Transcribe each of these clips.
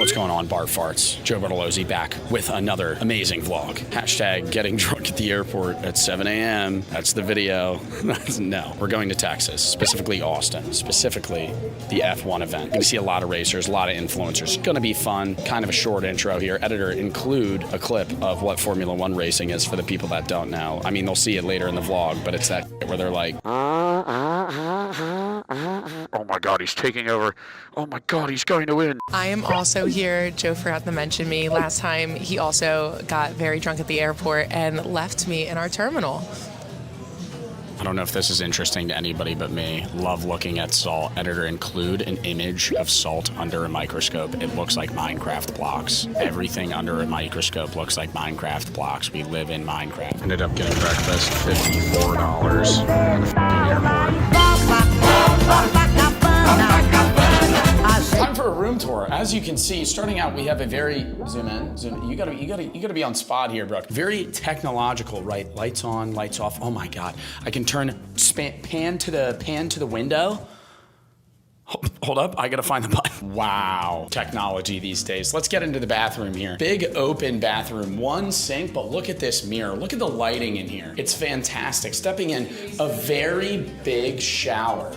What's going on, Bart Farts? Joe Bartolozzi back with another amazing vlog. Hashtag getting drunk at the airport at 7 a.m. That's the video. No, we're going to Texas, specifically Austin, specifically the F1 event. You're gonna see a lot of racers, a lot of influencers. Gonna be fun, kind of a short intro here. Editor, include a clip of what Formula One racing is for the people that don't know. I mean, they'll see it later in the vlog, but it's that where they're like, oh my God, he's taking over. Oh my God, he's going to win. I am also here. Joe forgot to mention me. Last time, he also got very drunk at the airport and left me in our terminal. I don't know if this is interesting to anybody but me. Love looking at salt. Editor, include an image of salt under a microscope. It looks like Minecraft blocks. Everything under a microscope looks like Minecraft blocks. We live in Minecraft. Ended up getting breakfast, $54 at the airport. Time for a room tour. As you can see, starting out, we have a very zoom in. You gotta be on spot here, Brooke. Very technological, right? Lights on, lights off. Oh my God! I can turn pan to the window. Hold up, I gotta find the button. Wow, technology these days. Let's get into the bathroom here. Big open bathroom, one sink, but look at this mirror. Look at the lighting in here. It's fantastic. Stepping in, a very big shower,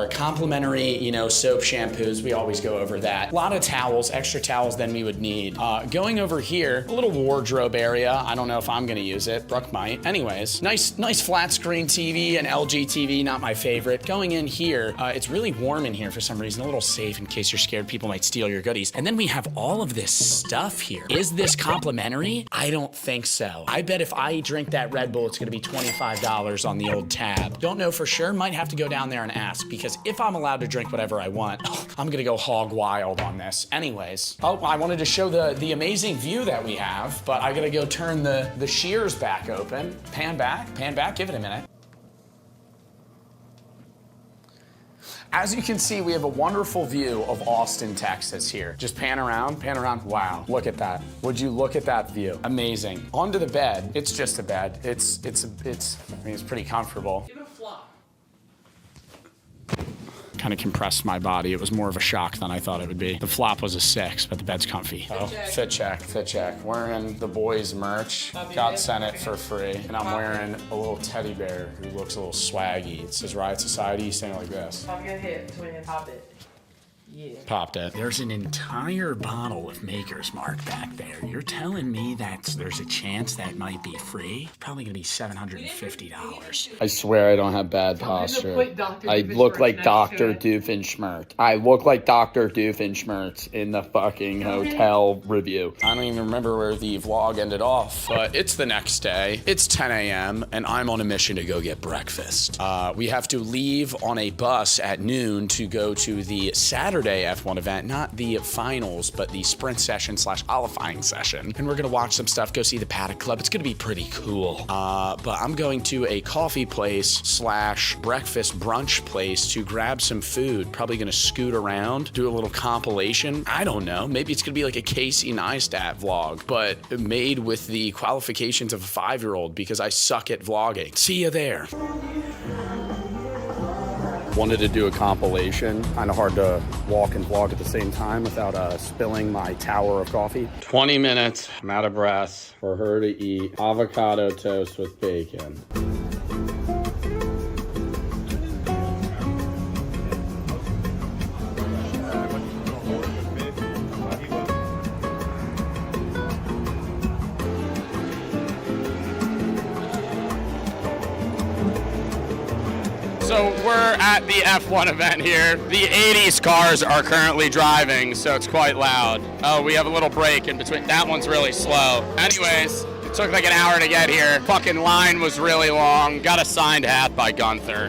complimentary, soap, shampoos. We always go over that. A lot of towels, extra towels than we would need. Going over here, a little wardrobe area. I don't know if I'm gonna use it. Brooke might. Anyways, nice flat screen TV, an LG TV, not my favorite. Going in here, it's really warm in here for some reason, a little safe in case you're scared people might steal your goodies. And then we have all of this stuff here. Is this complimentary? I don't think so. I bet if I drink that Red Bull, it's gonna be $25 on the old tab. Don't know for sure, might have to go down there and ask, because if I'm allowed to drink whatever I want, I'm gonna go hog wild on this. Anyways, I wanted to show the amazing view that we have, but I gotta go turn the shears back open. Pan back, give it a minute. As you can see, we have a wonderful view of Austin, Texas here. Just pan around. Wow, look at that. Would you look at that view? Amazing. Onto the bed. It's just a bed. It's pretty comfortable. Give it a flop. Kind of compressed my body. It was more of a shock than I thought it would be. The flop was a 6, but the bed's comfy. Fit check. Wearing the boys merch. Got sent it for free. And I'm wearing a little teddy bear who looks a little swaggy. It says Riot Society, saying like this. Pop your hip when you pop it. Yeah. Popped it. There's an entire bottle of Maker's Mark back there. You're telling me that there's a chance that might be free? Probably gonna be $750. I swear I don't have bad posture. I look like Dr. Doofenshmirtz. I look like Dr. Doofenshmirtz in the fucking hotel review. I don't even remember where the vlog ended off, but it's the next day. It's 10 a.m. and I'm on a mission to go get breakfast. We have to leave on a bus at noon to go to the Saturday F1 event, not the finals, but the sprint session / qualifying session. And we're gonna watch some stuff, go see the Paddock Club. It's gonna be pretty cool. But I'm going to a coffee place / breakfast brunch place to grab some food. Probably gonna scoot around, do a little compilation. I don't know, maybe it's gonna be like a Casey Neistat vlog, but made with the qualifications of a 5-year-old because I suck at vlogging. See you there. Wanted to do a compilation. Kind of hard to walk and vlog at the same time without spilling my tower of coffee. 20 minutes, I'm out of breath, for her to eat avocado toast with bacon. So we're at the F1 event here. The 80s cars are currently driving, so it's quite loud. Oh, we have a little break in between. That one's really slow. Anyways, it took like an hour to get here. Fucking line was really long. Got a signed hat by Gunther.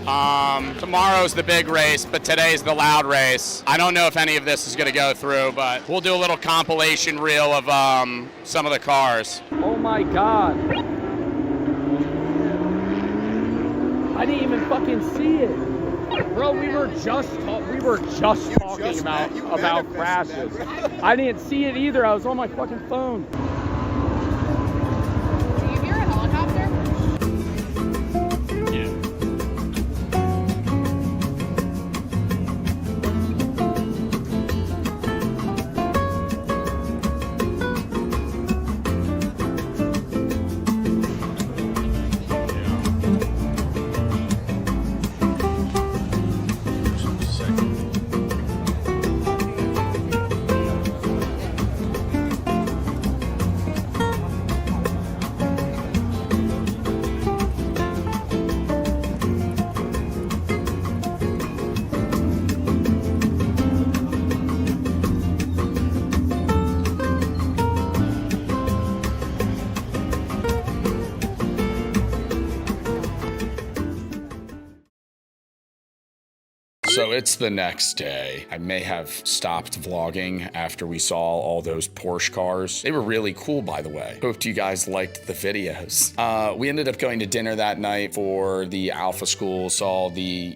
Tomorrow's the big race, but today's the loud race. I don't know if any of this is gonna go through, but we'll do a little compilation reel of some of the cars. Oh my God. I didn't even fucking see it. Bro, we were just talking about crashes. I didn't see it either. I was on my fucking phone. Do you hear a helicopter? Yeah. So it's the next day. I may have stopped vlogging after we saw all those Porsche cars. They were really cool, by the way. Hoped you guys liked the videos. We ended up going to dinner that night for the Alpha School, saw the,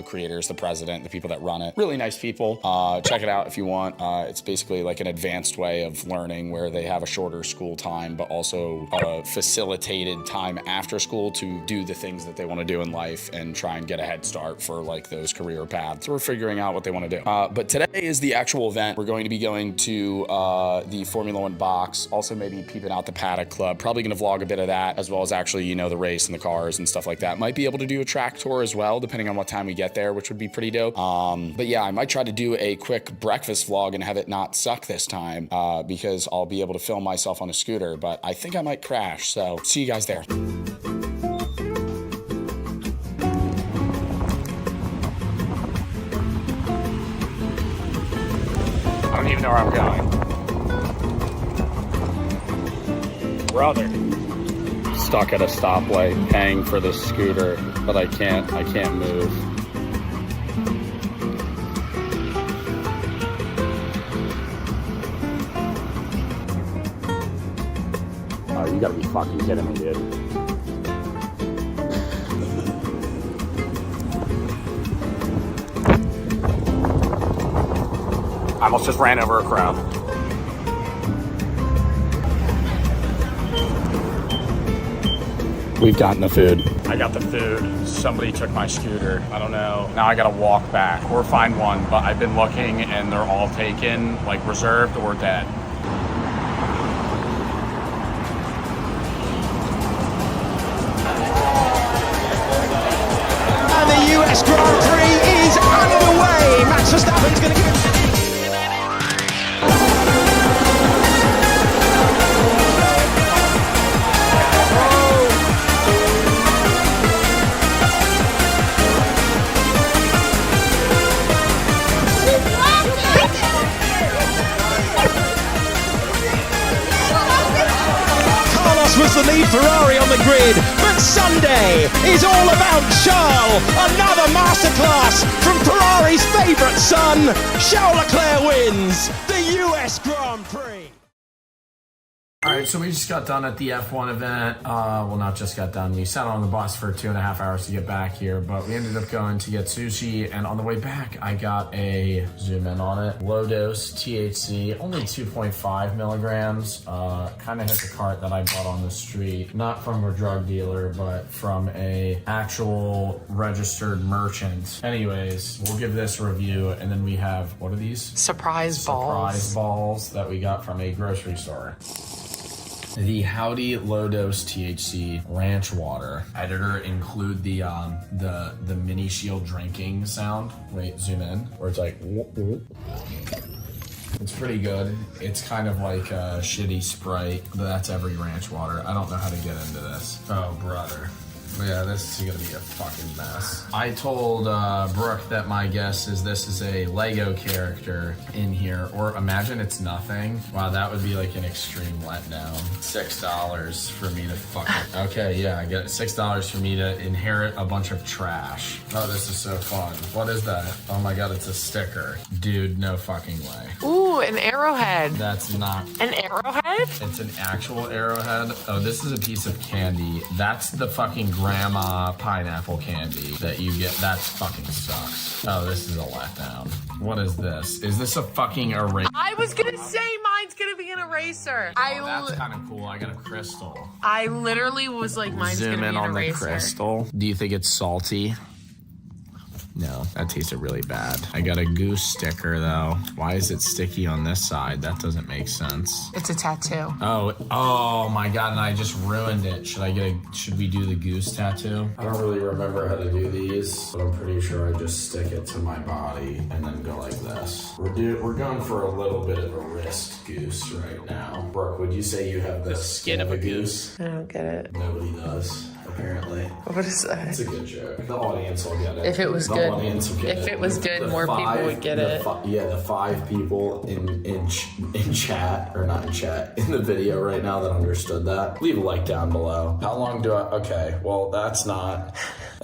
creators, the president, the people that run it. Really nice people. Check it out if you want. It's basically like an advanced way of learning where they have a shorter school time, but also a facilitated time after school to do the things that they want to do in life and try and get a head start for like those career paths or figuring out what they want to do. But today is the actual event. We're going to be going to the Formula One box, also maybe peeping out the Paddock Club. Probably going to vlog a bit of that, as well as actually, the race and the cars and stuff like that. Might be able to do a track tour as well, depending on what time we get there, which would be pretty dope. But yeah, I might try to do a quick breakfast vlog and have it not suck this time, because I'll be able to film myself on a scooter, but I think I might crash. So see you guys there. I don't even know where I'm going. Brother. Stuck at a stoplight paying for this scooter, but I can't move. Oh, you gotta be fucking kidding me, dude. I almost just ran over a crowd. We've gotten the food. I got the food. Somebody took my scooter. I don't know. Now I gotta walk back or find one, but I've been looking and they're all taken, like reserved or dead. And the US Grand Prix is underway. Max Verstappen's gonna give it. Was the lead Ferrari on the grid, but Sunday is all about Charles. Another masterclass from Ferrari's favourite son. Charles Leclerc wins the US Grand Prix. All right, so we just got done at the F1 event. Well, not just got done. We sat on the bus for 2.5 hours to get back here, but we ended up going to get sushi. And on the way back, I got a, zoom in on it, low dose THC, only 2.5 milligrams. Kind of hit the cart that I bought on the street, not from a drug dealer, but from a actual registered merchant. Anyways, we'll give this a review, and then we have, what are these? Surprise balls. Surprise balls that we got from a grocery store. The Howdy Low Dose THC Ranch Water. Editor include the mini shield drinking sound. Wait, zoom in. Where it's like, it's pretty good. It's kind of like a shitty Sprite, but that's every ranch water. I don't know how to get into this. Oh, brother. But yeah, this is gonna be a fucking mess. I told Brooke that my guess is this is a Lego character in here, or imagine it's nothing. Wow, that would be like an extreme letdown. $6 for me to fucking, okay, yeah, I get it. $6 for me to inherit a bunch of trash. Oh, this is so fun. What is that? Oh my God, it's a sticker. Dude, no fucking way. Ooh, an arrowhead. That's not. An arrowhead? It's an actual arrowhead. Oh, this is a piece of candy. That's the fucking grandma pineapple candy that you get. That fucking sucks. Oh, this is a letdown. What is this? Is this a fucking eraser? I was gonna say mine's gonna be an eraser. Oh, that's kind of cool. I got a crystal. I literally was like, mine's Zoom gonna in be an on eraser. the crystal. Do you think it's salty? No, that tasted really bad. I got a goose sticker though. Why is it sticky on this side? That doesn't make sense. It's a tattoo. Oh my God, and I just ruined it. Should we do the goose tattoo? I don't really remember how to do these, but I'm pretty sure I just stick it to my body and then go like this. We're going for a little bit of a wrist goose right now. Brooke, would you say you have the skin of a goose? I don't get it. Nobody does, apparently. What is that? It's a good joke. The audience will get it. If it was good. If it was good, more people would get it. The 5 people in chat, or not in chat, in the video right now that understood that. Leave a like down below. How long do I, okay, well that's not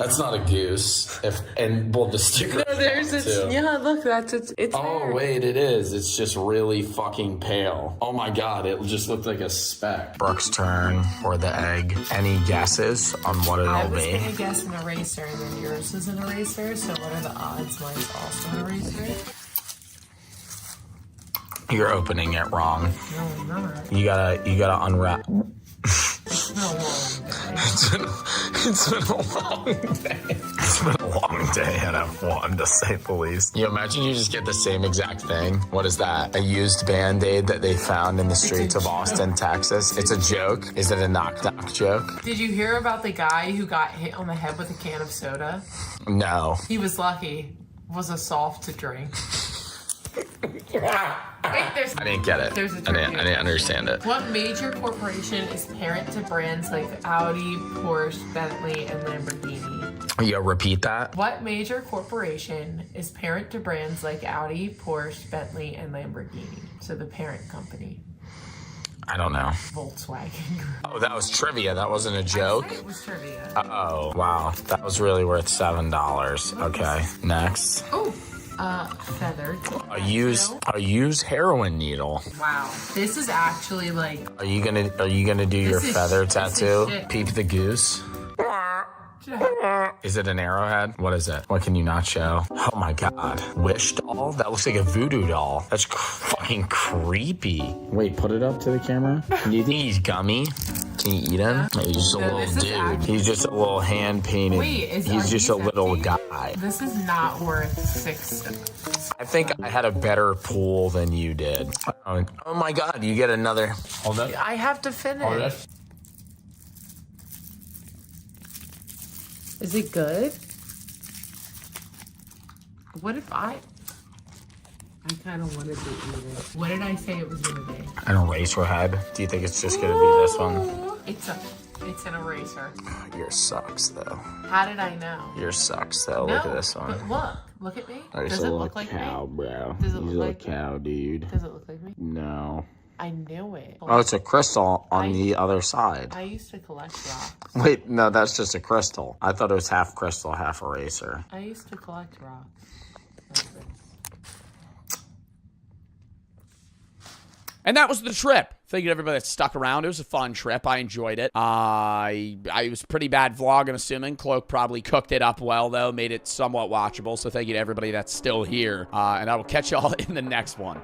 That's not a goose. And well, the sticker. No, there's a too. yeah. Look, that's it's. Oh there. wait, it is. It's just really fucking pale. Oh my god, it just looked like a speck. Brooke's turn for the egg. Any guesses on what it'll I was be? gonna guess an eraser, and then yours is an eraser. So what are the odds? Mine's also an eraser. You're opening it wrong. No, I'm not. You gotta unwrap. It's been a long day. It's been a long day. It's been a long day at F1, to say the least. You imagine you just get the same exact thing. What is that? A used Band-Aid that they found in the streets of Austin, Texas? It's a joke. Is it a knock-knock joke? Did you hear about the guy who got hit on the head with a can of soda? No. He was lucky. It was a soft to drink. Wait, I didn't get it. There's a I didn't understand it. What major corporation is parent to brands like Audi, Porsche, Bentley, and Lamborghini? Yeah, repeat that. What major corporation is parent to brands like Audi, Porsche, Bentley, and Lamborghini? So the parent company. I don't know. Volkswagen Group. Oh, that was trivia. That wasn't a joke. I said it was trivia. Oh, wow. That was really worth $7. Okay, next. Oh, feathered. A used heroin needle. Wow, this is actually like. Are you gonna do your is- feather this is tattoo? shit. Peep the goose. Is it an arrowhead? What is it? What can you not show? Oh my god. Wish doll? That looks like a voodoo doll. That's fucking creepy. Wait, put it up to the camera. Do you think he's gummy? Can you eat him? He's just a No, little this is dude. actually- He's just a little hand painted. Wait, he's are just a these little empty? guy. This is not worth $6. I think I had a better pool than you did. Oh my god, you get another. Hold up. I have to finish. Is it good? What if I kind of wanted to eat it. What did I say it was gonna be? An eraser head. Do you think it's just gonna be this one? It's an eraser. Yours sucks though. How did I know? Yours sucks though. Look at this one. But look at me. You're Does just it a look little like cow, me? bro. Does it He's look a like cow, dude. Does it look like me? No. I knew it. Oh, it's a crystal on the other side. I used to collect rocks. Wait, no, that's just a crystal. I thought it was half crystal, half eraser. I used to collect rocks. And that was the trip. Thank you to everybody that stuck around. It was a fun trip. I enjoyed it. I was pretty bad vlog, I'm assuming. Cloak probably cooked it up well, though. Made it somewhat watchable. So thank you to everybody that's still here. And I will catch y'all in the next one.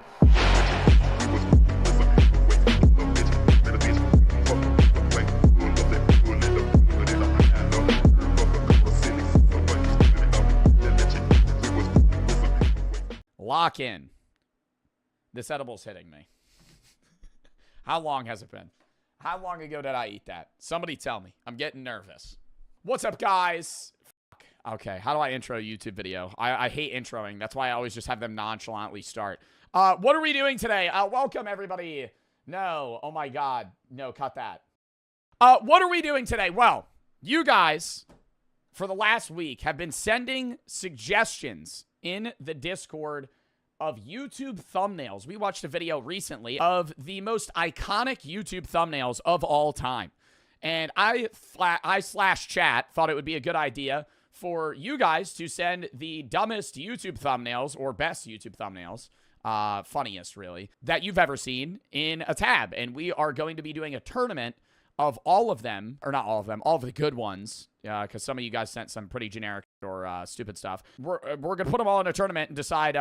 Lock in. This edible's hitting me. How long has it been? How long ago did I eat that? Somebody tell me. I'm getting nervous. What's up, guys? Fuck. Okay, how do I intro a YouTube video? I hate introing. That's why I always just have them nonchalantly start. What are we doing today? Welcome, everybody. No, oh my God. No, cut that. What are we doing today? Well, you guys, for the last week, have been sending suggestions in the Discord of YouTube thumbnails. We watched a video recently of the most iconic YouTube thumbnails of all time. And I slash chat thought it would be a good idea for you guys to send the dumbest YouTube thumbnails or best YouTube thumbnails, funniest really, that you've ever seen in a tab. And we are going to be doing a tournament of all of them, or not all of them, all of the good ones, because some of you guys sent some pretty generic or stupid stuff. We're going to put them all in a tournament and decide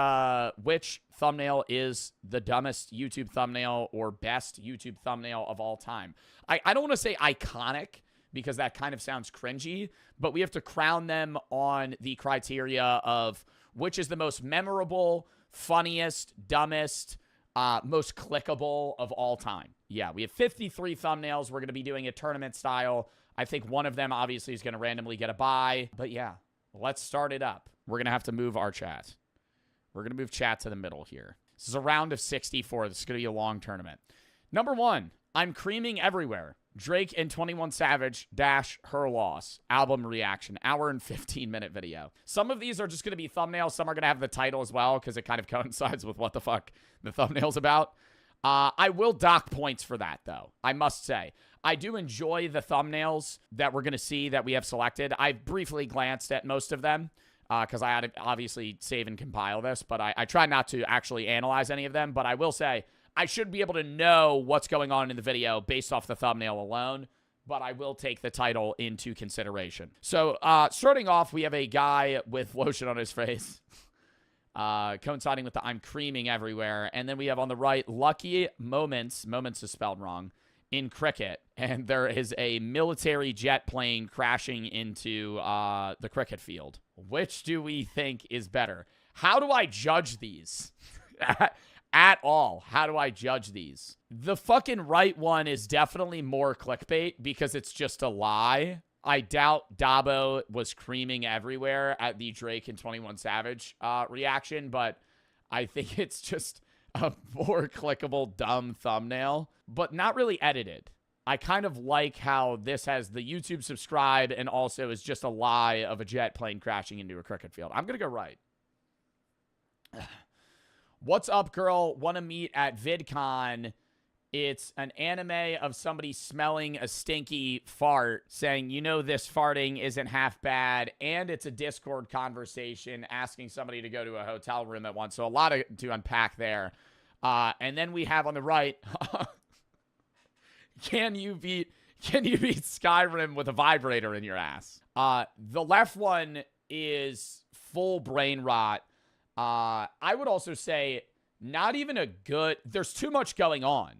which thumbnail is the dumbest YouTube thumbnail or best YouTube thumbnail of all time. I don't want to say iconic, because that kind of sounds cringy, but we have to crown them on the criteria of which is the most memorable, funniest, dumbest, most clickable of all time. Yeah, we have 53 thumbnails. We're going to be doing it tournament style. I think one of them obviously is going to randomly get a buy. But yeah, let's start it up. We're going to have to move our chat. We're going to move chat to the middle here. This is a round of 64. This is going to be a long tournament. Number 1, I'm creaming everywhere. Drake and 21 Savage dash her loss. Album reaction. Hour and 15-minute video. Some of these are just going to be thumbnails. Some are going to have the title as well, because it kind of coincides with what the fuck the thumbnail's about. I will dock points for that, though, I must say. I do enjoy the thumbnails that we're going to see that we have selected. I briefly glanced at most of them because I had to obviously save and compile this, but I try not to actually analyze any of them. But I will say I should be able to know what's going on in the video based off the thumbnail alone, but I will take the title into consideration. So starting off, we have a guy with lotion on his face. Coinciding with the I'm creaming everywhere. And then we have on the right, lucky moments is spelled wrong, in cricket. And there is a military jet plane crashing into the cricket field. Which do we think is better? How do I judge these? At all. How do I judge these? The fucking right one is definitely more clickbait because it's just a lie. I doubt Dabo was creaming everywhere at the Drake and 21 Savage reaction, but I think it's just a more clickable, dumb thumbnail, but not really edited. I kind of like how this has the YouTube subscribe and also is just a lie of a jet plane crashing into a cricket field. I'm going to go right. What's up, girl? Want to meet at VidCon? It's an anime of somebody smelling a stinky fart saying, you know, this farting isn't half bad. And it's a Discord conversation asking somebody to go to a hotel room at once. So a lot to unpack there. And then we have on the right, can you beat Skyrim with a vibrator in your ass? The left one is full brain rot. I would also say not even a good, there's too much going on.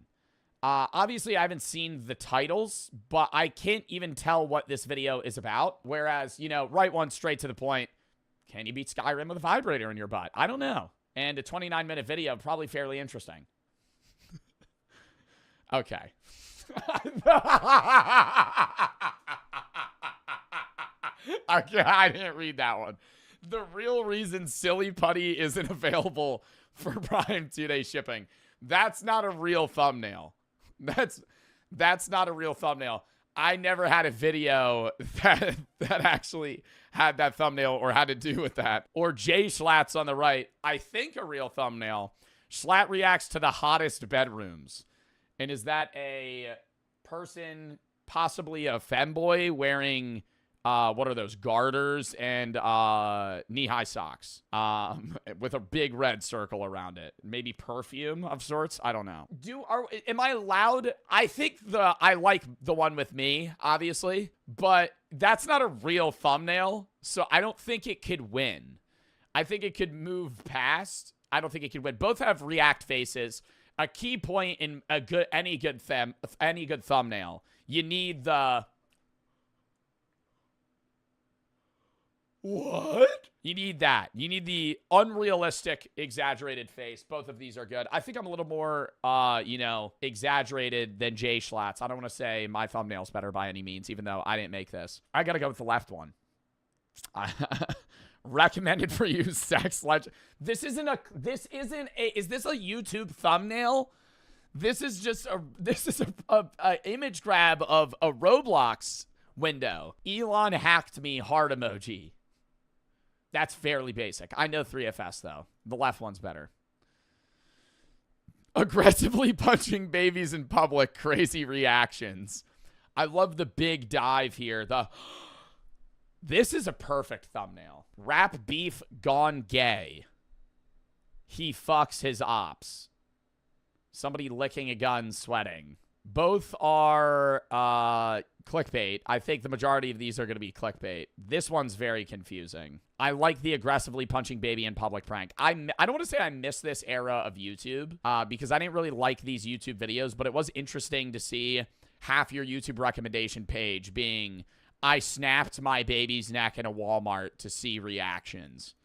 Obviously, I haven't seen the titles, but I can't even tell what this video is about. Whereas, you know, right one, straight to the point. Can you beat Skyrim with a vibrator in your butt? I don't know. And a 29-minute video, probably fairly interesting. Okay. Okay, I didn't read that one. The real reason Silly Putty isn't available for Prime 2-day shipping. That's not a real thumbnail. That's not a real thumbnail. I never had a video that actually had that thumbnail or had to do with that. Or Jay Schlatt's on the right. I think a real thumbnail. Schlatt reacts to the hottest bedrooms. And is that a person, possibly a femboy, wearing what are those, garters and knee-high socks with a big red circle around it? Maybe perfume of sorts? I don't know. Am I allowed? I think I like the one with me, obviously, but that's not a real thumbnail, so I don't think it could win. I think it could move past. I don't think it could win. Both have react faces. A key point in any good thumbnail, you need the what? You need that. You need the unrealistic, exaggerated face. Both of these are good. I think I'm a little more, exaggerated than Jay Schlatt's. I don't want to say my thumbnail's better by any means, even though I didn't make this. I got to go with the left one. Recommended for you, sex legend. Is this a YouTube thumbnail? This is just a image grab of a Roblox window. Elon hacked me heart emoji. That's fairly basic. I know 3FS, though. The left one's better. Aggressively punching babies in public. Crazy reactions. I love the big dive here. This is a perfect thumbnail. Rap beef gone gay. He fucks his ops. Somebody licking a gun, sweating. Both are clickbait. I think the majority of these are going to be clickbait. This one's very confusing. I like the aggressively punching baby in public prank. I don't want to say I miss this era of YouTube because I didn't really like these YouTube videos, but it was interesting to see half your YouTube recommendation page being, I snapped my baby's neck in a Walmart to see reactions.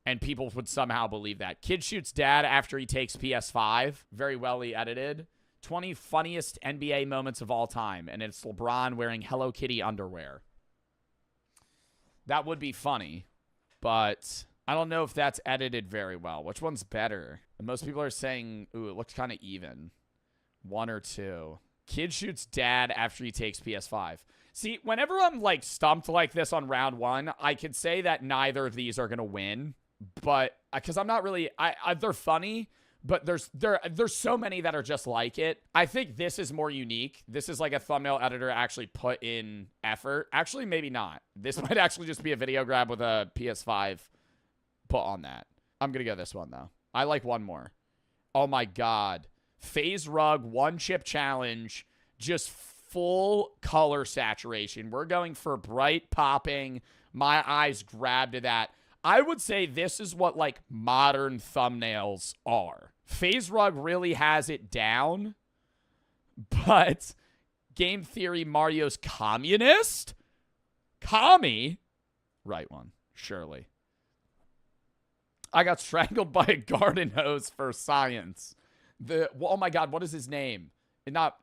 And people would somehow believe that. Kid shoots dad after he takes PS5. Very well edited. 20 funniest NBA moments of all time. And it's LeBron wearing Hello Kitty underwear. That would be funny. But I don't know if that's edited very well. Which one's better? And most people are saying, ooh, it looks kind of even. 1 or 2. Kid shoots dad after he takes PS5. See, whenever I'm like stumped like this on round 1, I can say that neither of these are going to win. But because I'm not really, they're funny, But there's so many that are just like it. I think this is more unique. This is like a thumbnail editor actually put in effort. Actually, maybe not. This might actually just be a video grab with a PS5 put on that. I'm going to go this one, though. I like one more. Oh, my God. Phase Rug, one chip challenge, just full color saturation. We're going for bright popping. My eyes grabbed to that. I would say this is what, like, modern thumbnails are. Phase Rug really has it down, but Game Theory Mario's communist? Commie? Right one, surely. I got strangled by a garden hose for science. Oh my God, what is his name? Not,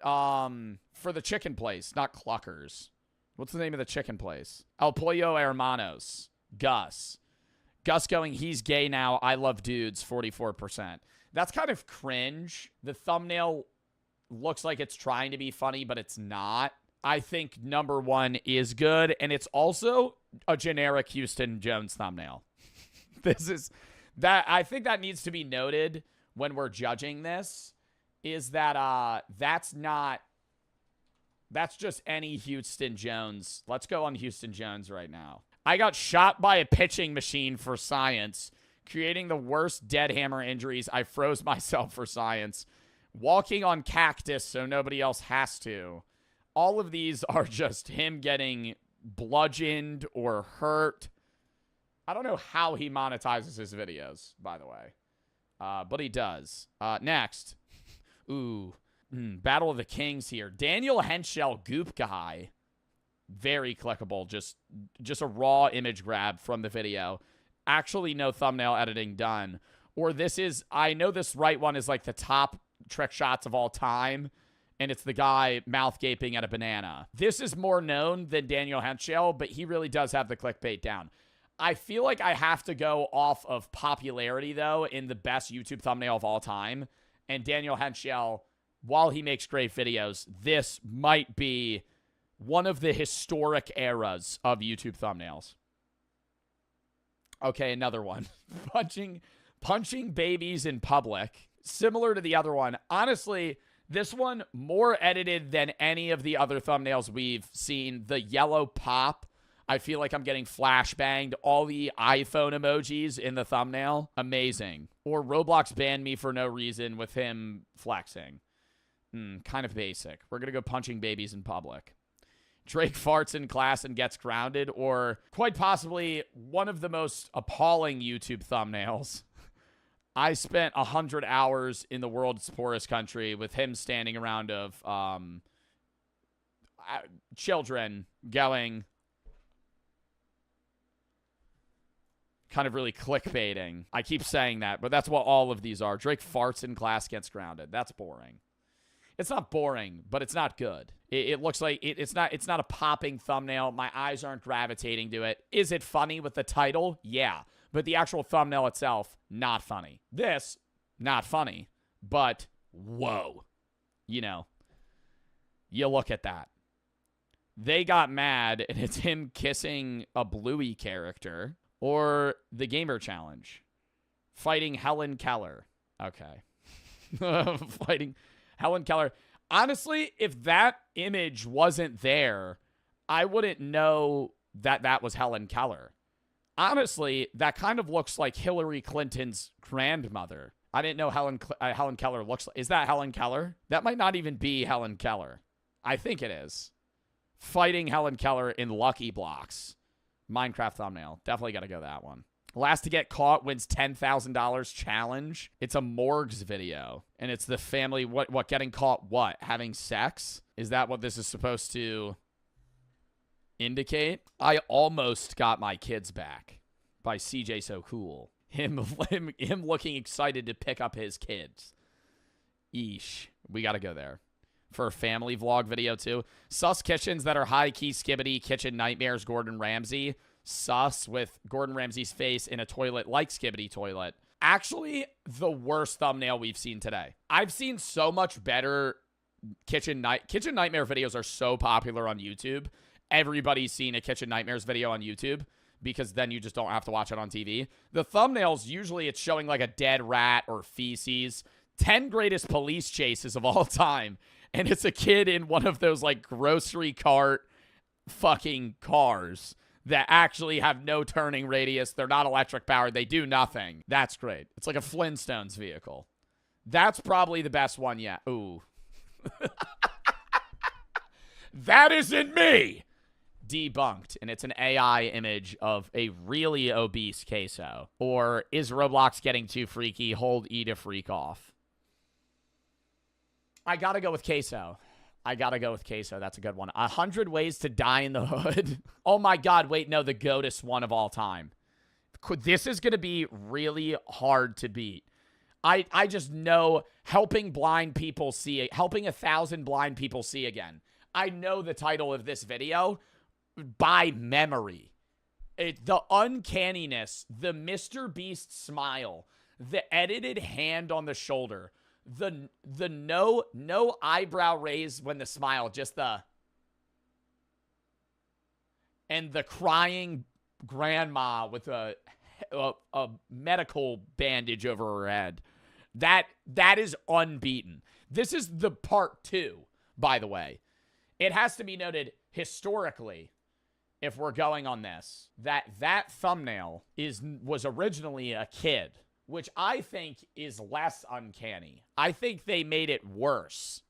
for the chicken place, not Cluckers. What's the name of the chicken place? El Pollo Hermanos. Gus. Gus going, he's gay now. I love dudes, 44%. That's kind of cringe. The thumbnail looks like it's trying to be funny, but it's not. I think number one is good, and it's also a generic Houston Jones thumbnail. I think that needs to be noted when we're judging this, is that that's just any Houston Jones. Let's go on Houston Jones right now. I got shot by a pitching machine for science, creating the worst dead hammer injuries. I froze myself for science. Walking on cactus so nobody else has to. All of these are just him getting bludgeoned or hurt. I don't know how he monetizes his videos, by the way. But he does. Next. Ooh. Battle of the Kings here. Daniel Henschel, Goop Guy. Very clickable. Just a raw image grab from the video. Actually, no thumbnail editing done. Or this is, I know this right one is like the top trick shots of all time, and it's the guy mouth gaping at a banana. This is more known than Daniel Henschel, but he really does have the clickbait down. I feel like I have to go off of popularity, though, in the best YouTube thumbnail of all time. And Daniel Henschel, while he makes great videos, this might be one of the historic eras of YouTube thumbnails. Okay, another one. Punching babies in public. Similar to the other one. Honestly, this one more edited than any of the other thumbnails we've seen. The yellow pop. I feel like I'm getting flashbanged. All the iPhone emojis in the thumbnail. Amazing. Or Roblox banned me for no reason with him flexing. Kind of basic. We're going to go punching babies in public. Drake farts in class and gets grounded, or quite possibly one of the most appalling YouTube thumbnails. I spent 100 hours in the world's poorest country with him standing around of children going, kind of really clickbaiting. I keep saying that, but that's what all of these are. Drake farts in class, gets grounded. That's boring. It's not boring, but it's not good. It looks like it's not a popping thumbnail. My eyes aren't gravitating to it. Is it funny with the title? Yeah. But the actual thumbnail itself, not funny. This, not funny. But, whoa. You know. You look at that. They got mad, and it's him kissing a Bluey character. Or the Gamer Challenge. Fighting Helen Keller. Okay. Fighting Helen Keller. Honestly, if that image wasn't there, I wouldn't know that that was Helen Keller. Honestly, that kind of looks like Hillary Clinton's grandmother. I didn't know Helen Keller looks like. Is that Helen Keller? That might not even be Helen Keller. I think it is. Fighting Helen Keller in Lucky Blocks. Minecraft thumbnail. Definitely got to go that one. Last to get caught wins $10,000 challenge. It's a Morgs video. And it's the family, what, getting caught what? Having sex? Is that what this is supposed to indicate? I almost got my kids back by CJ So Cool. Him looking excited to pick up his kids. Eesh. We got to go there. For a family vlog video too. Sus kitchens that are high-key skibbity kitchen nightmares, Gordon Ramsay. Sus with Gordon Ramsay's face in a toilet like Skibbity Toilet. Actually, the worst thumbnail we've seen today. I've seen so much better kitchen nightmare videos are so popular on YouTube. Everybody's seen a Kitchen Nightmares video on YouTube because then you just don't have to watch it on TV. The thumbnails, usually it's showing like a dead rat or feces. 10 greatest police chases of all time. And it's a kid in one of those like grocery cart fucking cars that actually have no turning radius. They're not electric powered. They do nothing. That's great. It's like a Flintstones vehicle. That's probably the best one yet. Ooh. That isn't me. Debunked. And it's an AI image of a really obese queso. Or is Roblox getting too freaky? Hold E to freak off. I gotta go with queso. That's a good one. 100 Ways to Die in the Hood. Oh my God. Wait, no, the GOATest one of all time. This is going to be really hard to beat. I just know helping blind people see, helping 1,000 blind people see again. I know the title of this video by memory. The uncanniness, the Mr. Beast smile, the edited hand on the shoulder, the no eyebrow raise when the smile, just the, and the crying grandma with a medical bandage over her head. That is unbeaten. This is the part 2, by the way. It has to be noted historically, if we're going on this, that thumbnail was originally a kid, which I think is less uncanny. I think they made it worse.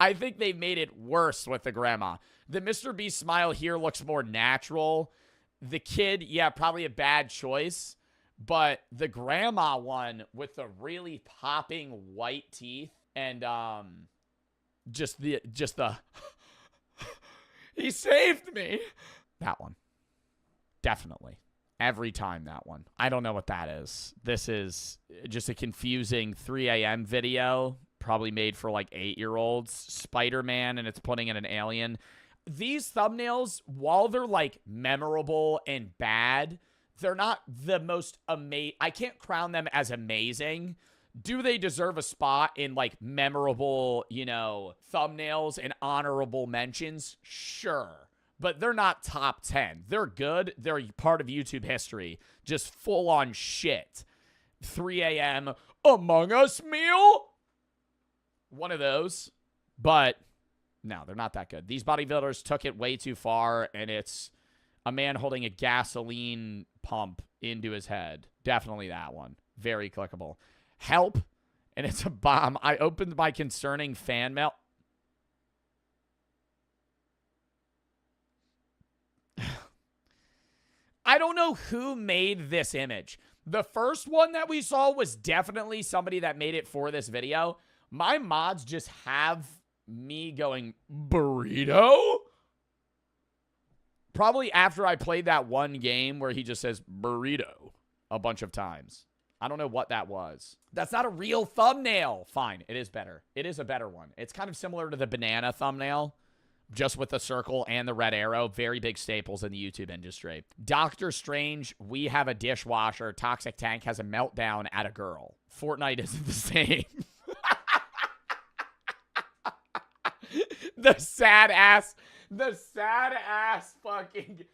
I think they made it worse with the grandma. The Mr. Beast smile here looks more natural. The kid, yeah, probably a bad choice. But the grandma one with the really popping white teeth and just the he saved me. That one. Definitely. Every time that one. I don't know what that is. This is just a confusing 3 a.m. video, probably made for like 8-year-olds. Spider-Man, and it's putting in an alien. These thumbnails, while they're like memorable and bad, they're not the most amazing. I can't crown them as amazing. Do they deserve a spot in like memorable, thumbnails and honorable mentions? Sure. But they're not top 10. They're good. They're part of YouTube history. Just full on shit. 3 a.m. Among Us meal? One of those. But no, they're not that good. These bodybuilders took it way too far, and it's a man holding a gasoline pump into his head. Definitely that one. Very clickable. Help, and it's a bomb. I opened my concerning fan mail. I don't know who made this image. The first one that we saw was definitely somebody that made it for this video. My mods just have me going, burrito? Probably after I played that one game where he just says burrito a bunch of times. I don't know what that was. That's not a real thumbnail. Fine, it is better. It is a better one. It's kind of similar to the banana thumbnail, just with the circle and the red arrow. Very big staples in the YouTube industry. Doctor Strange, we have a dishwasher. Toxic Tank has a meltdown at a girl. Fortnite isn't the same. The sad ass fucking...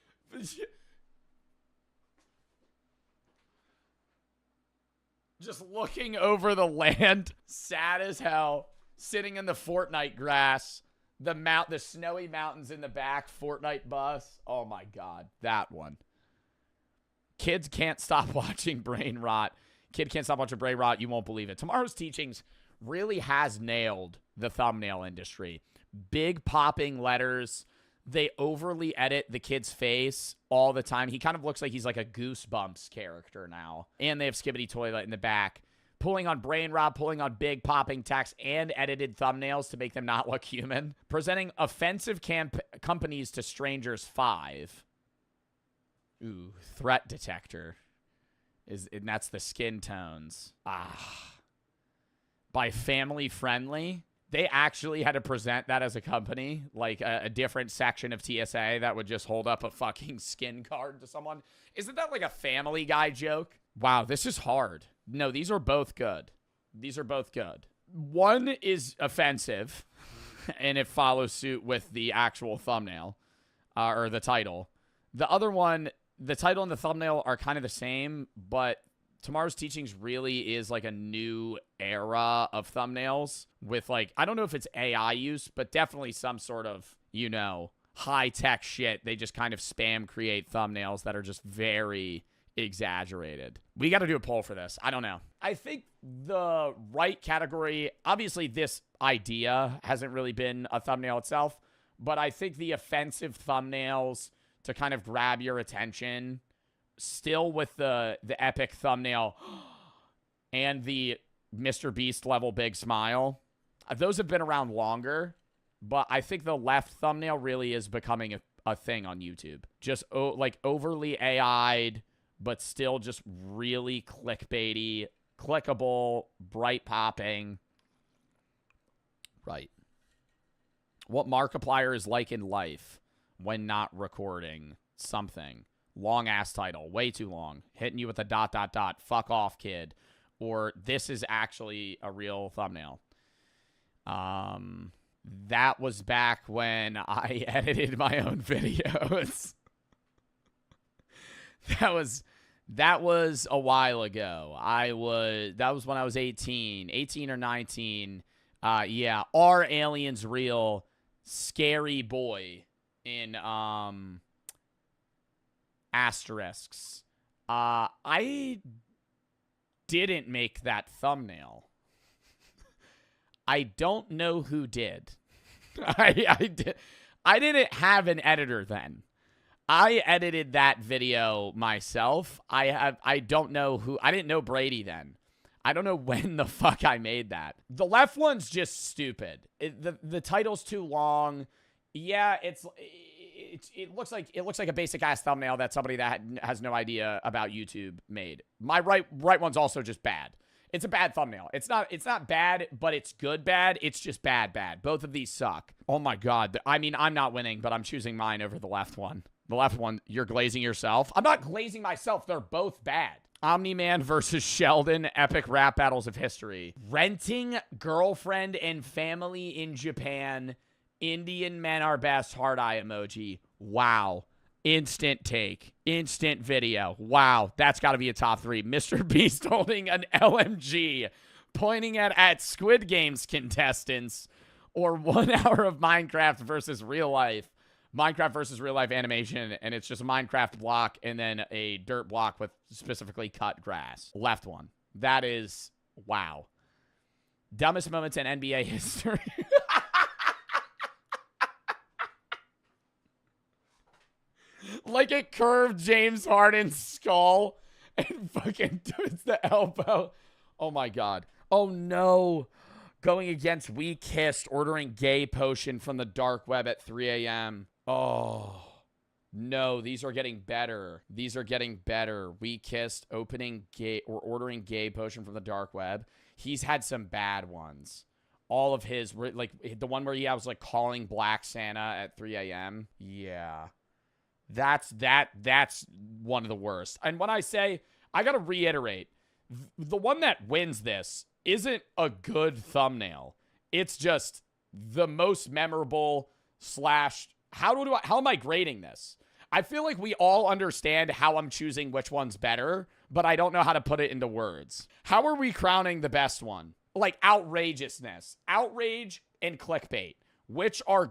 Just looking over the land, sad as hell, sitting in the Fortnite grass, the snowy mountains in the back, Fortnite bus. Oh my God, that one. Kids can't stop watching Brain Rot. Kid can't stop watching Brain Rot. You won't believe it. Tomorrow's Teachings really has nailed the thumbnail industry. Big popping letters. They overly edit the kid's face all the time. He kind of looks like he's like a Goosebumps character now. And they have Skibbity Toilet in the back. Pulling on Brain Rot, pulling on big popping text and edited thumbnails to make them not look human. Presenting offensive companies to strangers 5. Ooh, threat detector. And that's the skin tones. By family friendly. They actually had to present that as a company, like a different section of TSA that would just hold up a fucking skin card to someone. Isn't that like a Family Guy joke? Wow, this is hard. No, these are both good. These are both good. One is offensive, and it follows suit with the actual thumbnail, or the title. The other one, the title and the thumbnail are kind of the same, but Tomorrow's Teachings really is like a new era of thumbnails with like, I don't know if it's AI use, but definitely some sort of, you know, high-tech shit. They just kind of spam create thumbnails that are just very exaggerated. We got to do a poll for this. I don't know. I think the right category, obviously this idea hasn't really been a thumbnail itself, but I think the offensive thumbnails to kind of grab your attention, still with the epic thumbnail and the Mr. Beast level big smile, those have been around longer, but I think the left thumbnail really is becoming a thing on YouTube. Just like overly AI'd, but still just really clickbaity, clickable, bright popping. Right. What Markiplier is like in life when not recording something. Long ass title, way too long. Hitting you with a ... Fuck off, kid. Or this is actually a real thumbnail. That was back when I edited my own videos. That was a while ago. That was when I was 18 or 19. Yeah, are aliens real? Scary boy in asterisks. I didn't make that thumbnail. I don't know who did. I didn't have an editor then. I edited that video myself. I don't know who. I didn't know Brady then. I don't know when the fuck I made that. The left one's just stupid. The title's too long. Yeah, it looks like a basic ass thumbnail that somebody that has no idea about YouTube made. My right one's also just bad. It's a bad thumbnail. It's not bad, but it's good bad. It's just bad. Both of these suck. Oh my god. I mean, I'm not winning, but I'm choosing mine over the left one. The left one, you're glazing yourself. I'm not glazing myself. They're both bad. Omni-Man versus Sheldon, epic rap battles of history. Renting girlfriend and family in Japan. Indian men are best, heart eye emoji. Wow. Instant take. Instant video. Wow. That's got to be a top 3. Mr. Beast holding an LMG, pointing at Squid Games contestants, or 1 hour of Minecraft versus real life. Minecraft versus real life animation, and it's just a Minecraft block and then a dirt block with specifically cut grass. Left one. That is, wow. Dumbest moments in NBA history. Like a curved James Harden skull and fucking turns the elbow. Oh my god. Oh no. Going against We Kissed, ordering gay potion from the dark web at 3 a.m. Oh. No, these are getting better. These are getting better. We Kissed, opening gay or ordering gay potion from the dark web. He's had some bad ones. All of his, like the one where he was like calling Black Santa at 3 a.m. Yeah. That's one of the worst. And when I say, I got to reiterate, the one that wins this isn't a good thumbnail. It's just the most memorable / how am I grading this? I feel like we all understand how I'm choosing which one's better, but I don't know how to put it into words. How are we crowning the best one? Like outrageousness, outrage and clickbait, which are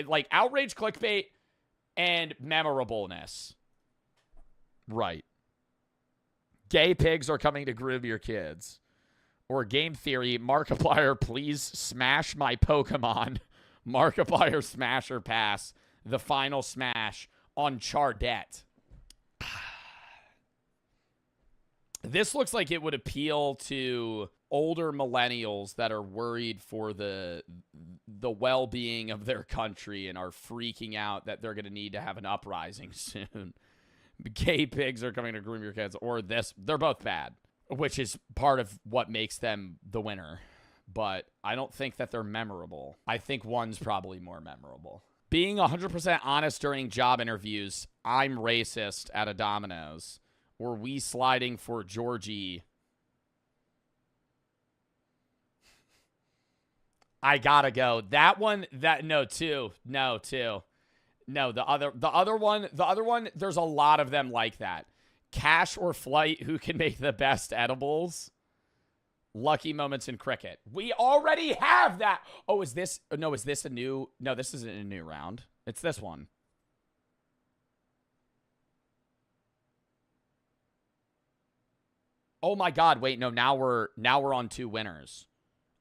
like outrage, clickbait, and memorableness. Right. Gay pigs are coming to groom your kids. Or game theory, Markiplier, please smash my Pokemon. Markiplier smash or pass. The final smash on Chardette. This looks like it would appeal to older millennials that are worried for the well-being of their country and are freaking out that they're going to need to have an uprising soon. Gay pigs are coming to groom your kids. Or this. They're both bad, which is part of what makes them the winner. But I don't think that they're memorable. I think one's probably more memorable. Being 100% honest during job interviews. I'm racist at a Domino's. Or we sliding for Georgie. I gotta go. That one, two. No, the other one, there's a lot of them like that. Cash or Flight, who can make the best edibles? Lucky Moments in Cricket. We already have that. Oh, is this a new? No, this isn't a new round. It's this one. Oh my God, wait, no, now we're on 2 winners.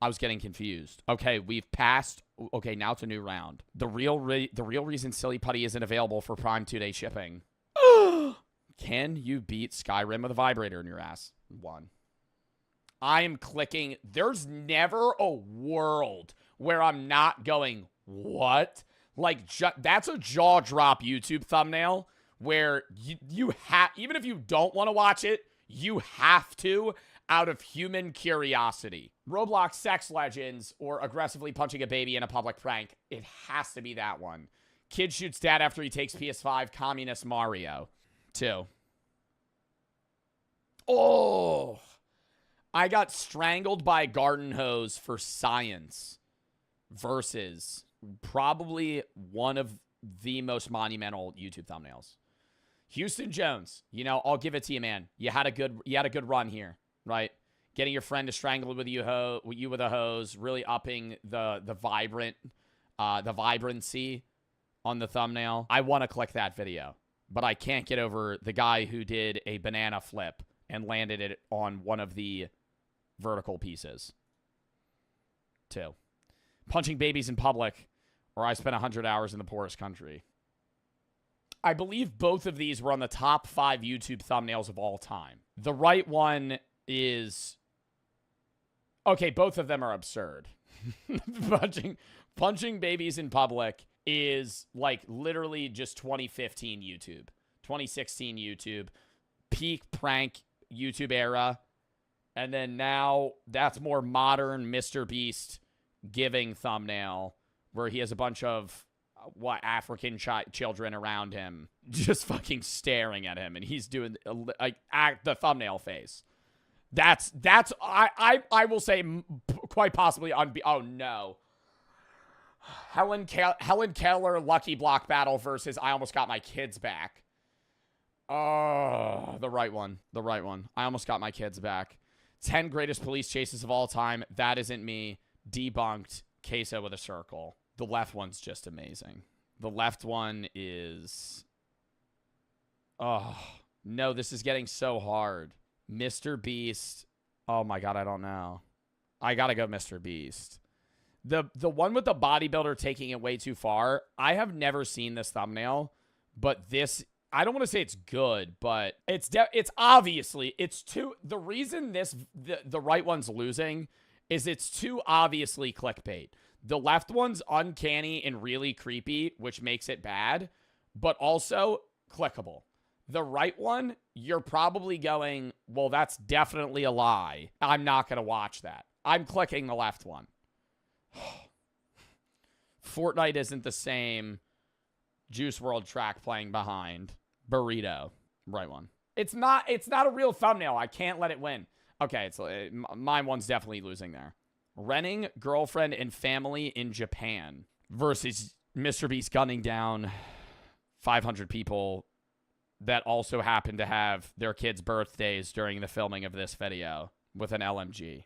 I was getting confused. Okay, we've passed. Okay, now it's a new round. The real reason Silly Putty isn't available for Prime 2-day shipping. Can you beat Skyrim with a vibrator in your ass? 1. I am clicking. There's never a world where I'm not going, what? Like, that's a jaw drop YouTube thumbnail where you have, even if you don't want to watch it, you have to out of human curiosity. Roblox sex legends or aggressively punching a baby in a public prank. It has to be that one. Kid shoots dad after he takes PS5. Communist Mario. 2. Oh, I got strangled by a garden hose for science versus probably one of the most monumental YouTube thumbnails. Houston Jones, you know, I'll give it to you, man. You had a good run here, right? Getting your friend to strangle with you with a hose, really upping the vibrancy on the thumbnail. I want to click that video, but I can't get over the guy who did a banana flip and landed it on one of the vertical pieces. 2. Punching babies in public, or I spent 100 hours in the poorest country. I believe both of these were on the top 5 YouTube thumbnails of all time. The right one is... Okay, both of them are absurd. punching babies in public is like literally just 2015 YouTube. 2016 YouTube. Peak prank YouTube era. And then now that's more modern Mr. Beast giving thumbnail where he has a bunch of African children around him just fucking staring at him, and he's doing like the thumbnail face. That's I will say quite possibly oh no. Helen Keller Lucky Block battle versus I almost got my kids back. Oh, the right one. I almost got my kids back. 10 greatest police chases of all time. That isn't me. Debunked. Queso with a circle. The left one's just amazing. The left one is... Oh, no, this is getting so hard. Mr. Beast. Oh, my God, I don't know. I gotta go Mr. Beast. The one with the bodybuilder taking it way too far, I have never seen this thumbnail, but this... I don't want to say it's good, but it's obviously... The reason the right one's losing is it's too obviously clickbait. The left one's uncanny and really creepy, which makes it bad, but also clickable. The right one, you're probably going, well, that's definitely a lie. I'm not going to watch that. I'm clicking the left one. Fortnite isn't the same. Juice WRLD track playing behind. Burrito. Right one. It's not a real thumbnail. I can't let it win. Okay, my one's definitely losing there. Renting girlfriend and family in Japan versus Mr. Beast gunning down 500 people that also happen to have their kids' birthdays during the filming of this video with an LMG.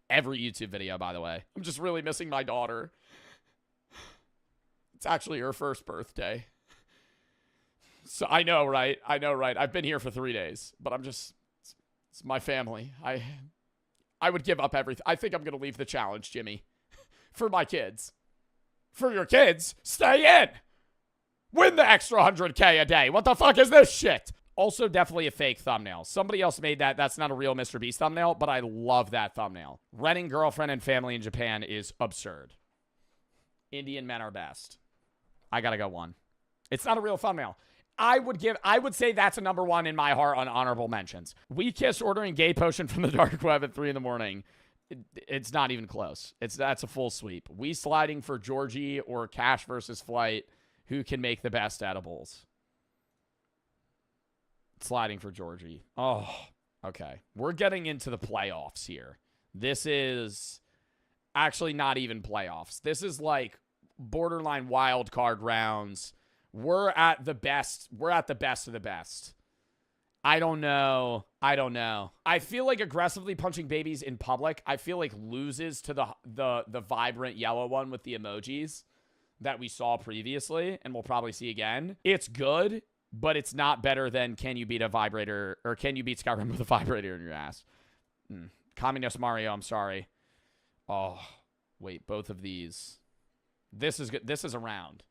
Every YouTube video, by the way. I'm just really missing my daughter. It's actually her first birthday. So I know, right? I've been here for 3 days, but it's my family. I would give up everything. I think I'm going to leave the challenge, Jimmy. For my kids. For your kids, stay in. Win the extra 100K a day. What the fuck is this shit? Also, definitely a fake thumbnail. Somebody else made that. That's not a real Mr. Beast thumbnail, but I love that thumbnail. Renting girlfriend and family in Japan is absurd. Indian men are best. I gotta go 1. It's not a real thumbnail. I would say that's a number 1 in my heart on honorable mentions. We Kiss ordering gay potion from the dark web at 3 a.m. It's not even close. That's a full sweep. We sliding for Georgie or Cash versus Flight. Who can make the best edibles? Sliding for Georgie. Oh, okay. We're getting into the playoffs here. This is actually not even playoffs. This is like borderline wild card rounds. We're at the best. We're at the best of the best. I don't know. I feel like aggressively punching babies in public, I feel like loses to the vibrant yellow one with the emojis that we saw previously and we'll probably see again. It's good, but it's not better than can you beat a vibrator or can you beat Skyrim with a vibrator in your ass? Communist Mario, I'm sorry. Oh, wait, both of these. This is good. This is a round.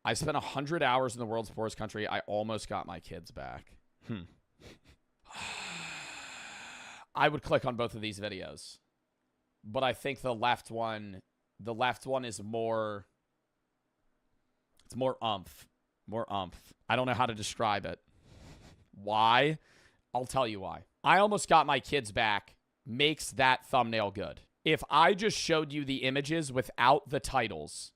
I spent 100 hours in the world's poorest country. I almost got my kids back. I would click on both of these videos. But I think the left one is more, it's more umph. I don't know how to describe it. Why? I'll tell you why. I almost got my kids back makes that thumbnail good. If I just showed you the images without the titles,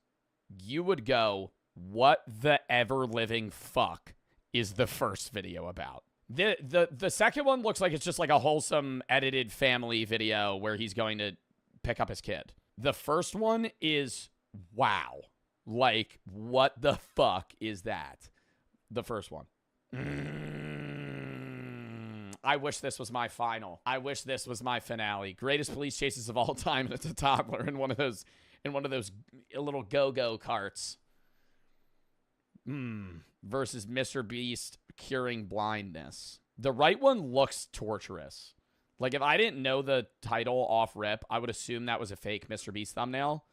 you would go, what the ever-living fuck is the first video about? The second one looks like it's just like a wholesome edited family video where he's going to pick up his kid. The first one is, wow. Like, what the fuck is that? The first one. I wish this was my final. I wish this was my finale. Greatest police chases of all time, and it's a toddler in one of those little go-go carts. Versus Mr. Beast curing blindness. The right one looks torturous. Like, if I didn't know the title off rip, I would assume that was a fake Mr. Beast thumbnail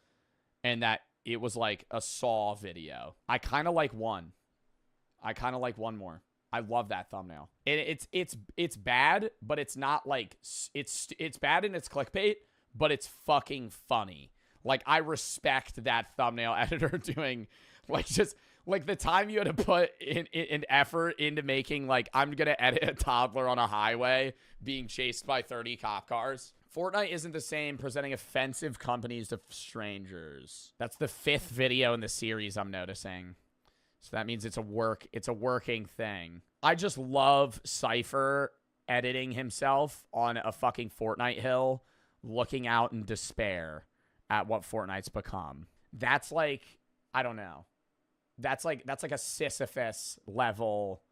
and that it was like a Saw video. I kind of like one. More. I love that thumbnail. It's bad, but it's not like it's bad in its clickbait, but it's fucking funny. Like, I respect that thumbnail editor doing like just like the time you had to put in effort into making like I'm gonna edit a toddler on a highway being chased by 30 cop cars. Fortnite isn't the same, presenting offensive companies to strangers. That's the 5th video in the series I'm noticing. So that means it's a working thing. I just love Cypher editing himself on a fucking Fortnite hill, looking out in despair at what Fortnite's become. That's like, I don't know. That's like a Sisyphus level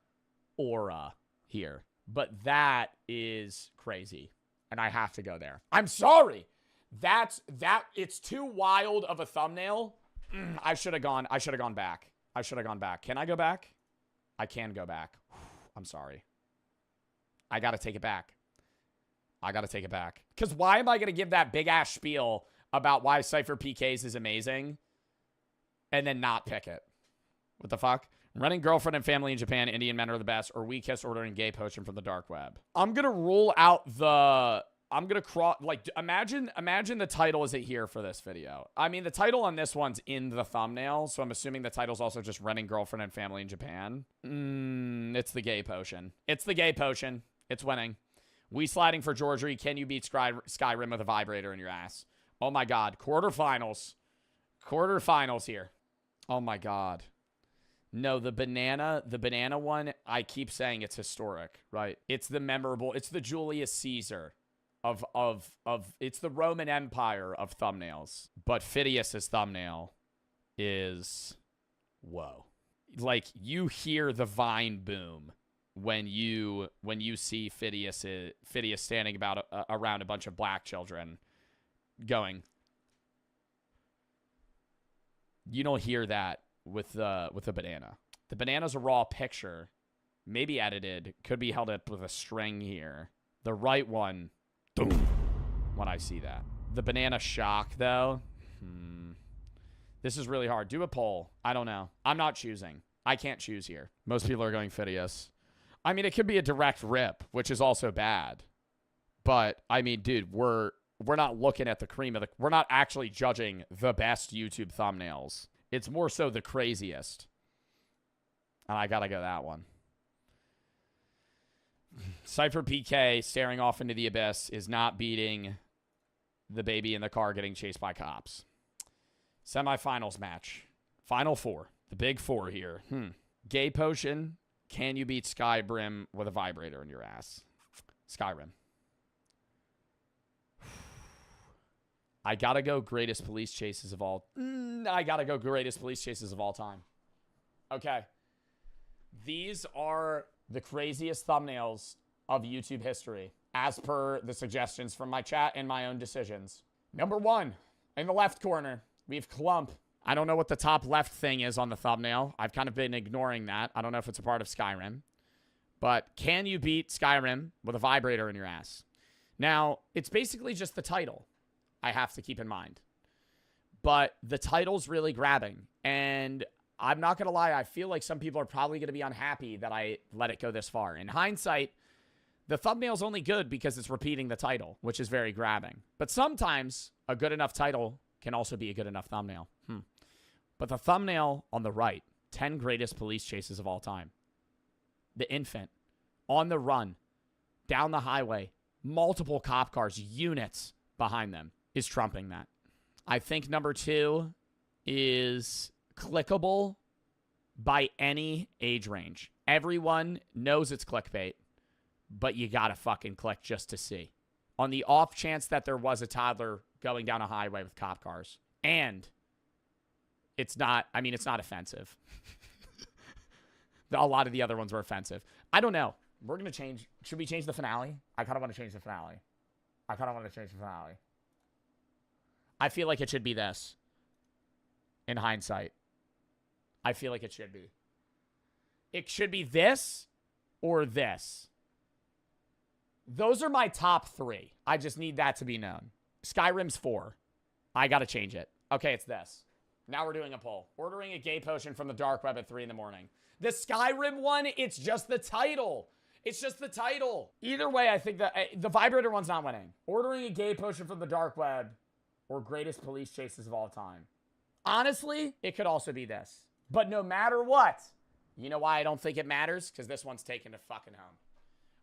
aura here. But that is crazy. And I have to go there. I'm sorry. It's too wild of a thumbnail. I should have gone back. Can I go back? I can go back. I'm sorry. I got to take it back. Because why am I going to give that big-ass spiel about why Cypher PKs is amazing and then not pick it? What the fuck? Running girlfriend and family in Japan, Indian men are the best, or we kiss ordering gay potion from the dark web. I'm going to rule out the... I'm going to cross... Like, imagine the title isn't here for this video. I mean, the title on this one's in the thumbnail, so I'm assuming the title's also just running girlfriend and family in Japan. It's the gay potion. It's winning. We sliding for Georgery. Can you beat Skyrim with a vibrator in your ass? Oh, my God. Quarterfinals here. Oh, my God. No, the banana one, I keep saying it's historic, right? It's the Julius Caesar it's the Roman Empire of thumbnails. But Phidias's thumbnail is, whoa. Like, you hear the Vine boom when you see Phidias standing around a bunch of black children going. You don't hear that with the banana. The banana's a raw picture, maybe edited, could be held up with a string here. The right one, boom, when I see that. The banana shock, though. This is really hard. Do a poll. I don't know. I'm not choosing. I can't choose here. Most people are going Phidias. I mean, it could be a direct rip, which is also bad. But, I mean, dude, we're not looking at the cream of the... We're not actually judging the best YouTube thumbnails. It's more so the craziest. And I gotta go that one. Cypher PK staring off into the abyss is not beating the baby in the car getting chased by cops. Semifinals match. Final 4. The big 4 here. Gay potion. Can you beat Skyrim with a vibrator in your ass? Skyrim. I gotta go greatest police chases of all. I gotta go greatest police chases of all time. Okay. These are the craziest thumbnails of YouTube history, as per the suggestions from my chat and my own decisions. Number 1, in the left corner, we have Clump. I don't know what the top left thing is on the thumbnail. I've kind of been ignoring that. I don't know if it's a part of Skyrim. But can you beat Skyrim with a vibrator in your ass? Now, it's basically just the title I have to keep in mind. But the title's really grabbing. And I'm not going to lie, I feel like some people are probably going to be unhappy that I let it go this far. In hindsight, the thumbnail's only good because it's repeating the title, which is very grabbing. But sometimes a good enough title can also be a good enough thumbnail. But the thumbnail on the right, 10 greatest police chases of all time. The infant, on the run, down the highway, multiple cop cars, units behind them, is trumping that. I think number 2 is clickable by any age range. Everyone knows it's clickbait, but you gotta fucking click just to see. On the off chance that there was a toddler going down a highway with cop cars. And it's not offensive. A lot of the other ones were offensive. I don't know. We're going to change. Should we change the finale? I kind of want to change the finale. I feel like it should be this. In hindsight. I feel like it should be. It should be this or this. Those are my top 3. I just need that to be known. Skyrim's 4. I got to change it. Okay, it's this. Now we're doing a poll. Ordering a gay potion from the dark web at 3 in the morning. The Skyrim one, it's just the title. It's just the title. Either way, I think that the vibrator one's not winning. Ordering a gay potion from the dark web or greatest police chases of all time. Honestly, it could also be this. But no matter what, you know why I don't think it matters? Because this one's taking it fucking home.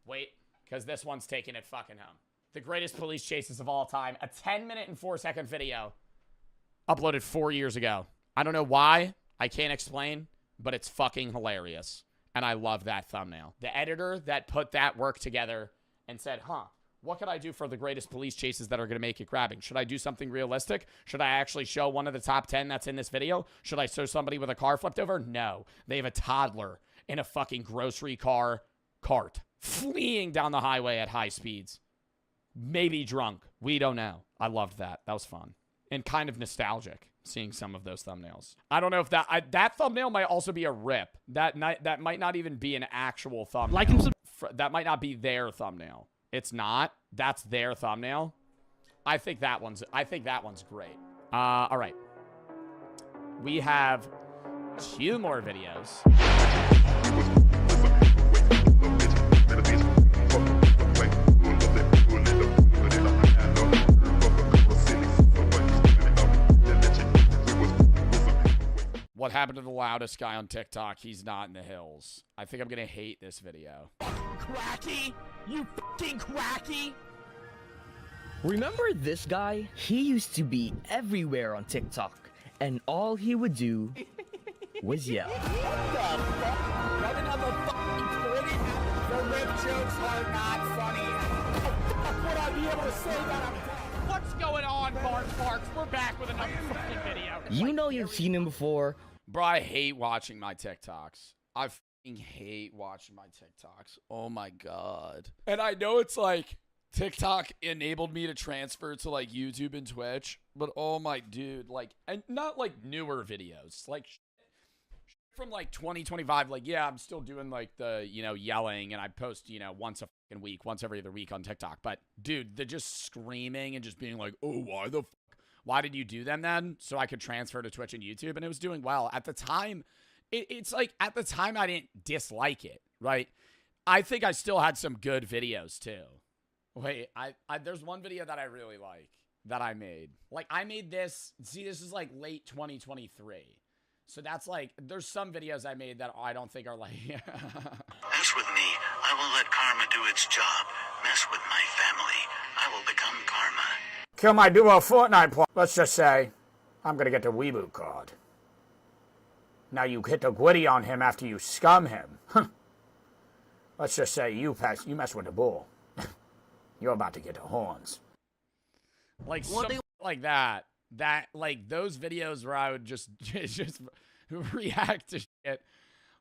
Wait, because this one's taking it fucking home. The greatest police chases of all time. A 10-minute and 4-second video. Uploaded 4 years ago. I don't know why. I can't explain. But it's fucking hilarious. And I love that thumbnail. The editor that put that work together and said, what could I do for the greatest police chases that are going to make it grabbing? Should I do something realistic? Should I actually show one of the top 10 that's in this video? Should I show somebody with a car flipped over? No. They have a toddler in a fucking grocery cart fleeing down the highway at high speeds. Maybe drunk. We don't know. I loved that. That was fun. And kind of nostalgic, seeing some of those thumbnails. I don't know if that thumbnail might also be a rip. That might not even be an actual thumbnail. That might not be their thumbnail. It's not. That's their thumbnail. I think that one's great. All right. We have 2 more videos. What happened to the loudest guy on TikTok? He's not in the hills. I think I'm gonna hate this video. Quacky? You fucking quacky? Remember this guy? He used to be everywhere on TikTok, and all he would do was yell. What the fuck? Running on the fucking credit? The rip jokes are not funny. How the fuck would I be able to say that I'm dead? What's going on, Bart Parks? We're back with another fucking video. You know you've seen him before. Bro, I hate watching my TikToks. I fucking hate watching my TikToks. Oh my God. And I know it's like TikTok enabled me to transfer to like YouTube and Twitch, but oh my dude, like, and not like newer videos, like from like 2025, like, yeah, I'm still doing like the, yelling, and I post, once a fucking week, once every other week on TikTok. But dude, they're just screaming and just being like, oh, why did you do them then? So I could transfer to Twitch and YouTube, and it was doing well. At the time, it's like, at the time, I didn't dislike it, right? I think I still had some good videos, too. Wait, there's one video that I really like that I made. Like, I made this, see, this is like late 2023. So that's like, there's some videos I made that I don't think are like... Mess with me, I will let karma do its job. Mess with my family, I will become karma. Kill my duo Fortnite plot. Let's just say, I'm gonna get the Weeboot card. Now you hit the Gwitty on him after you scum him. Let's just say you mess with the bull. You're about to get the horns. Like, like that. Like those videos where I would just react to shit.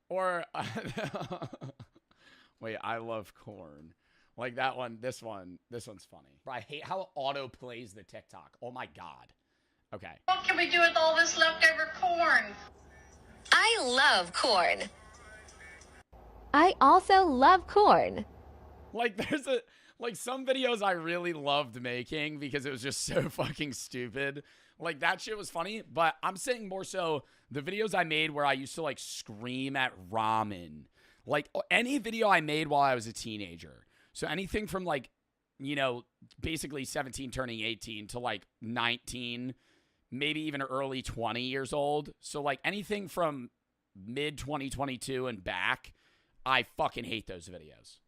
Or wait, I love corn. Like that one, this one's funny. But I hate how it auto plays the TikTok. Oh my god. Okay. What can we do with all this leftover corn? I love corn. I also love corn. Like there's some videos I really loved making because it was just so fucking stupid. Like that shit was funny, but I'm saying more so the videos I made where I used to like scream at ramen. Like any video I made while I was a teenager. So anything from like, you know, basically 17 turning 18 to like 19, maybe even early 20 years old. So like anything from mid 2022 and back, I fucking hate those videos.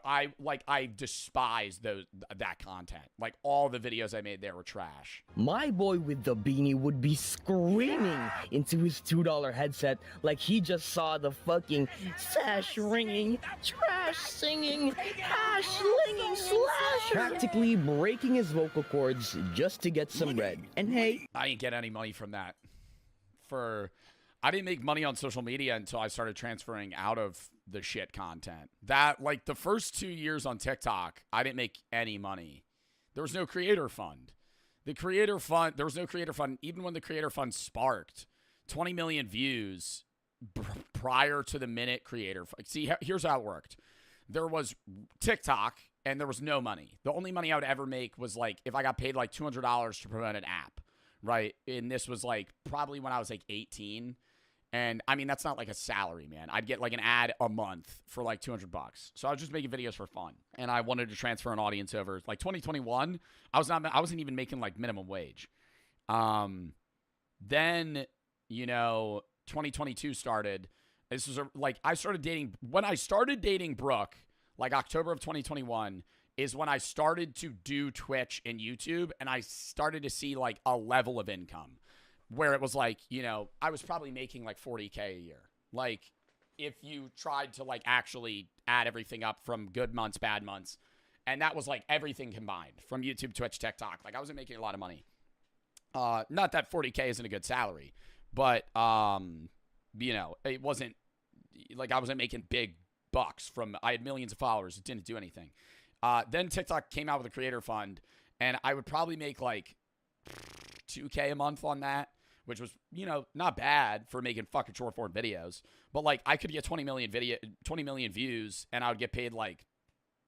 I despise that content. Like all the videos I made there were trash. My boy with the beanie would be screaming into his $2 headset like he just saw the fucking sash ringing, trash singing, hash slinging slasher, practically breaking his vocal cords just to get some bread. And hey, I didn't get any money from that. I didn't make money on social media until I started transferring out of the shit content. That, like, the first 2 years on TikTok, I didn't make any money. There was no creator fund. There was no creator fund. Even when the creator fund sparked, 20 million views prior to the minute creator fund. See, here's how it worked. There was TikTok, and there was no money. The only money I would ever make was, like, if I got paid, like, $200 to promote an app, right? And this was, like, probably when I was, like, 18. And I mean, that's not like a salary, man. I'd get like an ad a month for like $200. So I was just making videos for fun. And I wanted to transfer an audience over. Like 2021, I wasn't even making like minimum wage. Then, you know, 2022 started. This was when I started dating Brooke, like October of 2021 is when I started to do Twitch and YouTube. And I started to see like a level of income. Where it was like, you know, I was probably making like $40K a year. Like, if you tried to like actually add everything up from good months, bad months, and that was like everything combined from YouTube, Twitch, TikTok. Like, I wasn't making a lot of money. Not that 40K isn't a good salary, but you know, it wasn't like I wasn't making big bucks from. I had millions of followers. It didn't do anything. Then TikTok came out with a creator fund, and I would probably make like $2K a month on that. Which was, you know, not bad for making fucking short form videos. But like I could get 20 million views and I would get paid like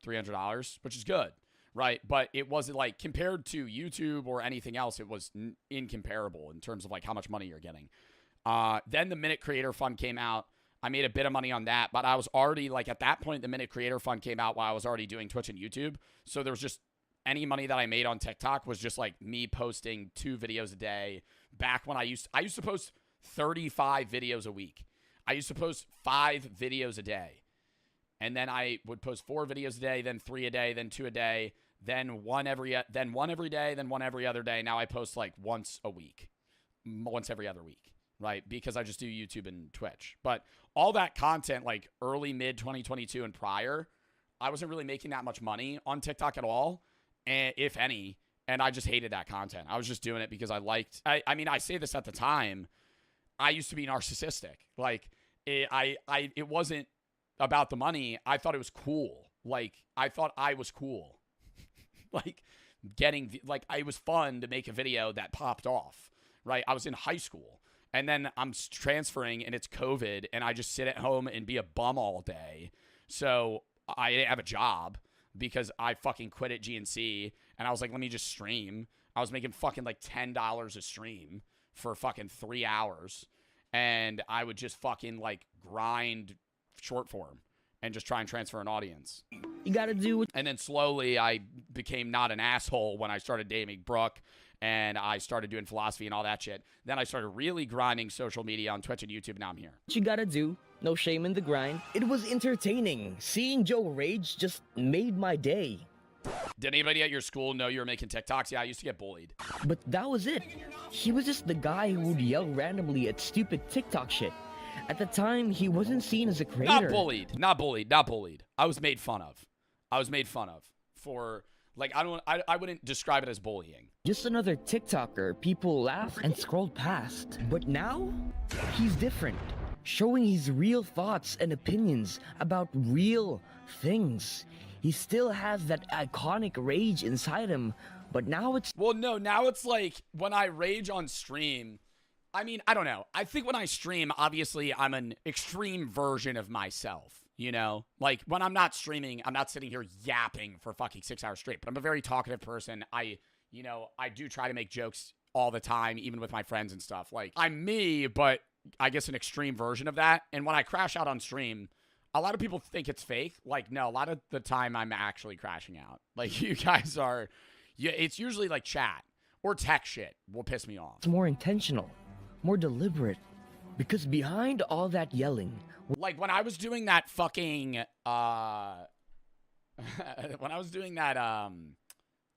$300, which is good, right? But it wasn't like compared to YouTube or anything else, it was incomparable in terms of like how much money you're getting. Then the Minute Creator Fund came out. I made a bit of money on that, but I was already like at that point, the Minute Creator Fund came out while I was already doing Twitch and YouTube. So there was just any money that I made on TikTok was just like me posting 2 videos a day. Back when I used to post 35 videos a week. I used to post 5 videos a day. And then I would post 4 videos a day, then 3 a day, then 2 a day, then one every day, then one every other day. Now I post like once every other week, right? Because I just do YouTube and Twitch. But all that content, like early, mid 2022 and prior, I wasn't really making that much money on TikTok at all, and if any. And I just hated that content. I was just doing it because I liked. I mean, I say this at the time. I used to be narcissistic. Like it wasn't about the money. I thought it was cool. Like I thought I was cool. Like it was fun to make a video that popped off. Right. I was in high school, and then I'm transferring, and it's COVID, and I just sit at home and be a bum all day. So I didn't have a job. Because I fucking quit at GNC, and I was like, let me just stream. I was making fucking like $10 a stream for fucking 3 hours, and I would just fucking like grind short form and just try and transfer an audience. you gotta do what. And then slowly I became not an asshole when I started dating Brooke, and I started doing philosophy and all that shit. Then I started really grinding social media on Twitch and YouTube. Now I'm here. You gotta do. No shame in the grind. It was entertaining. Seeing Joe rage just made my day. Did anybody at your school know you were making TikToks? Yeah, I used to get bullied. But that was it. He was just the guy who would yell randomly at stupid TikTok shit. At the time, he wasn't seen as a creator. Not bullied. I was made fun of. For Like, I wouldn't describe it as bullying. Just another TikToker people laughed and scrolled past. But now, he's different, showing his real thoughts and opinions about real things. He still has that iconic rage inside him, but now it's... Well, no, now it's like when I rage on stream, I mean, I don't know. I think when I stream, obviously, I'm an extreme version of myself, you know? Like, when I'm not streaming, I'm not sitting here yapping for fucking 6 hours straight, but I'm a very talkative person. I do try to make jokes all the time, even with my friends and stuff. Like, I'm me, but I guess an extreme version of that. And when I crash out on stream, a lot of people think it's fake. Like, no, a lot of the time I'm actually crashing out. Like, you guys are, yeah, it's usually like chat or tech shit will piss me off. It's more intentional, more deliberate, because behind all that yelling... Like, when I was doing that fucking, when I was doing that,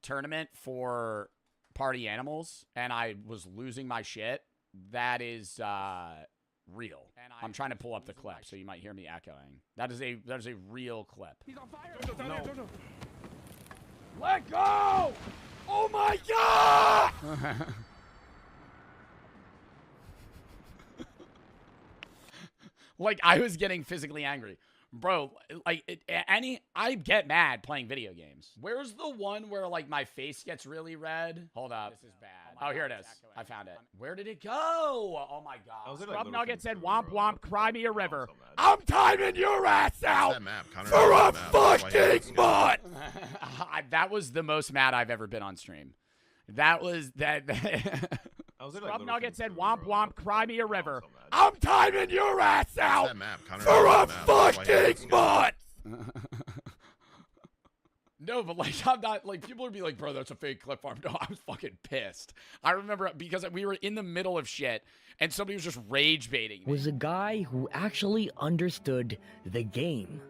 tournament for Party Animals and I was losing my shit, that is, real. I'm trying to pull up the clip, so you might hear me echoing. That is a real clip. He's on fire. No. Let go! Oh my god! Like, I was getting physically angry. Bro, like, I get mad playing video games. Where's the one where, like, my face gets really red? Hold up. This is bad. Oh, here it is. I found it. Where did it go? Oh, my God. Scrub Nugget said, womp womp, cry me a river. I'm timing your ass out for a fucking month! That was the most mad I've ever been on stream. That was, that... Scrub Nugget said, womp womp, cry me a river. I'm timing your ass out for a fucking month! No, but like, I'm not, like, people would be like, bro, that's a fake clip farm. No, I was fucking pissed. I remember because we were in the middle of shit and somebody was just rage baiting me. Was a guy who actually understood the game.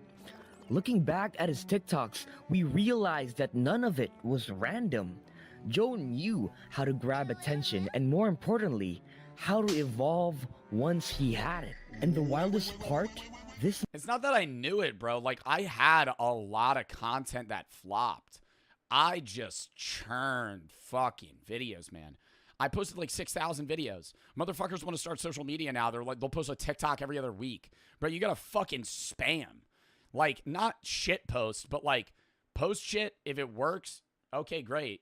Looking back at his TikToks, we realized that none of it was random. Joe knew how to grab attention and, more importantly, how to evolve once he had it. And the wildest part, it's not that I knew it, bro. Like, I had a lot of content that flopped. I just churned fucking videos, man. I posted like 6,000 videos. Motherfuckers want to start social media now. They'll post a TikTok every other week. Bro, you gotta fucking spam. Like, not shit post, but like, post shit. If it works, okay, great.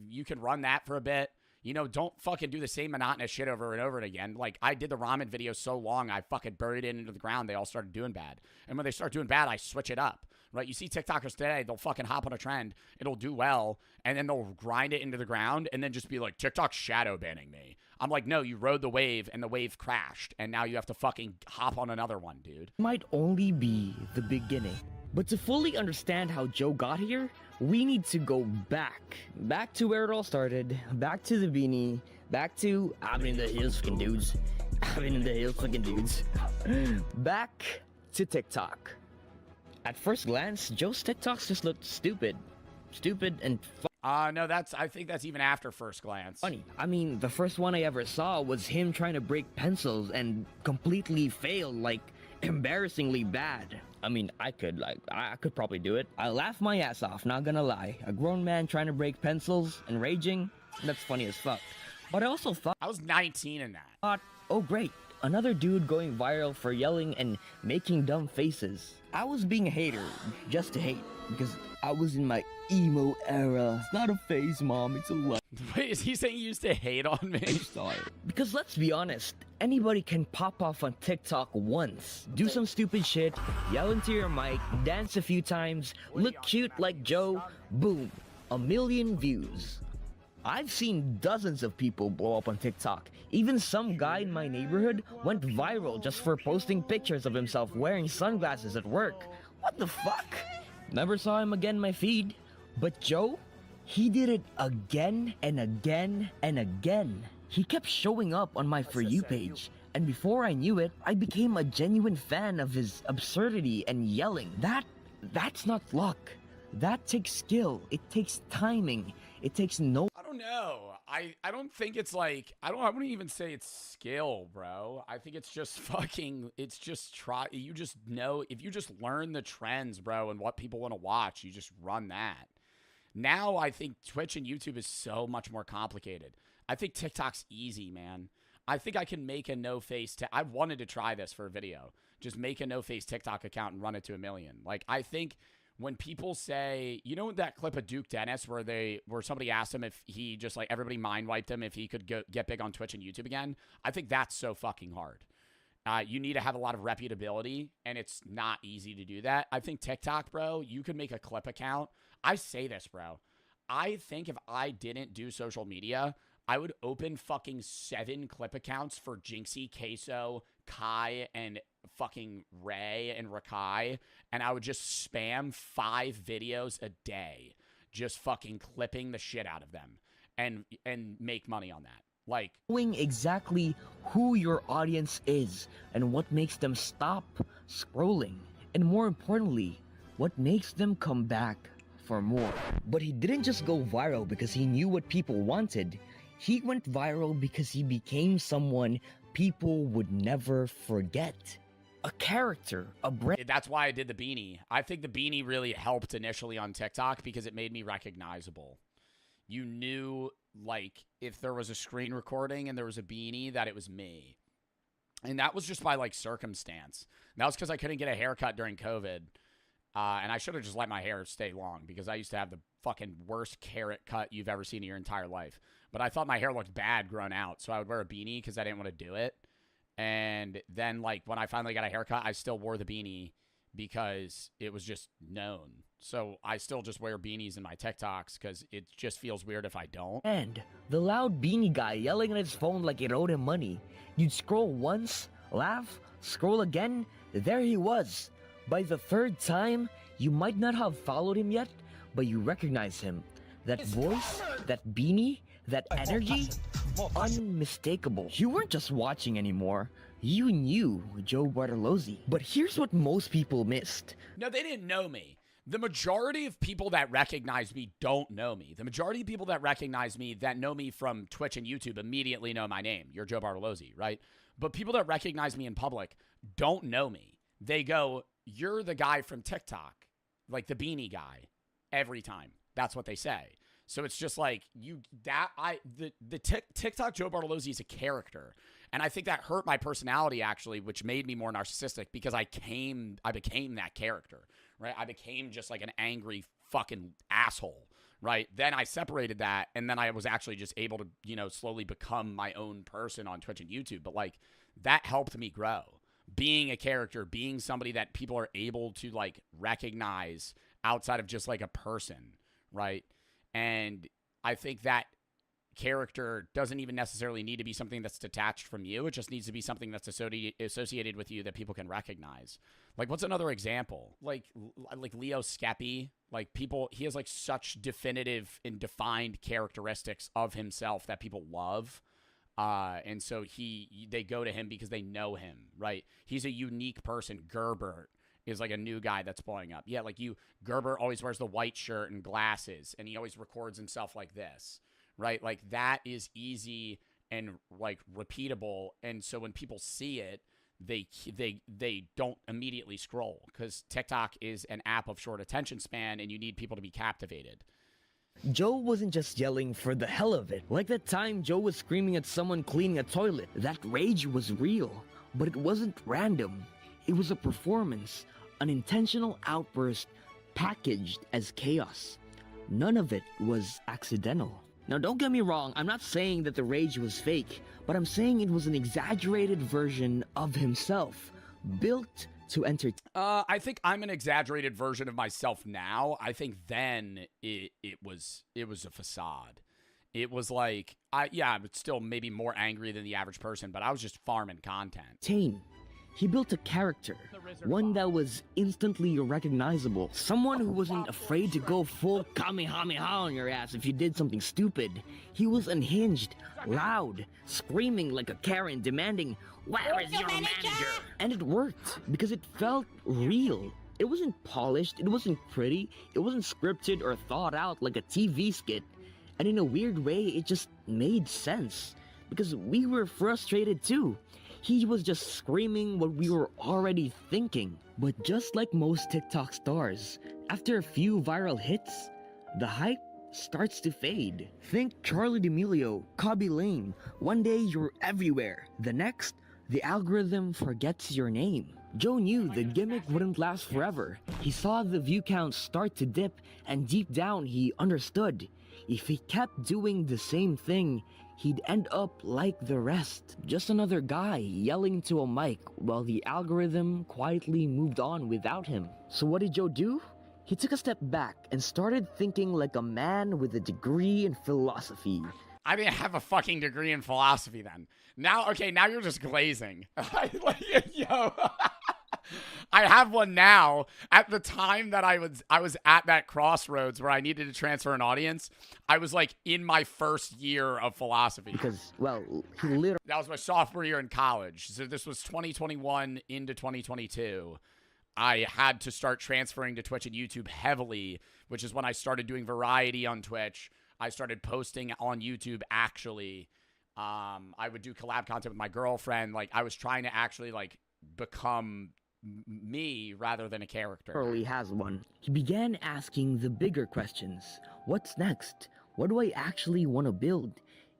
You can run that for a bit. You know, don't fucking do the same monotonous shit over and over again. Like, I did the ramen video so long, I fucking buried it into the ground. They all started doing bad. And when they start doing bad, I switch it up, right? You see TikTokers today, they'll fucking hop on a trend. It'll do well, and then they'll grind it into the ground and then just be like, TikTok's shadow banning me. I'm like, no, you rode the wave, and the wave crashed, and now you have to fucking hop on another one, dude. Might only be the beginning. But to fully understand how Joe got here, we need to go back to where it all started, back to the beanie, back to, I've been in the hills fucking dudes, back to TikTok. At first glance, Joe's TikToks just looked stupid and no, I think that's even after first glance. Funny. I mean, the first one I ever saw was him trying to break pencils and completely failed, like, embarrassingly bad. I mean, I could probably do it. I laughed my ass off, not gonna lie. A grown man trying to break pencils and raging, that's funny as fuck. But I also thought... I was 19 in that. Oh great, another dude going viral for yelling and making dumb faces. I was being a hater, just to hate, because I was in my emo era. It's not a phase, Mom, it's a life. Wait, is he saying you used to hate on me? Sorry. Because let's be honest, anybody can pop off on TikTok once, do some stupid shit, yell into your mic, dance a few times, look cute like Joe, boom, 1 million views. I've seen dozens of people blow up on TikTok. Even some guy in my neighborhood went viral just for posting pictures of himself wearing sunglasses at work. What the fuck? Never saw him again in my feed. But Joe, he did it again and again and again. He kept showing up on my For You page. And before I knew it, I became a genuine fan of his absurdity and yelling. That's not luck. That takes skill. It takes timing. It takes no... I don't know. I don't think it's like... I wouldn't even say it's skill, bro. I think it's just fucking... It's just try... You just know... If you just learn the trends, bro, and what people want to watch, you just run that. Now I think Twitch and YouTube is so much more complicated. I think TikTok's easy, man. I think I can make a no-face... I wanted to try this for a video. Just make a no-face TikTok account and run it to 1 million. Like, I think when people say... You know that clip of Duke Dennis where somebody asked him if he just, like, everybody mind-wiped him if he could get big on Twitch and YouTube again? I think that's so fucking hard. You need to have a lot of reputability, and it's not easy to do that. I think TikTok, bro, you could make a clip account. I say this, bro. I think if I didn't do social media... I would open fucking 7 clip accounts for Jinxie, Queso, Kai, and fucking Ray and Rakai, and I would just spam 5 videos a day, just fucking clipping the shit out of them, and make money on that. Like, knowing exactly who your audience is and what makes them stop scrolling, and more importantly, what makes them come back for more. But he didn't just go viral because he knew what people wanted. He went viral because he became someone people would never forget. A character, a brand. That's why I did the beanie. I think the beanie really helped initially on TikTok because it made me recognizable. You knew, like, if there was a screen recording and there was a beanie, that it was me. And that was just by, like, circumstance. And that was because I couldn't get a haircut during COVID. And I should have just let my hair stay long because I used to have the fucking worst carrot cut you've ever seen in your entire life. But I thought my hair looked bad grown out, so I would wear a beanie because I didn't want to do it. And then, like, when I finally got a haircut, I still wore the beanie because it was just known. So I still just wear beanies in my TikToks because it just feels weird if I don't. And the loud beanie guy yelling on his phone like it owed him money. You'd scroll once, laugh, scroll again, there he was. By the 3rd time, you might not have followed him yet, but you recognize him. That voice, that beanie, that energy, unmistakable. You weren't just watching anymore. You knew Joe Bartolozzi. But here's what most people missed. No, they didn't know me. The majority of people that recognize me don't know me. The majority of people that recognize me that know me from Twitch and YouTube immediately know my name. You're Joe Bartolozzi, right? But people that recognize me in public don't know me. They go, you're the guy from TikTok, like the beanie guy, every time. That's what they say. So it's just like the TikTok Joe Bartolozzi is a character, and I think that hurt my personality actually, which made me more narcissistic because I became that character, right? I became just like an angry fucking asshole, right? Then I separated that, and then I was actually just able to, you know, slowly become my own person on Twitch and YouTube. But like that helped me grow, being a character, being somebody that people are able to like recognize outside of just like a person, right? And I think that character doesn't even necessarily need to be something that's detached from you. It just needs to be something that's associated with you that people can recognize. Like, what's another example? Like Leo Skeppy. Like, he has like such definitive and defined characteristics of himself that people love. And so they go to him because they know him, right? He's a unique person. Gerbert is like a new guy that's blowing up. Yeah, like Gerber always wears the white shirt and glasses, and he always records himself like this, right? Like that is easy and like repeatable, and so when people see it, they don't immediately scroll because TikTok is an app of short attention span, and you need people to be captivated. Joe wasn't just yelling for the hell of it. Like that time Joe was screaming at someone cleaning a toilet. That rage was real, but it wasn't random. It was a performance. An intentional outburst packaged as chaos. None of it was accidental. Now don't get me wrong, I'm not saying that the rage was fake, but I'm saying it was an exaggerated version of himself, built to entertain. I think I'm an exaggerated version of myself now. I think then it was a facade. It was like, I'm still maybe more angry than the average person, but I was just farming content. He built a character, one that was instantly recognizable. Someone who wasn't afraid to go full Kamehameha on your ass if you did something stupid. He was unhinged, loud, screaming like a Karen, demanding, "Where is your manager?" And it worked, because it felt real. It wasn't polished, it wasn't pretty, it wasn't scripted or thought out like a TV skit. And in a weird way, it just made sense. Because we were frustrated too. He was just screaming what we were already thinking. But just like most TikTok stars, after a few viral hits, the hype starts to fade. Think Charlie D'Amelio, Cobby Lane. One day you're everywhere. The next, the algorithm forgets your name. Joe knew the gimmick wouldn't last forever. He saw the view count start to dip, and deep down he understood. If he kept doing the same thing, he'd end up like the rest. Just another guy yelling to a mic while the algorithm quietly moved on without him. So what did Joe do? He took a step back and started thinking like a man with a degree in philosophy. I didn't have a fucking degree in philosophy then. Now, okay, now you're just glazing. Yo, I have one now. At the time that I was at that crossroads where I needed to transfer an audience, I was like in my first year of philosophy. Because, well, he literally... That was my sophomore year in college. So this was 2021 into 2022. I had to start transferring to Twitch and YouTube heavily, which is when I started doing variety on Twitch. I started posting on YouTube, actually. I would do collab content with my girlfriend. Like, I was trying to actually, like, become me rather than a character. Literally has one. He began asking the bigger questions. What's next? What do I actually want to build?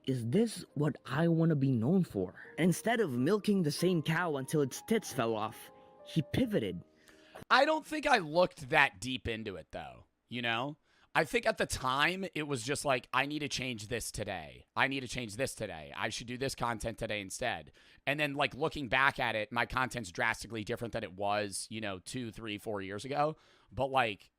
Is this what I want to be known for? And instead of milking the same cow until its tits fell off, he pivoted. I don't think I looked that deep into it, though, you know? I think at the time, it was just like, I need to change this today. I need to change this today. I should do this content today instead. And then, like, looking back at it, my content's drastically different than it was, you know, 2, 3, 4 years ago. But, like,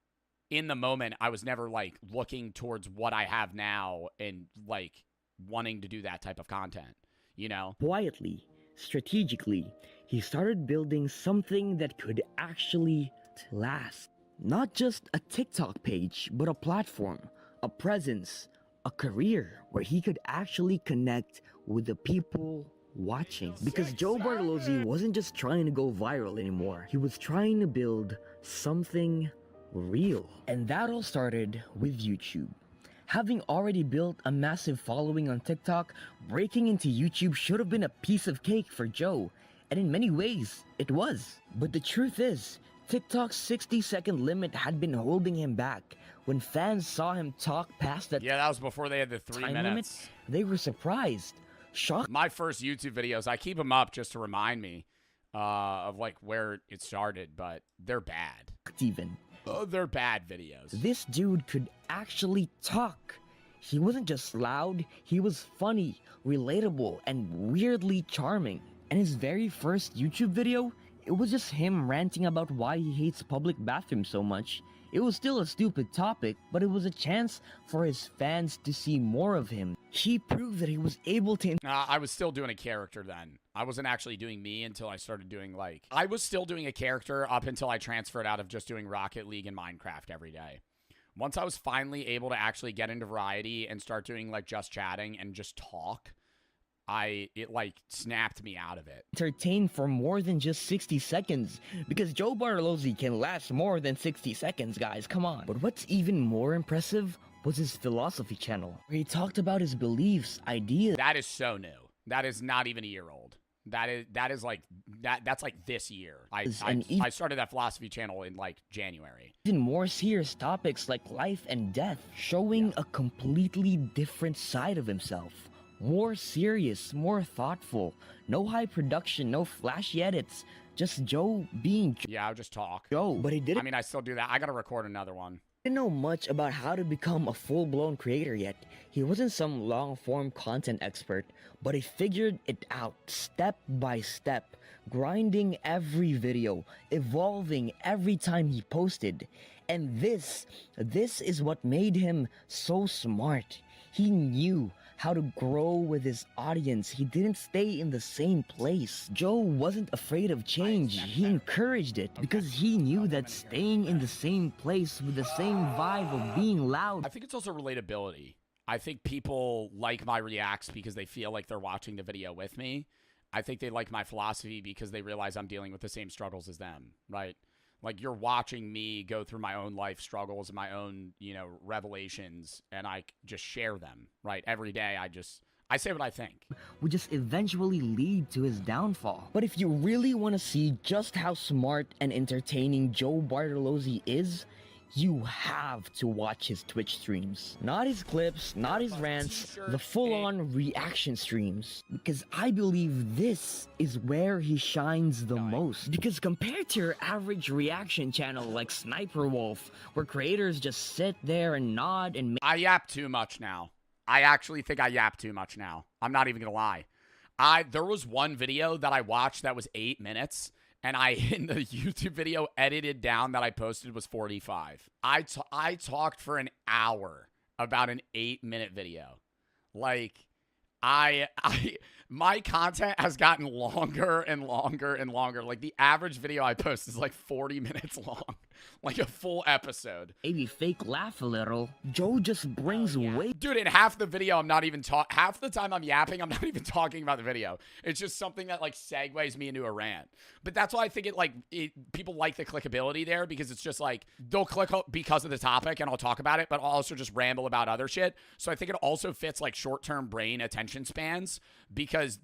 in the moment, I was never, like, looking towards what I have now and, like, wanting to do that type of content, you know? Quietly, strategically, he started building something that could actually last. Not just a TikTok page, but a platform, a presence, a career where he could actually connect with the people watching. Because Joe Bartolozzi wasn't just trying to go viral anymore. He was trying to build something real. And that all started with YouTube. Having already built a massive following on TikTok, breaking into YouTube should have been a piece of cake for Joe. And in many ways, it was. But the truth is, TikTok's 60-second limit had been holding him back. When fans saw him talk past that Yeah, that was before they had the 3 minutes. limit, they were surprised, shocked. My first YouTube videos, I keep them up just to remind me of, like, where it started, but they're bad. Even. Oh, they're bad videos. This dude could actually talk. He wasn't just loud, he was funny, relatable, and weirdly charming. And his very first YouTube video, it was just him ranting about why he hates public bathrooms so much. It was still a stupid topic, but it was a chance for his fans to see more of him. He proved that he was able to... I was still doing a character then. I wasn't actually doing me until I started doing, like... I was still doing a character up until I transferred out of just doing Rocket League and Minecraft every day. Once I was finally able to actually get into variety and start doing, like, just chatting and just talk... it like snapped me out of it. Entertain for more than just 60 seconds, because Joe Bartolozzi can last more than 60 seconds, guys, come on. But what's even more impressive was his philosophy channel, where he talked about his beliefs, ideas. That is so new. That is not even a year old. That's like this year. I started that philosophy channel in like January. Even more serious topics like life and death, showing a completely different side of himself. More serious, more thoughtful. No high production, no flashy edits. Just Joe being Yeah, I'll just talk. Joe. But he didn't. I mean, I still do that. I gotta record another one. Didn't know much about how to become a full-blown creator yet. He wasn't some long-form content expert, but he figured it out step by step, grinding every video, evolving every time he posted. And this is what made him so smart. He knew how to grow with his audience. He didn't stay in the same place. Joe wasn't afraid of change. He encouraged it because he knew that staying in the same place with the same vibe of being loud. I think it's also relatability. I think people like my reacts because they feel like they're watching the video with me. I think they like my philosophy because they realize I'm dealing with the same struggles as them, right? Like, you're watching me go through my own life struggles and my own, you know, revelations, and I just share them, right? Every day, I say what I think. Would just eventually lead to his downfall. But if you really want to see just how smart and entertaining Joe Bartolozzi is, You have to watch his Twitch streams. Not his clips, not his rants, the full-on reaction streams. Because I believe this is where he shines the most. Because compared to your average reaction channel like Sniper Wolf, where creators just sit there and nod and I yap too much now. I actually think I yap too much now. I'm not even gonna lie. There was one video that I watched that was 8 minutes, and in the YouTube video edited down that I posted was 45. I talked for an hour about an 8-minute video. Like, my content has gotten longer and longer and longer. Like, the average video I post is like 40 minutes long. Like a full episode. maybe fake laugh a little. Joe just brings way. Dude, in half the video, I'm not even half the time I'm yapping, I'm not even talking about the video. It's just something that like segues me into a rant. But that's why I think people like the clickability there, because it's just like they'll click because of the topic and I'll talk about it, but I'll also just ramble about other shit. So I think it also fits like short-term brain attention spans, because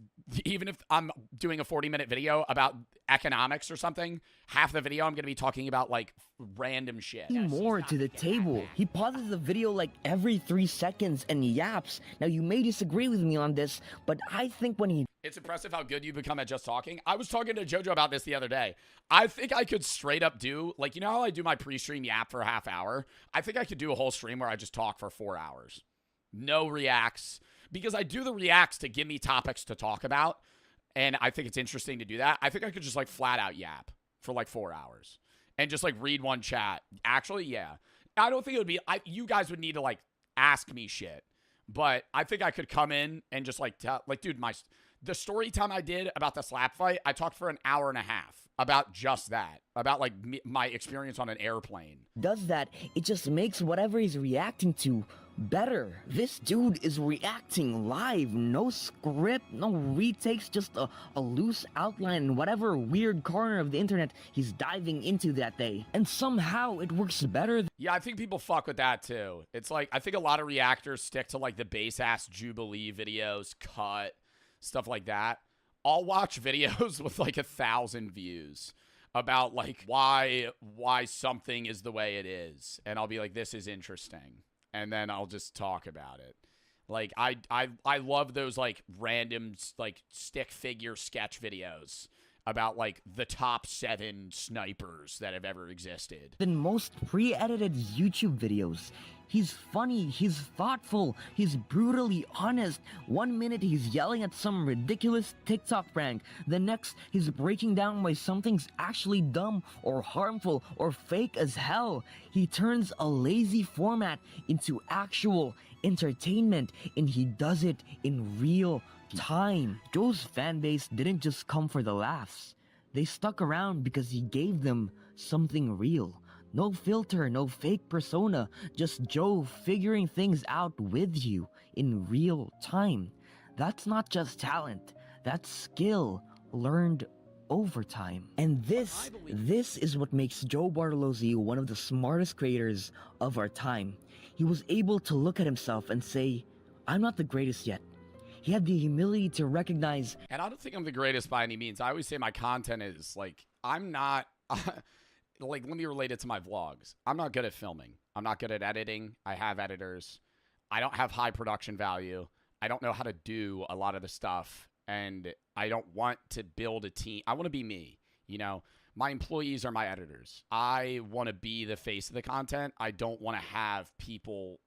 even if I'm doing a 40-minute video about economics or something, half the video I'm going to be talking about like random shit. More to the table. He pauses the video like every 3 seconds and yaps. Now you may disagree with me on this, but I think when he... It's impressive how good you become at just talking. I was talking to JoJo about this the other day. I think I could straight up do, like, you know how I do my pre-stream yap for a half hour? I think I could do a whole stream where I just talk for 4 hours. No reacts. Because I do the reacts to give me topics to talk about. And I think it's interesting to do that. I think I could just like flat out yap for like 4 hours. And just like read one chat. Actually, yeah. I don't think it would be, you guys would need to like ask me shit. But I think I could come in and just like tell, like, dude, the story time I did about the slap fight, I talked for an hour and a half about just that. About like my experience on an airplane. does that, it just makes whatever he's reacting to better. This dude is reacting live. No script, no retakes, just a loose outline in whatever weird corner of the internet he's diving into that day. And somehow it works better. Yeah, I think people fuck with that too. It's like, I think a lot of reactors stick to like the base-ass Jubilee videos, cut, stuff like that. I'll watch videos with like 1,000 views about like why something is the way it is. And I'll be like, this is interesting. And then I'll just talk about it. Like, I love those like random like stick figure sketch videos about like the top 7 snipers that have ever existed. Than most pre-edited YouTube videos. He's funny, he's thoughtful, he's brutally honest. 1 minute he's yelling at some ridiculous TikTok prank. The next he's breaking down why something's actually dumb or harmful or fake as hell. He turns a lazy format into actual entertainment, and he does it in real time. Joe's fanbase didn't just come for the laughs. They stuck around because he gave them something real. No filter, no fake persona, just Joe figuring things out with you in real time. That's not just talent, that's skill learned over time. And this is what makes Joe Bartolozzi one of the smartest creators of our time. He was able to look at himself and say, I'm not the greatest yet. He had the humility to recognize... And I don't think I'm the greatest by any means. I always say my content is like, I'm not... Like, let me relate it to my vlogs. I'm not good at filming. I'm not good at editing. I have editors. I don't have high production value. I don't know how to do a lot of the stuff. And I don't want to build a team. I want to be me. You know, my employees are my editors. I want to be the face of the content. I don't want to have people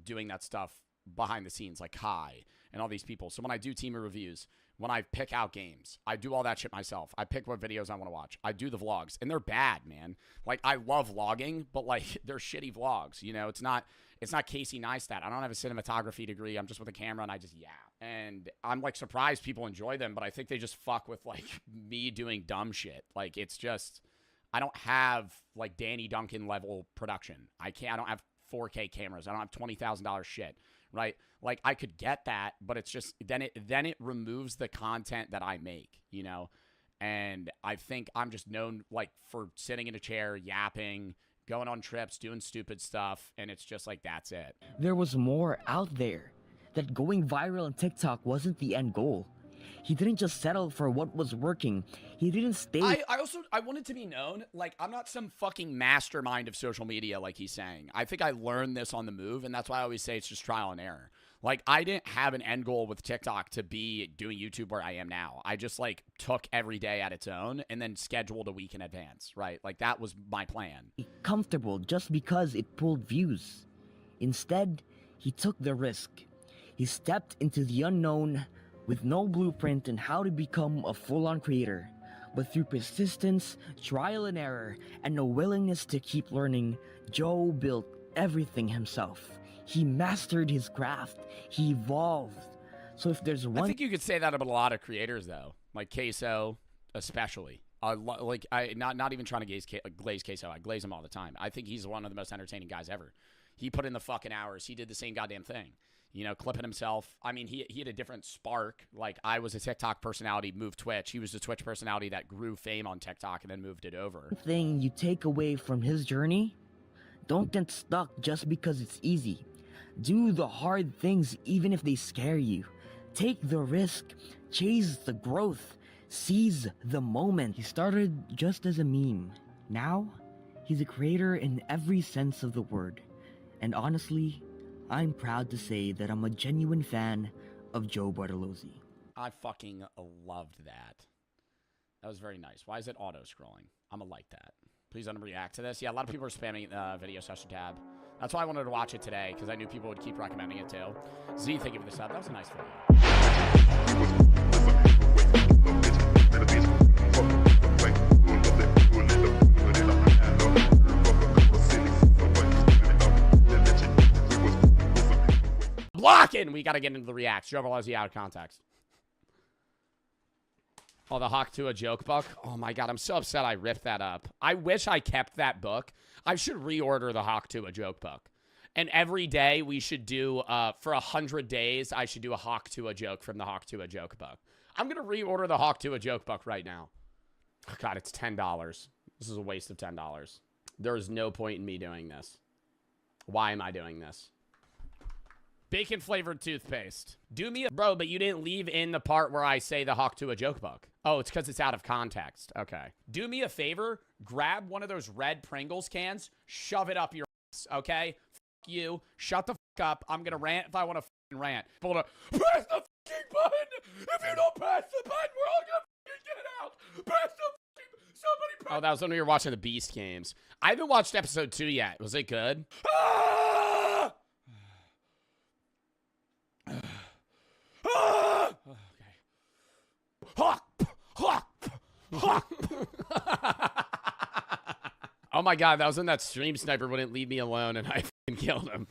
doing that stuff behind the scenes like Kai and all these people. So when I do team reviews, when I pick out games, I do all that shit myself. I pick what videos I want to watch. I do the vlogs, and they're bad, man. Like, I love vlogging, but like, they're shitty vlogs. You know, it's not Casey Neistat. I don't have a cinematography degree. I'm just with a camera and I just yap. And I'm like surprised people enjoy them, but I think they just fuck with like me doing dumb shit. Like, it's just, I don't have like Danny Duncan level production. I don't have 4K cameras. I don't have $20,000 shit. Right? Like, I could get that, but it's just, then it removes the content that I make, you know? And I think I'm just known, like, for sitting in a chair, yapping, going on trips, doing stupid stuff, and it's just like, that's it. There was more out there. That going viral on TikTok wasn't the end goal. He didn't just settle for what was working. He didn't stay. I want it to be known, like, I'm not some fucking mastermind of social media like he's saying. I think I learned this on the move, and that's why I always say it's just trial and error. Like, I didn't have an end goal with TikTok to be doing YouTube where I am now. I just, like, took every day at its own and then scheduled a week in advance, right? Like, that was my plan. Comfortable just because it pulled views. Instead, he took the risk. He stepped into the unknown with no blueprint on how to become a full-on creator. But through persistence, trial and error, and a willingness to keep learning, Joe built everything himself. He mastered his craft. He evolved. So if there's one... I think you could say that about a lot of creators, though. Like Queso, especially. Not even trying to glaze Queso. I glaze him all the time. I think he's one of the most entertaining guys ever. He put in the fucking hours. He did the same goddamn thing. You know, clipping himself. I mean, he had a different spark. Like, I was a TikTok personality, moved Twitch. He was a Twitch personality that grew fame on TikTok and then moved it over. Thing you take away from his journey, don't get stuck just because it's easy. Do the hard things even if they scare you. Take the risk. Chase the growth. Seize the moment. He started just as a meme. Now, he's a creator in every sense of the word. And honestly, I'm proud to say that I'm a genuine fan of Joe Bartolozzi. I fucking loved that. That was very nice. Why is it auto-scrolling? I'm gonna like that. Please don't react to this. Yeah, a lot of people are spamming video session tab. That's why I wanted to watch it today, because I knew people would keep recommending it too. Z, thank you for the sub. That was a nice video. Blocking! We gotta get into the reacts. Joe Bartolozzi out of context. Oh, the Hawk to a joke book. Oh my god, I'm so upset I ripped that up. I wish I kept that book. I should reorder the Hawk to a joke book. And every day we should do, for 100 days, I should do a Hawk to a joke from the Hawk to a joke book. I'm going to reorder the Hawk to a joke book right now. Oh god, it's $10. This is a waste of $10. There is no point in me doing this. Why am I doing this? Bacon flavored toothpaste. Do me a bro, but you didn't leave in the part where I say the Hawk to a joke book. Oh, it's because it's out of context. Okay. Do me a favor. Grab one of those red Pringles cans. Shove it up your ass, okay? F you. Shut the f up. I'm gonna rant if I want to f***ing rant. Hold on. Press the f***ing button. If you don't press the button, we're all gonna f***ing get out. Press the f***ing... Somebody press... Oh, that was when we were watching the Beast games. I haven't watched episode 2 yet. Was it good? Ah! Oh my god, that was when that stream sniper wouldn't leave me alone and I f***ing killed him.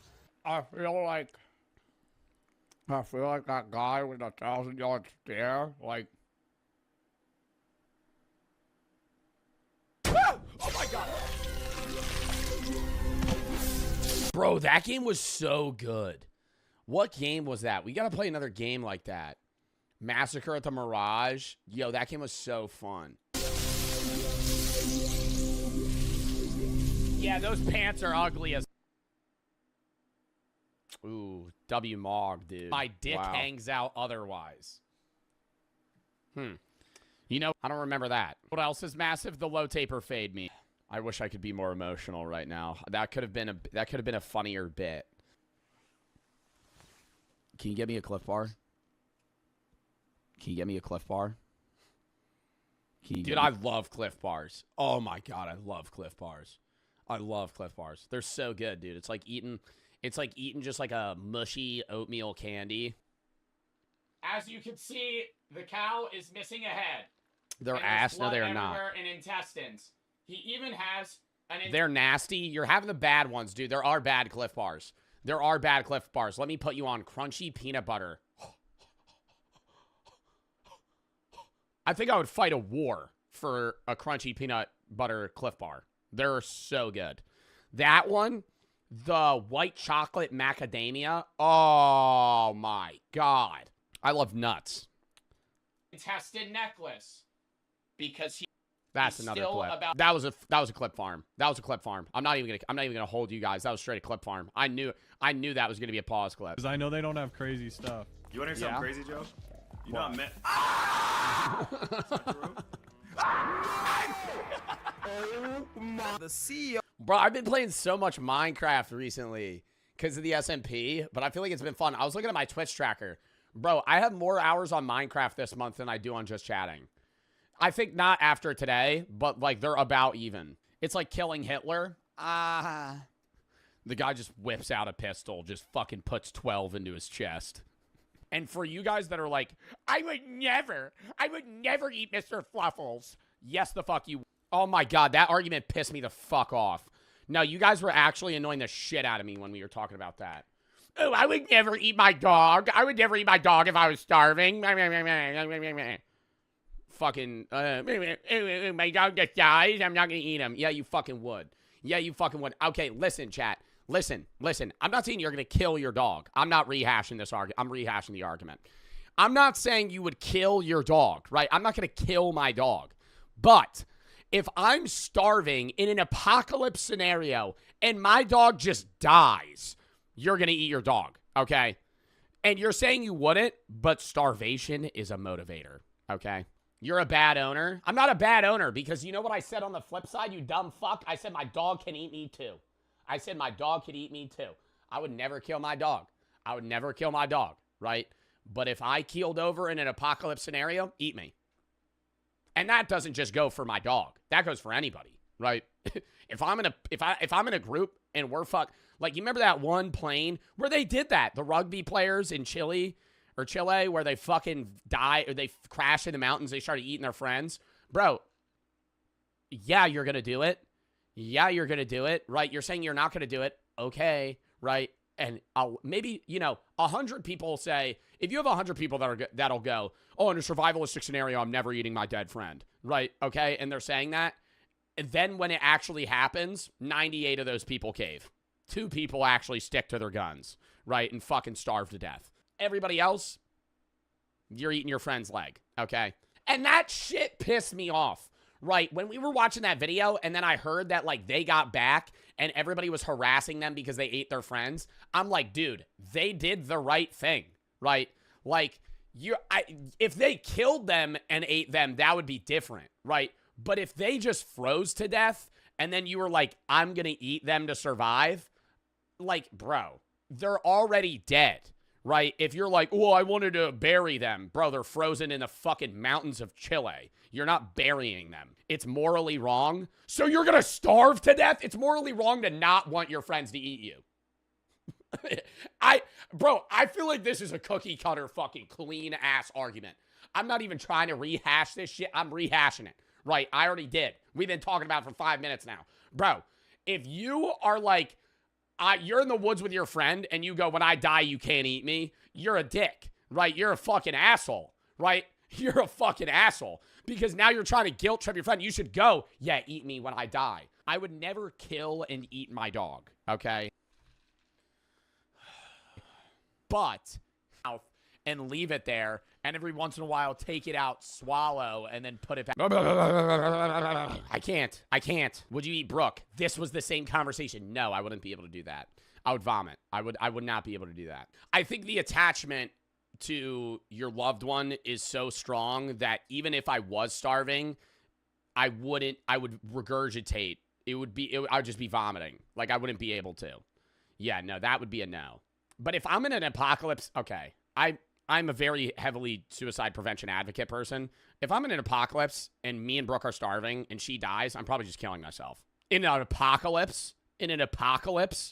I feel like that guy with a 1,000-yard stare, like... Oh my god! Bro, that game was so good. What game was that? We gotta play another game like that. Massacre at the Mirage. Yo, that game was so fun. Yeah, those pants are ugly as... Ooh, W Mog, dude. My dick hangs out otherwise. You know, I don't remember that. What else is massive? The low taper fade me. I wish I could be more emotional right now. That could have been a funnier bit. Can you get me a Cliff Bar? Can you get me a Cliff Bar? Dude, I love Cliff Bars. Oh my god, I love Cliff Bars. I love Cliff Bars. They're so good, dude. It's like eating just like a mushy oatmeal candy. As you can see, the cow is missing a head. Their ass? No, they are not. And intestines. He even has an... They're nasty. You're having the bad ones, dude. There are bad Cliff Bars. There are bad Cliff Bars. Let me put you on crunchy peanut butter. I think I would fight a war for a crunchy peanut butter Cliff Bar. They're so good. That one, the white chocolate macadamia. Oh my god. I love nuts. Intestine necklace. Because he... That's another clip. That was a clip farm. That was a clip farm. I'm not even gonna hold you guys. That was straight a clip farm. I knew that was gonna be a pause clip. Because I know they don't have crazy stuff. You want to hear something crazy, Joe? You know I meant. The CEO. Bro, I've been playing so much Minecraft recently because of the SMP, but I feel like it's been fun. I was looking at my Twitch tracker. Bro, I have more hours on Minecraft this month than I do on just chatting. I think not after today, but like they're about even. It's like killing Hitler. The guy just whips out a pistol, just fucking puts 12 into his chest. And for you guys that are like, I would never eat Mr. Fluffles. Yes, the fuck you. Oh my God, that argument pissed me the fuck off. No, you guys were actually annoying the shit out of me when we were talking about that. Oh, I would never eat my dog. I would never eat my dog if I was starving. Fucking, my dog just dies. I'm not gonna eat him. Yeah, you fucking would. Yeah, you fucking would. Okay, listen, chat. Listen. I'm not saying you're gonna kill your dog. I'm not rehashing this argument. I'm rehashing the argument. I'm not saying you would kill your dog, right? I'm not gonna kill my dog. But if I'm starving in an apocalypse scenario and my dog just dies, you're going to eat your dog, okay? And you're saying you wouldn't, but starvation is a motivator, okay? You're a bad owner. I'm not a bad owner because you know what I said on the flip side, you dumb fuck? I said my dog can eat me too. I said my dog could eat me too. I would never kill my dog. I would never kill my dog, right? But if I keeled over in an apocalypse scenario, eat me. And that doesn't just go for my dog. That goes for anybody, right? if I'm in a group and we're like, you remember that one plane where they did that? The rugby players in Chile where they fucking die or they crash in the mountains. They started eating their friends. Bro, yeah, you're going to do it. Yeah, you're going to do it, right? You're saying you're not going to do it. Okay, right? And maybe, 100 people say, if you have 100 people that'll go, oh, in a survivalistic scenario, I'm never eating my dead friend, right? Okay, and they're saying that. And then when it actually happens, 98 of those people cave. 2 people actually stick to their guns, right? And fucking starve to death. Everybody else, you're eating your friend's leg, okay? And that shit pissed me off, right? When we were watching that video and then I heard that, like, they got back and everybody was harassing them because they ate their friends, I'm like, dude, they did the right thing, right? Like, if they killed them and ate them, that would be different, right? But if they just froze to death and then you were like, I'm going to eat them to survive, like, bro, they're already dead, right? If you're like, oh, I wanted to bury them, bro, they're frozen in the fucking mountains of Chile. You're not burying them. It's morally wrong. So you're going to starve to death? It's morally wrong to not want your friends to eat you. I feel like this is a cookie cutter fucking clean ass argument. I'm not even trying to rehash this shit. I'm rehashing it, right? I already did. We've been talking about it for 5 minutes now. Bro, if you are like, you're in the woods with your friend and you go, when I die, you can't eat me. You're a dick, right? You're a fucking asshole, right? You're a fucking asshole because now you're trying to guilt trip your friend. You should go, yeah, eat me when I die. I would never kill and eat my dog, okay? But, and leave it there, and every once in a while take it out, swallow, and then put it back. I can't. Would you eat Brooke? This was the same conversation. No, I wouldn't be able to do that. I would vomit. I would not be able to do that. I think the attachment to your loved one is so strong that even if I was starving, I would regurgitate. I would just be vomiting. Like, I wouldn't be able to. Yeah, no, that would be a no. But if I'm in an apocalypse, okay, I'm a very heavily suicide prevention advocate person. If I'm in an apocalypse and me and Brooke are starving and she dies, I'm probably just killing myself. In an apocalypse,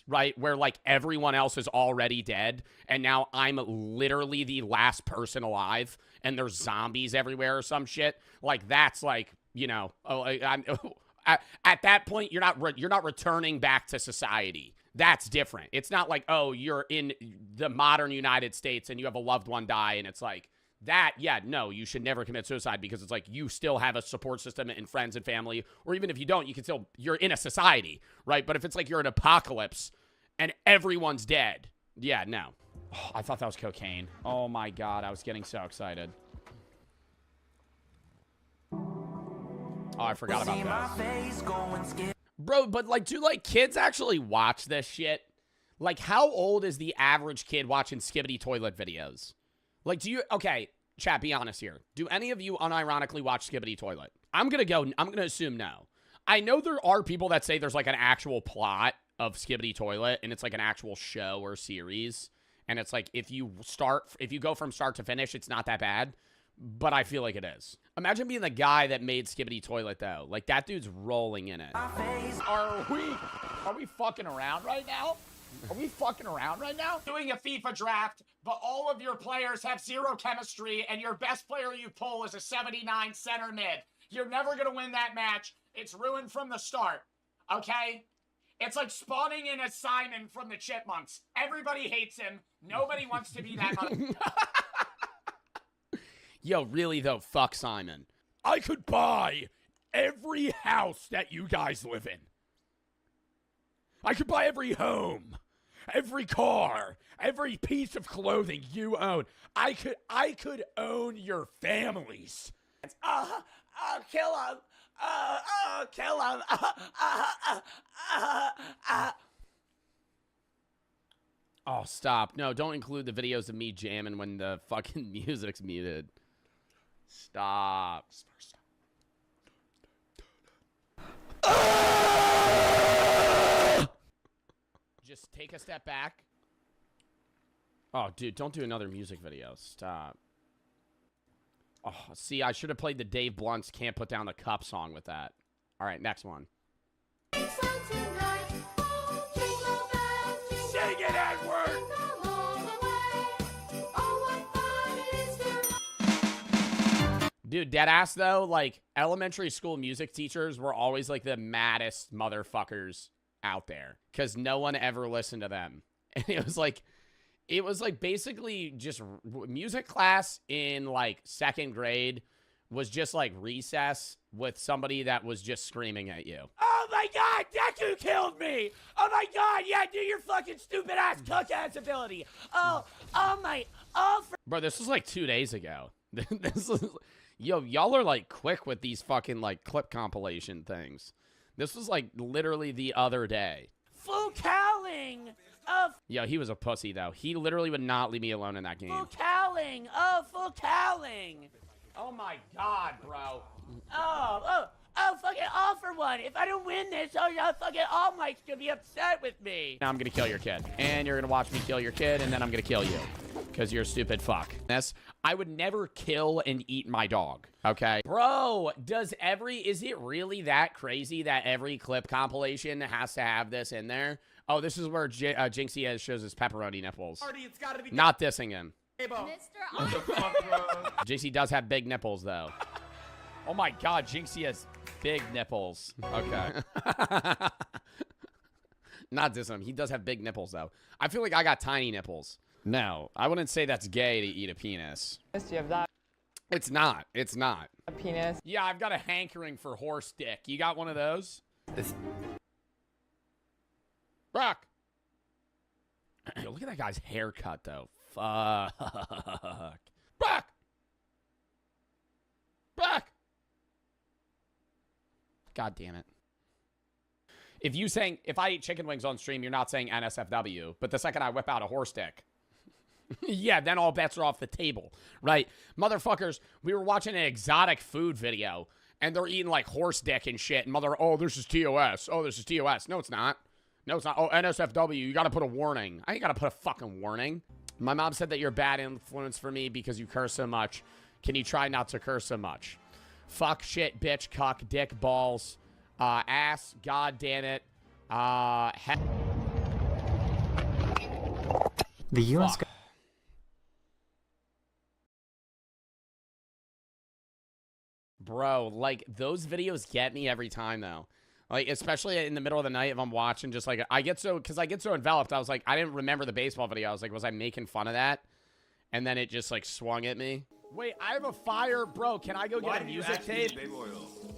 right, where like everyone else is already dead and now I'm literally the last person alive and there's zombies everywhere or some shit, like that's like, at that point you're not returning back to society. That's different. It's not like, oh, you're in the modern United States and you have a loved one die and it's like that. Yeah, no, you should never commit suicide because it's like you still have a support system and friends and family, or even if you don't, you're in a society, right? But if it's like you're in an apocalypse and everyone's dead, yeah, no. Oh, I thought that was cocaine. Oh my God, I was getting so excited. Oh, I forgot about that. Bro, but like, do like kids actually watch this shit? Like, how old is the average kid watching Skibbity toilet videos? Like, okay, Chat, be honest here. Do any of you unironically watch Skibbity Toilet? I'm gonna assume no. I know there are people that say there's like an actual plot of Skibbity Toilet and it's like an actual show or series. And it's like, if you go from start to finish, it's not that bad. But I feel like it is. Imagine being the guy that made Skibbity Toilet, though. Like, that dude's rolling in it. Are we fucking around right now? Are we fucking around right now? Doing a FIFA draft, but all of your players have zero chemistry, and your best player you pull is a 79 center mid. You're never gonna win that match. It's ruined from the start, okay? It's like spawning in a Simon from the Chipmunks. Everybody hates him. Nobody wants to be that mother. Yo, really, though, fuck Simon. I could buy every house that you guys live in. I could buy every home, every car, every piece of clothing you own. I could own your families. Kill him. Kill him. Oh, stop. No, don't include the videos of me jamming when the fucking music's muted. Stop. Just take a step back. Oh, dude, don't do another music video. Stop. Oh, see, I should have played the Dave Blunt's Can't Put Down the Cup song with that. All right, next one. Sing it, Edward! Dude, deadass though, like, elementary school music teachers were always like the maddest motherfuckers out there because no one ever listened to them. And it was like basically just music class in like second grade was just like recess with somebody that was just screaming at you. Oh my god, Deku killed me! Oh my god, yeah, do your fucking stupid ass cook ass ability! Bro, this was like 2 days ago. This was, yo, y'all are like quick with these fucking like clip compilation things. This was like literally the other day. Full cowling of Yo, he was a pussy though. He literally would not leave me alone in that game. full cowling. Full cowling. Oh my god, bro. Fucking all for one. If I don't win this, fucking All Might's gonna be upset with me. Now I'm gonna kill your kid. And you're gonna watch me kill your kid, and then I'm gonna kill you. Because you're a stupid fuck. I would never kill and eat my dog, okay? Bro, is it really that crazy that every clip compilation has to have this in there? Oh, this is where Jinxie shows his pepperoni nipples. It's gotta be Not dissing him. Mr. Jinxie does have big nipples, though. Oh my god, Jinxie has big nipples. Okay. Not dissing him. He does have big nipples, though. I feel like I got tiny nipples. No, I wouldn't say that's gay to eat a penis. Do you have that? It's not. It's not. A penis? Yeah, I've got a hankering for horse dick. You got one of those? Brock. Yo, look at that guy's haircut, though. Fuck. Brock. Brock. God damn it. If I eat chicken wings on stream, you're not saying NSFW, but the second I whip out a horse dick, yeah, then all bets are off the table, right? Motherfuckers, we were watching an exotic food video, and they're eating, like, horse dick and shit, and oh, this is TOS. Oh, this is TOS. No, it's not. No, it's not. Oh, NSFW, you gotta put a warning. I ain't gotta put a fucking warning. My mom said that you're a bad influence for me because you curse so much. Can you try not to curse so much? Fuck, shit, bitch, cuck, dick, balls, ass, god damn it, The U.S. Bro, like, those videos get me every time, though. Like, especially in the middle of the night if I'm watching, just, like, because I get so enveloped. I was like, I didn't remember the baseball video. I was like, was I making fun of that? And then it just, like, swung at me. Wait, I have a fire. Bro, can I go get a music tape?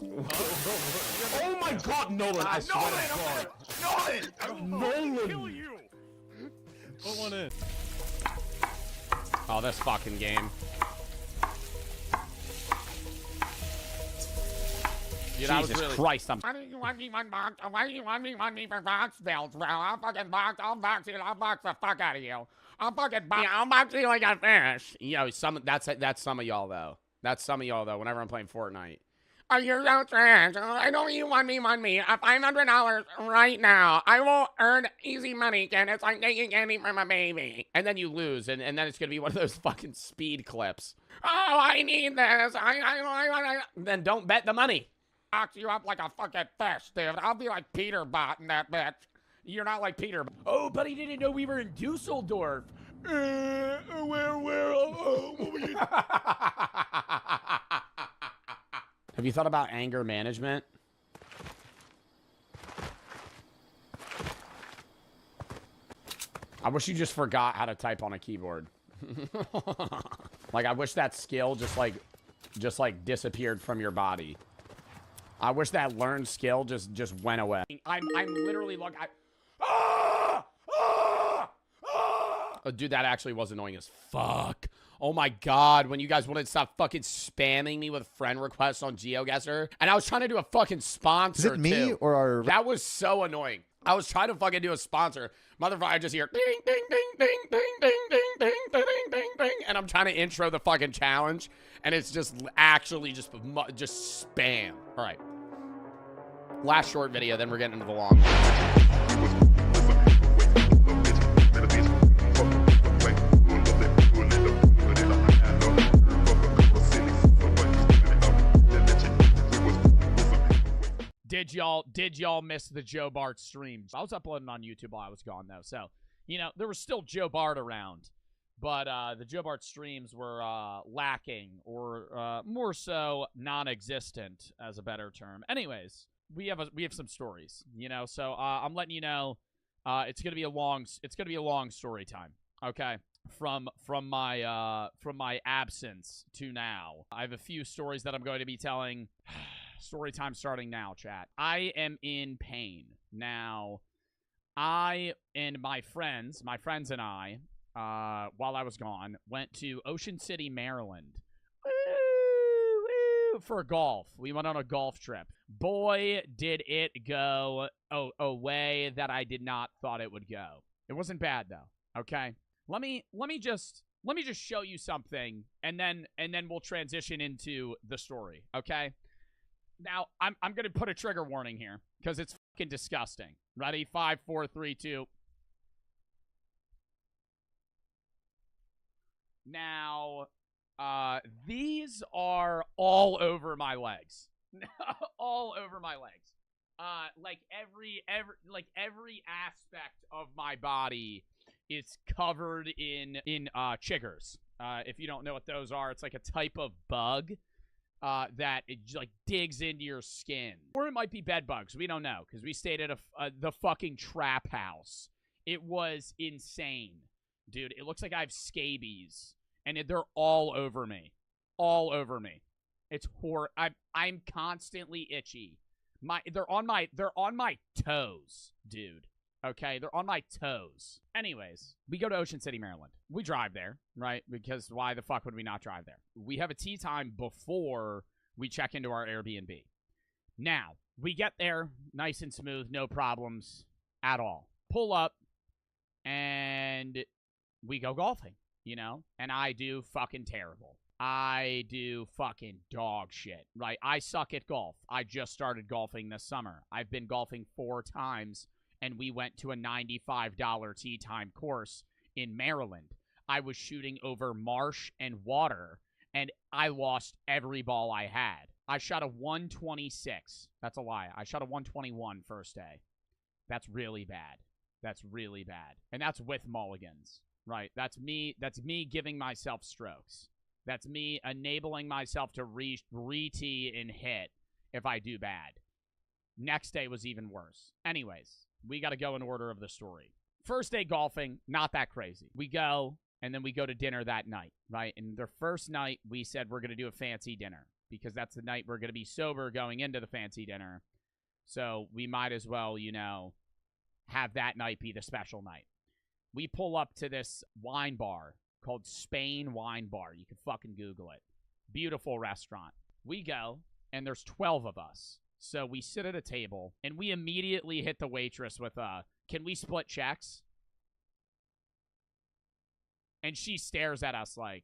Oh my god, Nolan! I swear to God. Nolan! Kill you. Put one in. Oh, this fucking game. Dude, I was Jesus really... Christ, I'm... Why do you want me one box? Why do you want me money for box bells, bro? I'll fucking box. I'll box you. I'll box the fuck out of you. I'll fucking box. I'll box you like a fish. Yo, that's some of y'all though. That's some of y'all though. Whenever I'm playing Fortnite. Oh, you're so trash. I know you want me $500 right now. I will earn easy money, and it's like taking candy from a baby. And then you lose, and then it's gonna be one of those fucking speed clips. Oh, I need this. Then don't bet the money. Box you up like a fucking fish, dude. I'll be like Peter Bot in that bitch. You're not like Peter. Oh, but he didn't know we were in Dusseldorf. Have you thought about anger management? I wish you just forgot how to type on a keyboard. Like, I wish that skill just like disappeared from your body. I wish that learned skill just went away. I'm literally like, oh, dude, that actually was annoying as fuck. Oh my god, when you guys wanted to stop fucking spamming me with friend requests on GeoGuessr, and I was trying to do a fucking sponsor. Is it me too. or our... That was so annoying. I was trying to fucking do a sponsor. Motherfucker, I just hear ding, ding, ding, ding, ding, ding, ding, ding, ding, ding, ding, and I'm trying to intro the fucking challenge, and it's just actually just spam. All right. Last short video, then we're getting into the long one. Did y'all miss the Joe Bart streams? I was uploading on YouTube while I was gone though, so you know there was still Joe Bart around, but the Joe Bart streams were lacking, or more so non-existent, as a better term. Anyways, we have some stories, you know. So I'm letting you know, it's gonna be a long story time. Okay, from my absence to now, I have a few stories that I'm going to be telling. Story time starting now, chat. I am in pain. Now, I and my friends and I, while I was gone, went to Ocean City, Maryland. For golf. We went on a golf trip. Boy, did it go a way that I did not thought it would go. It wasn't bad though. Okay? Let me just show you something, and then we'll transition into the story, okay? Now, I'm going to put a trigger warning here because it's fucking disgusting. Ready? 5, 4, 3, 2. Now, these are all over my legs. All over my legs. Like every aspect of my body is covered in chiggers. If you don't know what those are, it's like a type of bug. That it like digs into your skin, or it might be bed bugs. We don't know because we stayed at the fucking trap house. It was insane, dude. It looks like I have scabies, and they're all over me, It's I'm constantly itchy. They're on my toes, dude. Okay, they're on my toes. Anyways, we go to Ocean City, Maryland. We drive there, right? Because why the fuck would we not drive there? We have a tea time before we check into our Airbnb. Now, we get there nice and smooth, no problems at all. Pull up, and we go golfing, you know? And I do fucking terrible. I do fucking dog shit, right? I suck at golf. I just started golfing this summer. I've been golfing 4 times. And we went to a $95 tee time course in Maryland. I was shooting over marsh and water, and I lost every ball I had. I shot a 126. That's a lie. I shot a 121 first day. That's really bad. And that's with mulligans, right? That's me giving myself strokes. That's me enabling myself to re-tee and hit if I do bad. Next day was even worse. Anyways. We got to go in order of the story. First day golfing, not that crazy. We go, and then we go to dinner that night, right? And the first night, we said we're going to do a fancy dinner because that's the night we're going to be sober going into the fancy dinner. So we might as well, you know, have that night be the special night. We pull up to this wine bar called Spain Wine Bar. You can fucking Google it. Beautiful restaurant. We go, and there's 12 of us So we sit at a table, and we immediately hit the waitress with, can we split checks? And she stares at us like,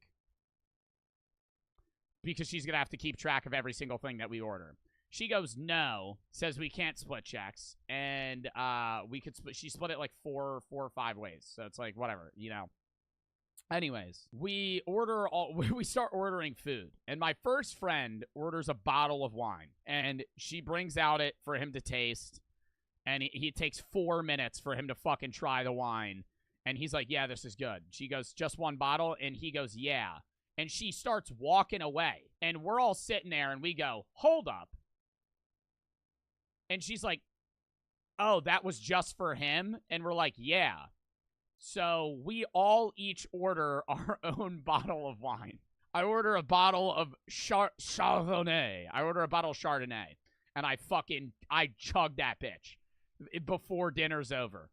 because she's going to have to keep track of every single thing that we order. She goes, no, says we can't split checks. And we could split, she split it like four or five ways. So it's like, whatever, you know. Anyways, we start ordering food. And my first friend orders a bottle of wine. And she brings out it for him to taste. And he takes 4 minutes for him to fucking try the wine. And he's like, yeah, this is good. She goes, just one bottle? And he goes, yeah. And she starts walking away. And we're all sitting there and we go, hold up. And she's like, oh, that was just for him? And we're like, yeah. So we all each order our own bottle of wine. I order a bottle of Chardonnay. And I chug that bitch before dinner's over.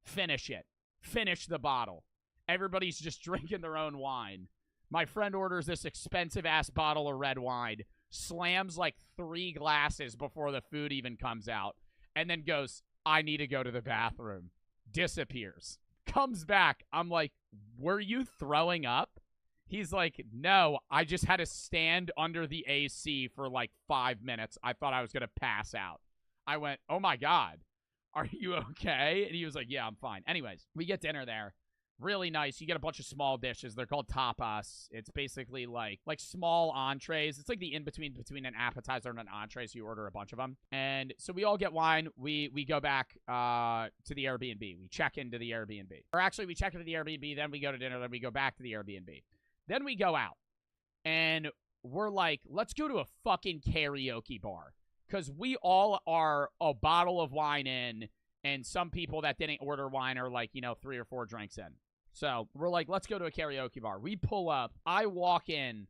Finish it. Finish the bottle. Everybody's just drinking their own wine. My friend orders this expensive-ass bottle of red wine, slams like 3 glasses before the food even comes out, and then goes, I need to go to the bathroom. Disappears. Comes back. I'm like, were you throwing up? He's like, no, I just had to stand under the AC for like 5 minutes. I thought I was going to pass out. I went, oh my God, are you okay? And he was like, yeah, I'm fine. Anyways, we get dinner there. Really nice. You get a bunch of small dishes. They're called tapas. It's basically like small entrees. It's like the in-between between an appetizer and an entree, so you order a bunch of them. And so we all get wine. We go back to the Airbnb. We check into the Airbnb. Or actually, we check into the Airbnb, then we go to dinner, then we go back to the Airbnb. Then we go out. And we're like, let's go to a fucking karaoke bar. Because we all are a bottle of wine in, and some people that didn't order wine are like, 3 or 4 drinks in. So we're like, let's go to a karaoke bar. We pull up. I walk in,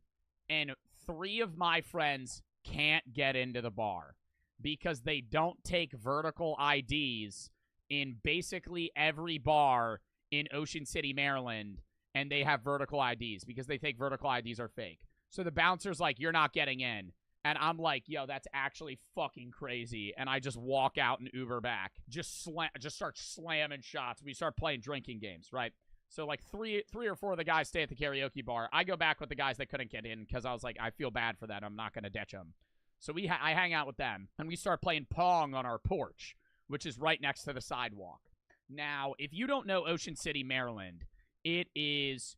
and 3 of my friends can't get into the bar because they don't take vertical IDs in basically every bar in Ocean City, Maryland, and they have vertical IDs because they think vertical IDs are fake. So the bouncer's like, you're not getting in. And I'm like, yo, that's actually fucking crazy. And I just walk out and Uber back. Just start slamming shots. We start playing drinking games, right? So like three or 4 of the guys stay at the karaoke bar. I go back with the guys that couldn't get in because I was like, I feel bad for that. I'm not going to ditch them. So I hang out with them, and we start playing Pong on our porch, which is right next to the sidewalk. Now, if you don't know Ocean City, Maryland, it is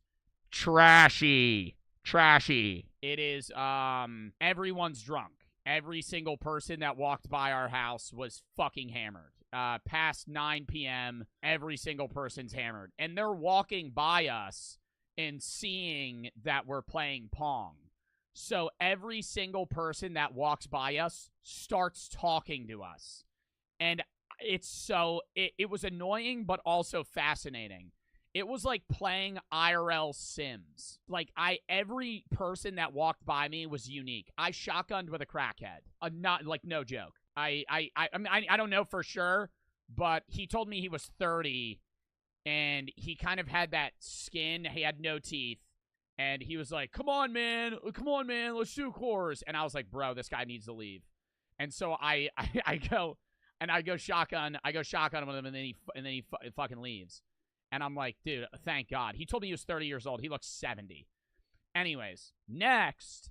trashy. Trashy. It is, everyone's drunk. Every single person that walked by our house was fucking hammered. Past 9 p.m., every single person's hammered. And they're walking by us and seeing that we're playing Pong. So every single person that walks by us starts talking to us. And it was annoying, but also fascinating. It was like playing IRL Sims. Like, every person that walked by me was unique. I shotgunned with a crackhead. Not, like, no joke. I don't know for sure, but he told me he was 30, and he kind of had that skin. He had no teeth, and he was like, come on, man, let's do chorus. And I was like, bro, this guy needs to leave. And so I go shotgun with him, and then he fucking leaves. And I'm like, dude, thank God. He told me he was 30 years old. He looks 70. Anyways, next,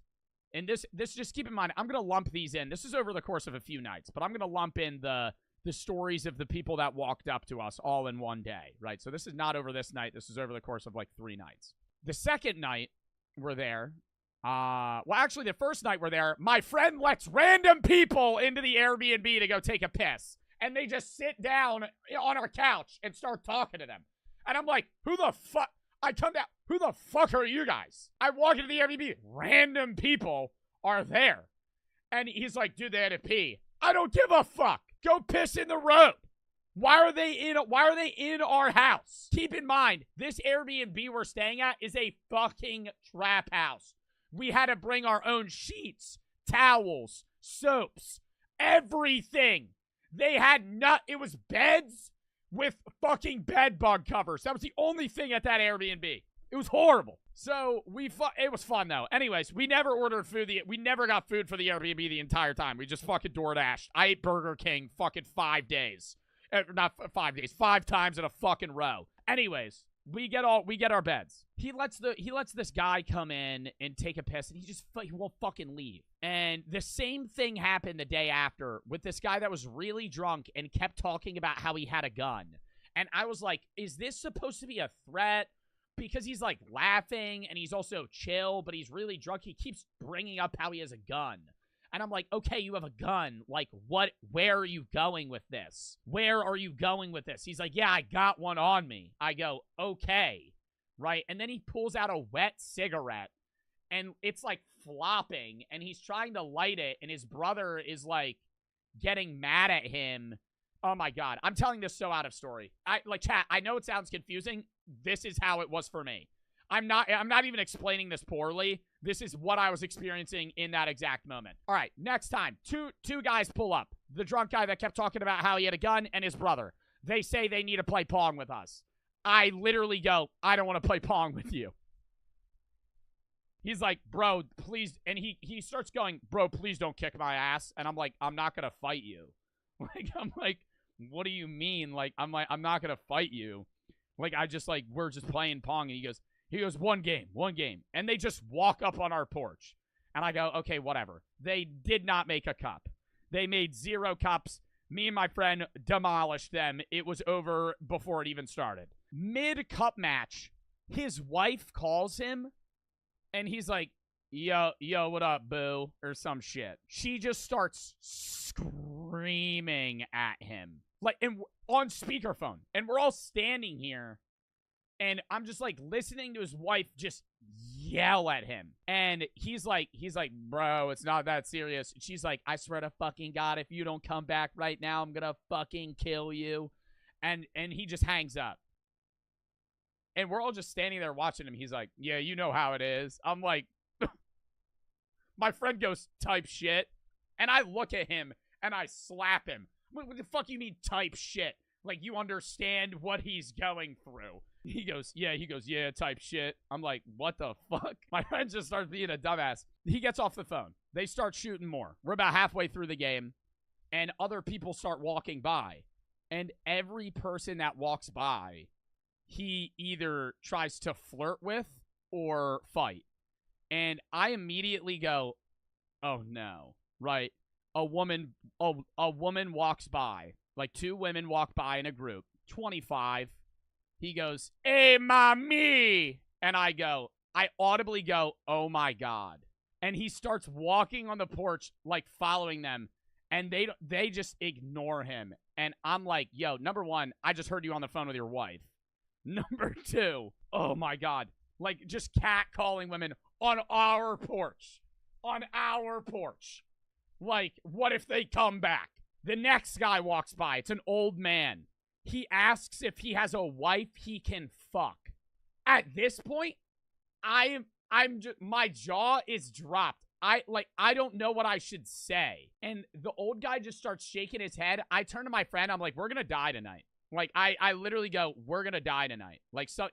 and this just keep in mind, I'm going to lump these in. This is over the course of a few nights, but I'm going to lump in the stories of the people that walked up to us all in one day, right? So this is not over this night. This is over the course of like 3 nights. The second night we're there, well, actually, the first night we're there, my friend lets random people into the Airbnb to go take a piss. And they just sit down on our couch and start talking to them. And I'm like, who the fuck? I come down, who the fuck are you guys? I walk into the Airbnb, random people are there. And he's like, dude, they had to pee. I don't give a fuck. Go piss in the road. Why are they in our house? Keep in mind, this Airbnb we're staying at is a fucking trap house. We had to bring our own sheets, towels, soaps, everything. They had it was beds with fucking bed bug covers. That was the only thing at that Airbnb. It was horrible. So it was fun though. Anyways, we never ordered food. We never got food for the Airbnb the entire time. We just fucking DoorDashed. I ate Burger King fucking 5 days. Not 5 days. 5 times in a fucking row. Anyways, we get our beds. He lets this guy come in and take a piss, and he won't fucking leave. And the same thing happened the day after with this guy that was really drunk and kept talking about how he had a gun. And I was like, is this supposed to be a threat? Because he's like laughing and he's also chill, but he's really drunk. He keeps bringing up how he has a gun. And I'm like, okay, you have a gun. Like, where are you going with this? Where are you going with this? He's like, yeah, I got one on me. I go, okay, right? And then he pulls out a wet cigarette and it's like flopping and he's trying to light it and his brother is like getting mad at him. Oh my God. I'm telling this so out of story. Chat, I know it sounds confusing. This is how it was for me. I'm not even explaining this poorly. This is what I was experiencing in that exact moment. All right, next time, two guys pull up. The drunk guy that kept talking about how he had a gun and his brother. They say they need to play Pong with us. I literally go, I don't want to play Pong with you. He's like, bro, please. And he starts going, bro, please don't kick my ass. And I'm like, I'm not going to fight you. I'm like, what do you mean? I'm not going to fight you. We're just playing Pong. And he goes, one game. And they just walk up on our porch. And I go, okay, whatever. They did not make a cup. They made 0 cups. Me and my friend demolished them. It was over before it even started. Mid-cup match, his wife calls him. And he's like, yo, what up, boo? Or some shit. She just starts screaming at him. And on speakerphone. And we're all standing here. And I'm just listening to his wife just yell at him. And he's like, bro, it's not that serious. She's like, I swear to fucking God, if you don't come back right now, I'm gonna fucking kill you. And he just hangs up. And we're all just standing there watching him. He's like, yeah, you know how it is. I'm like, my friend goes, type shit. And I look at him and I slap him. What the fuck you mean type shit? You understand what he's going through. He goes, yeah, type shit. I'm like, what the fuck? My friend just starts being a dumbass. He gets off the phone. They start shooting more. We're about halfway through the game, and other people start walking by. And every person that walks by, he either tries to flirt with or fight. And I immediately go, oh no, right? A woman walks by. 2 women walk by in a group. 25. He goes, hey, mommy. And I audibly go, oh my God. And he starts walking on the porch, following them. And they just ignore him. And I'm like, yo, number 1, I just heard you on the phone with your wife. Number 2, oh my God. Just catcalling women on our porch. On our porch. What if they come back? The next guy walks by. It's an old man. He asks if he has a wife he can fuck. At this point, my jaw is dropped. I don't know what I should say. And the old guy just starts shaking his head. I turn to my friend. I'm like, we're going to die tonight. I literally go, we're going to die tonight. So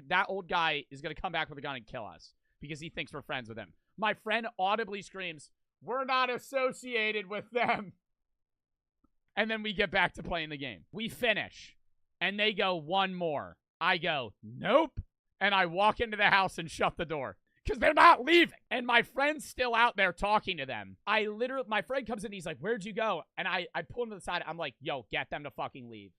that old guy is going to come back with a gun and kill us because he thinks we're friends with him. My friend audibly screams, we're not associated with them. And then we get back to playing the game. We finish. And they go, one more. I go, nope. And I walk into the house and shut the door. Because they're not leaving. And my friend's still out there talking to them. My friend comes in, he's like, where'd you go? And I pull him to the side. I'm like, yo, get them to fucking leave.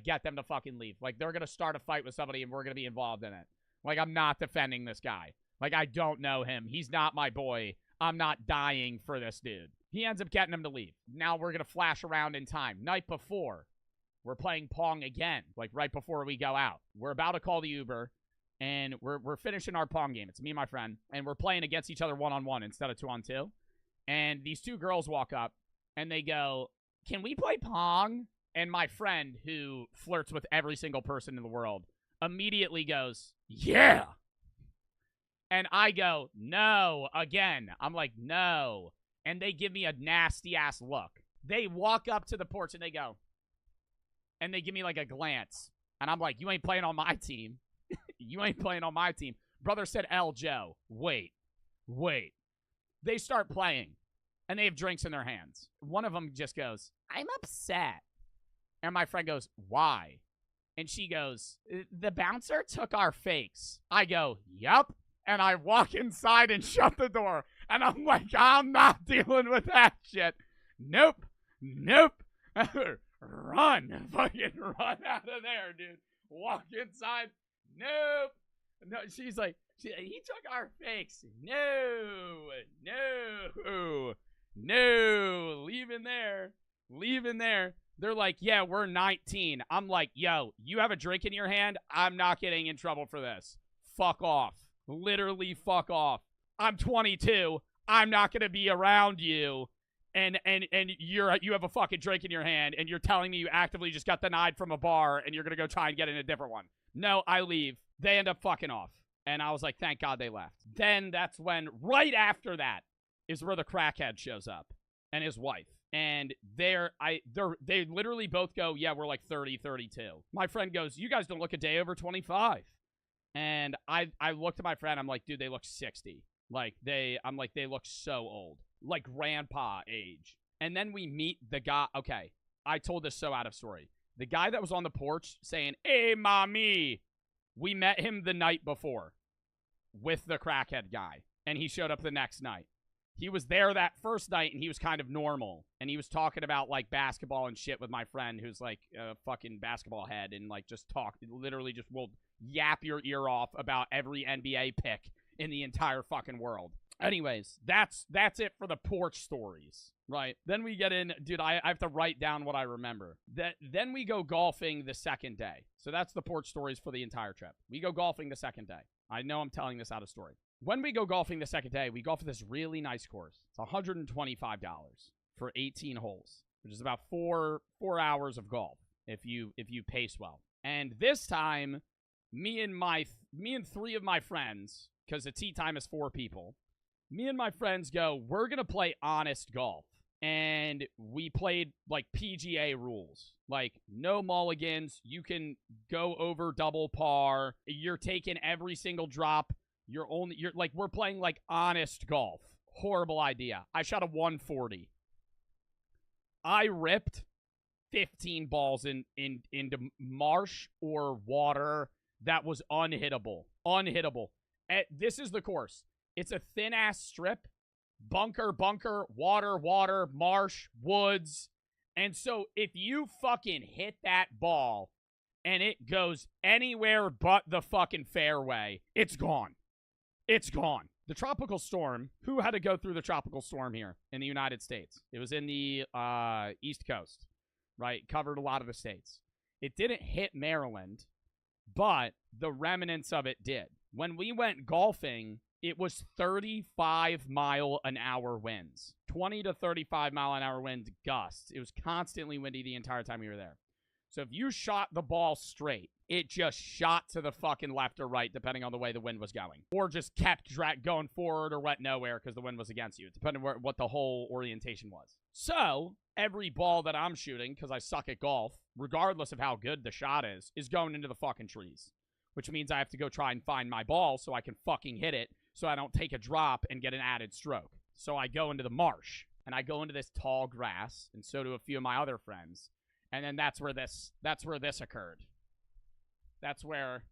Get them to fucking leave. They're going to start a fight with somebody and we're going to be involved in it. I'm not defending this guy. I don't know him. He's not my boy. I'm not dying for this dude. He ends up getting him to leave. Now we're going to flash around in time. Night before, we're playing Pong again, right before we go out. We're about to call the Uber, and we're finishing our Pong game. It's me and my friend, and we're playing against each other 1-on-1 instead of 2-on-2. And these 2 girls walk up, and they go, can we play Pong? And my friend, who flirts with every single person in the world, immediately goes, yeah! And I go, no, again. I'm like, no. And they give me a nasty-ass look. They walk up to the porch and they go, and they give me a glance. And I'm like, you ain't playing on my team. You ain't playing on my team. Brother said, L, Joe, wait. They start playing, and they have drinks in their hands. One of them just goes, I'm upset. And my friend goes, why? And she goes, the bouncer took our fakes. I go, yup. And I walk inside and shut the door. And I'm like, I'm not dealing with that shit. Nope. Run. Fucking run out of there, dude. Walk inside. Nope. No, she's like, he took our fakes. No. Leaving there. They're like, yeah, we're 19. I'm like, yo, you have a drink in your hand? I'm not getting in trouble for this. Fuck off. Literally fuck off. I'm 22. I'm not going to be around you. And you have a fucking drink in your hand, and you're telling me you actively just got denied from a bar, and you're going to go try and get in a different one. No, I leave. They end up fucking off. And I was like, thank God they left. Then that's when, right after that, is where the crackhead shows up and his wife. And they literally both go, yeah, we're like 30, 32. My friend goes, you guys don't look a day over 25. And I looked at my friend, I'm like, dude, they look 60. I'm like, they look so old. Like grandpa age. And then we meet the guy. Okay, I told this so out of story. The guy that was on the porch saying, hey, mommy. We met him the night before with the crackhead guy. And he showed up the next night. He was there that first night, and he was kind of normal. And he was talking about, like, basketball and shit with my friend who's, like, a fucking basketball head. And, like, literally just will yap your ear off about every NBA pick in the entire fucking world. Anyways, that's it for the porch stories, right? Then we get in, dude, I have to write down what I remember. Then we go golfing the second day. So that's the porch stories for the entire trip. We go golfing the second day. I know I'm telling this out of story. When we go golfing the second day, we golf at this really nice course. It's $125 for 18 holes, which is about 4 hours of golf if you pace well. And this time, me and 3 of my friends, because the tee time is 4 people, me and my friends go, we're going to play honest golf. And we played, like, PGA rules. Like, no mulligans. You can go over double par. You're taking every single drop. We're playing, like, honest golf. Horrible idea. I shot a 140. I ripped 15 balls into marsh or water that was unhittable. This is the course. It's a thin-ass strip. Bunker, water, marsh, woods. And so if you fucking hit that ball and it goes anywhere but the fucking fairway, it's gone. It's gone. The tropical storm, who had to go through the tropical storm here in the United States? It was in the East Coast, right? Covered a lot of the states. It didn't hit Maryland, but the remnants of it did. When we went golfing, it was 35-mile-an-hour winds. 20 to 35-mile-an-hour winds gusts. It was constantly windy the entire time we were there. So if you shot the ball straight, it just shot to the fucking left or right, depending on the way the wind was going. Or just kept going forward or went nowhere because the wind was against you, depending on what the whole orientation was. So every ball that I'm shooting, because I suck at golf, regardless of how good the shot is going into the fucking trees. Which means I have to go try and find my ball so I can fucking hit it so I don't take a drop and get an added stroke. So I go into the marsh, and I go into this tall grass, and so do a few of my other friends. And then that's where this occurred. That's where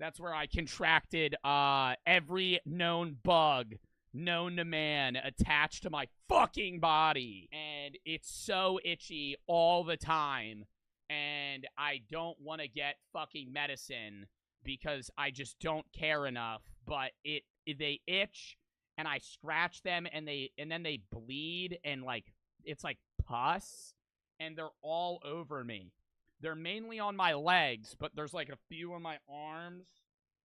I contracted every known bug known to man attached to my fucking body. And it's so itchy all the time. And I don't want to get fucking medicine because I just don't care enough. But they itch, and I scratch them, and then they bleed, and like it's like pus, and they're all over me. They're mainly on my legs, but there's like a few on my arms,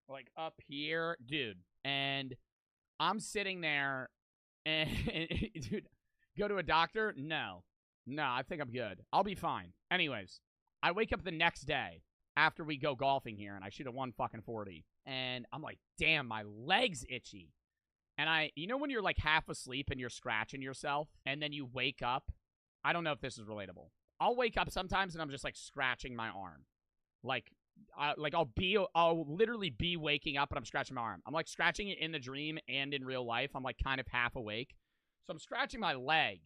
like up here, dude. And I'm sitting there, and dude, go to a doctor? No, I think I'm good. I'll be fine. Anyways, I wake up the next day after we go golfing here, and I shoot a 140. And I'm like, damn, my leg's itchy. And you know when you're like half asleep and you're scratching yourself, and then you wake up? I don't know if this is relatable. I'll wake up sometimes and I'm just like scratching my arm. Like I'll literally be waking up and I'm scratching my arm. I'm like scratching it in the dream and in real life. I'm like kind of half awake. So I'm scratching my leg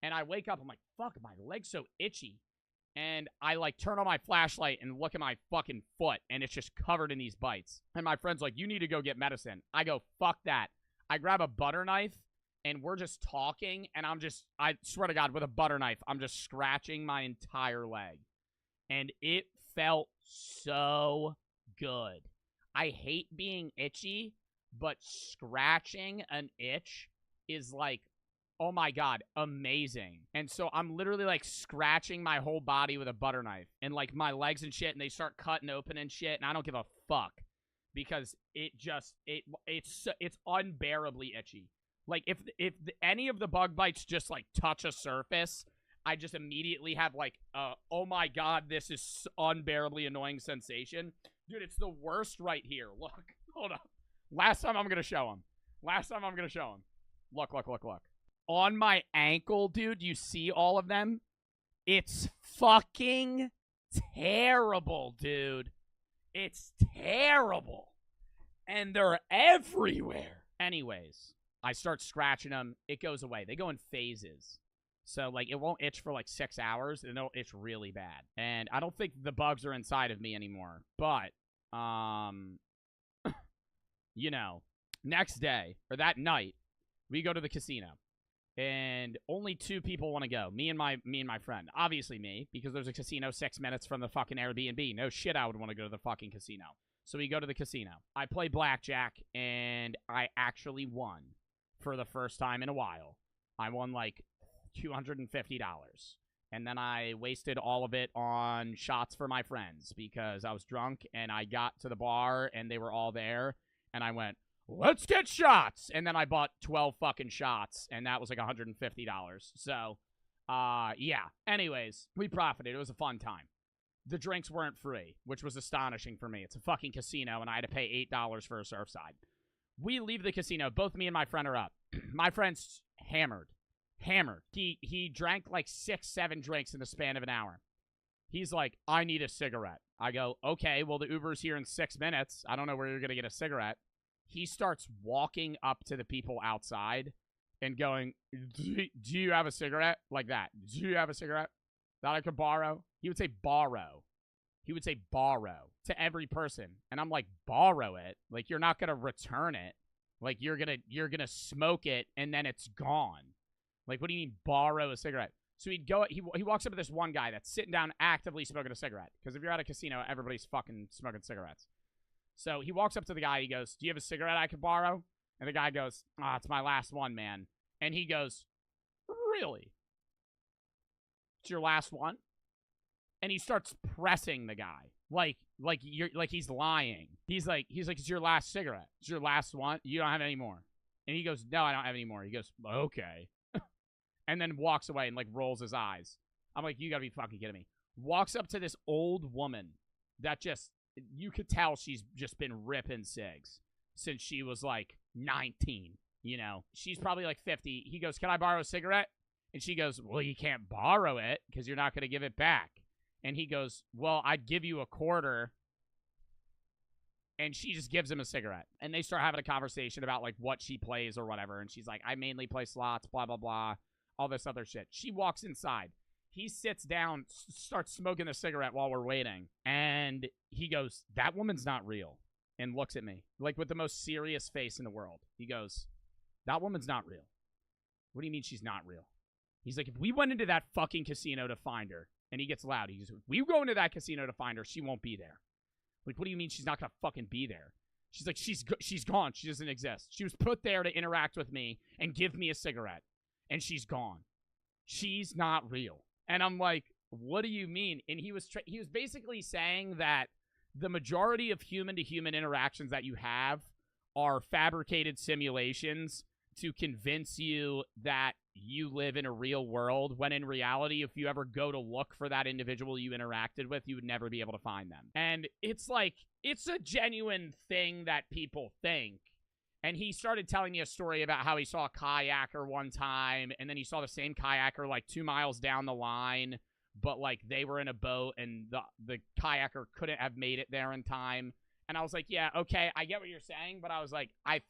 and I wake up. I'm like, fuck, my leg's so itchy. And I like turn on my flashlight and look at my fucking foot and it's just covered in these bites. And my friend's like, you need to go get medicine. I go, fuck that. I grab a butter knife and we're just talking and I swear to God, with a butter knife, I'm just scratching my entire leg. And it felt so good. I hate being itchy, but scratching an itch is like, oh my God, amazing. And so I'm literally like scratching my whole body with a butter knife and like my legs and shit, and they start cutting open and shit, and I don't give a fuck because it's unbearably itchy. Like if any of the bug bites just like touch a surface, I just immediately have like oh my God, this is unbearably annoying sensation. Dude, it's the worst right here. Look, hold up. Last time I'm gonna show him. Look. On my ankle, dude, you see all of them? It's fucking terrible, dude. It's terrible. And they're everywhere. Anyways, I start scratching them. It goes away. They go in phases. So, like, it won't itch for, like, 6 hours, and it'll itch really bad. And I don't think the bugs are inside of me anymore. But, you know, next day, or that night, we go to the casino. And only 2 people want to go. Me and my friend. Obviously me, because there's a casino 6 minutes from the fucking Airbnb. No shit I would want to go to the fucking casino. So we go to the casino. I play blackjack, and I actually won for the first time in a while. I won, like, $250. And then I wasted all of it on shots for my friends because I was drunk, and I got to the bar, and they were all there, and I went, let's get shots. And then I bought 12 fucking shots, and that was like $150. So, yeah. Anyways, we profited. It was a fun time. The drinks weren't free, which was astonishing for me. It's a fucking casino, and I had to pay $8 for a Surfside. We leave the casino. Both me and my friend are up. My friend's hammered. He drank like 6-7 drinks in the span of an hour. He's like, I need a cigarette. I go, okay, well, the Uber's here in 6 minutes. I don't know where you're going to get a cigarette. He starts walking up to the people outside and going, do you have a cigarette? Like that. Do you have a cigarette that I could borrow? He would say borrow. He would say borrow to every person. And I'm like, borrow it? Like, you're not going to return it. Like, you're gonna smoke it and then it's gone. Like, what do you mean borrow a cigarette? So he'd go, he walks up to this one guy that's sitting down actively smoking a cigarette. Because if you're at a casino, everybody's fucking smoking cigarettes. So he walks up to the guy. He goes, do you have a cigarette I could borrow? And the guy goes, it's my last one, man. And he goes, really? It's your last one? And he starts pressing the guy. Like he's lying. He's like, it's your last cigarette. It's your last one. You don't have any more. And he goes, no, I don't have any more. He goes, okay. And then walks away and like rolls his eyes. I'm like, you gotta be fucking kidding me. Walks up to this old woman that just, you could tell she's just been ripping cigs since she was like 19, you know. She's probably like 50. He goes, can I borrow a cigarette? And she goes, well, you can't borrow it because you're not going to give it back. And he goes, well, I'd give you a quarter. And she just gives him a cigarette. And they start having a conversation about like what she plays or whatever. And she's like, I mainly play slots, blah, blah, blah, all this other shit. She walks inside. He sits down, starts smoking a cigarette while we're waiting. And he goes, that woman's not real. And looks at me, like with the most serious face in the world. He goes, that woman's not real. What do you mean she's not real? He's like, if we went into that fucking casino to find her, and he gets loud. He goes, if we go into that casino to find her, she won't be there. Like, what do you mean she's not going to fucking be there? She's like, she's gone. She doesn't exist. She was put there to interact with me and give me a cigarette. And she's gone. She's not real. And I'm like, what do you mean? And he was basically saying that the majority of human-to-human interactions that you have are fabricated simulations to convince you that you live in a real world, when in reality, if you ever go to look for that individual you interacted with, you would never be able to find them. And it's like, it's a genuine thing that people think. And he started telling me a story about how he saw a kayaker one time, and then he saw the same kayaker like 2 miles down the line, but like they were in a boat and the kayaker couldn't have made it there in time. And I was like, yeah, okay, I get what you're saying, but I was like, I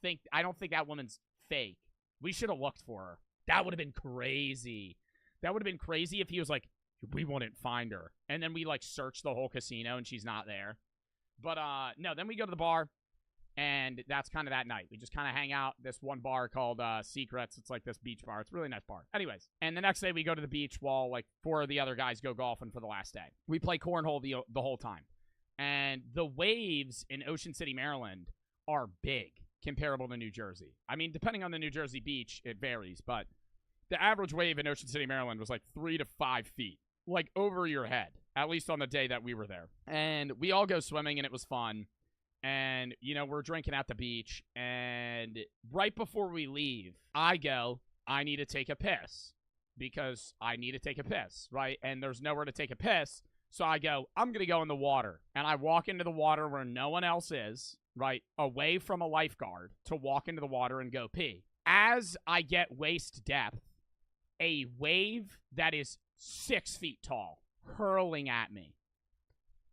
don't think that woman's fake. We should have looked for her. That would have been crazy. That would have been crazy if he was like, we wouldn't find her. And then we like search the whole casino and she's not there. But no, then we go to the bar. And that's kind of that night. We just kind of hang out this one bar called Secrets. It's like this beach bar. It's a really nice bar. Anyways, and the next day we go to the beach while like 4 of the other guys go golfing for the last day. We play cornhole the whole time. And the waves in Ocean City, Maryland are big comparable to New Jersey. I mean, depending on the New Jersey beach, it varies. But the average wave in Ocean City, Maryland was like 3 to 5 feet. Like over your head. At least on the day that we were there. And we all go swimming and it was fun. And, you know, we're drinking at the beach, and right before we leave, I need to take a piss, because I need to take a piss, right? And there's nowhere to take a piss, so I go, I'm going to go in the water. And I walk into the water where no one else is, right, away from a lifeguard, to walk into the water and go pee. As I get waist depth, a wave that is 6 feet tall, hurling at me.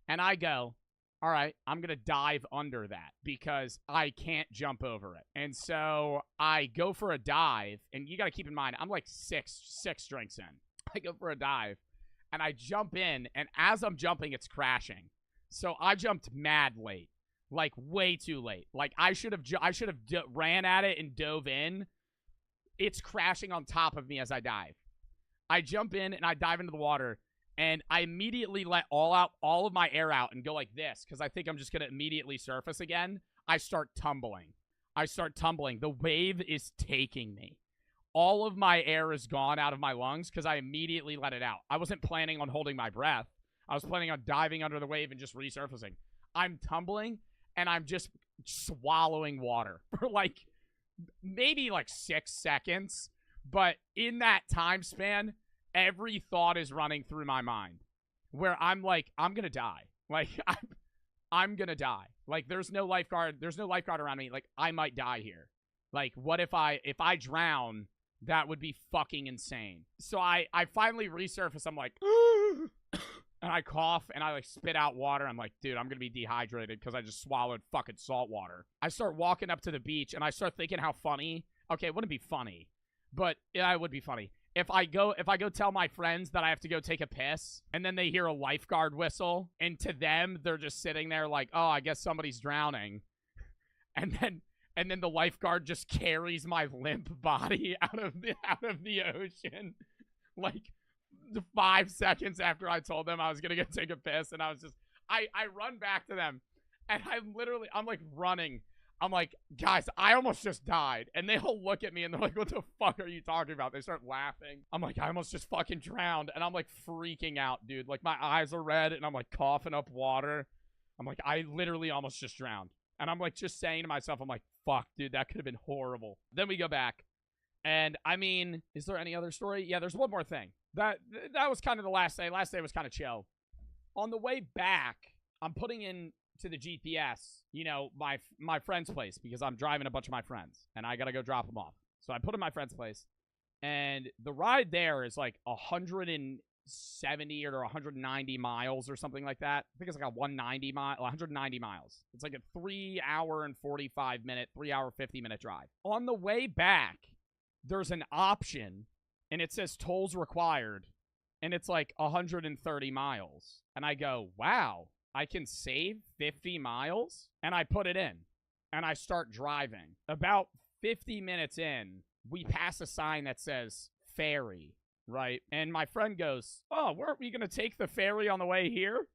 And I go, all right, I'm going to dive under that because I can't jump over it. And so I go for a dive, and you got to keep in mind, I'm like six drinks in. I go for a dive, and I jump in, and as I'm jumping, it's crashing. So I jumped mad late, like way too late. Like I should have ran at it and dove in. It's crashing on top of me as I dive. I jump in, and I dive into the water. And I immediately let all of my air out and go like this because I think I'm just going to immediately surface again. I start tumbling. The wave is taking me. All of my air is gone out of my lungs because I immediately let it out. I wasn't planning on holding my breath. I was planning on diving under the wave and just resurfacing. I'm tumbling, and I'm just swallowing water for like maybe like 6 seconds. But in that time span, every thought is running through my mind where I'm like, I'm going to die. Like, I'm going to die. Like, there's no lifeguard around me. Like, I might die here. Like, what if I drown? That would be fucking insane. So I finally resurface. I'm like, and I cough and I like spit out water. I'm like, dude, I'm going to be dehydrated because I just swallowed fucking salt water. I start walking up to the beach and I start thinking how funny. Okay, it wouldn't be funny, but yeah, it would be funny. If I go tell my friends that I have to go take a piss, and then they hear a lifeguard whistle, and to them, they're just sitting there like, oh, I guess somebody's drowning. And then the lifeguard just carries my limp body out of the ocean. Like 5 seconds after I told them I was gonna go take a piss, and I was just I run back to them, and I'm like running. I'm like, guys, I almost just died. And they all look at me and they're like, what the fuck are you talking about? They start laughing. I'm like, I almost just fucking drowned. And I'm like freaking out, dude. Like my eyes are red and I'm like coughing up water. I'm like, I literally almost just drowned. And I'm like just saying to myself, I'm like, fuck, dude, that could have been horrible. Then we go back. And I mean, is there any other story? Yeah, there's one more thing. That was kind of the last day. Last day was kind of chill. On the way back, I'm putting in to the GPS, you know, my friend's place because I'm driving a bunch of my friends and I gotta go drop them off. So I put in my friend's place, and the ride there is like 170 or 190 miles or something like that. I think it's like 190 miles. It's like a 3 hour and 45 minute, 3 hour 50 minute drive. On the way back, there's an option, and it says tolls required, and it's like 130 miles. And I go, wow. I can save 50 miles, and I put it in, and I start driving. About 50 minutes in, we pass a sign that says ferry, right? And my friend goes, oh, weren't we going to take the ferry on the way here?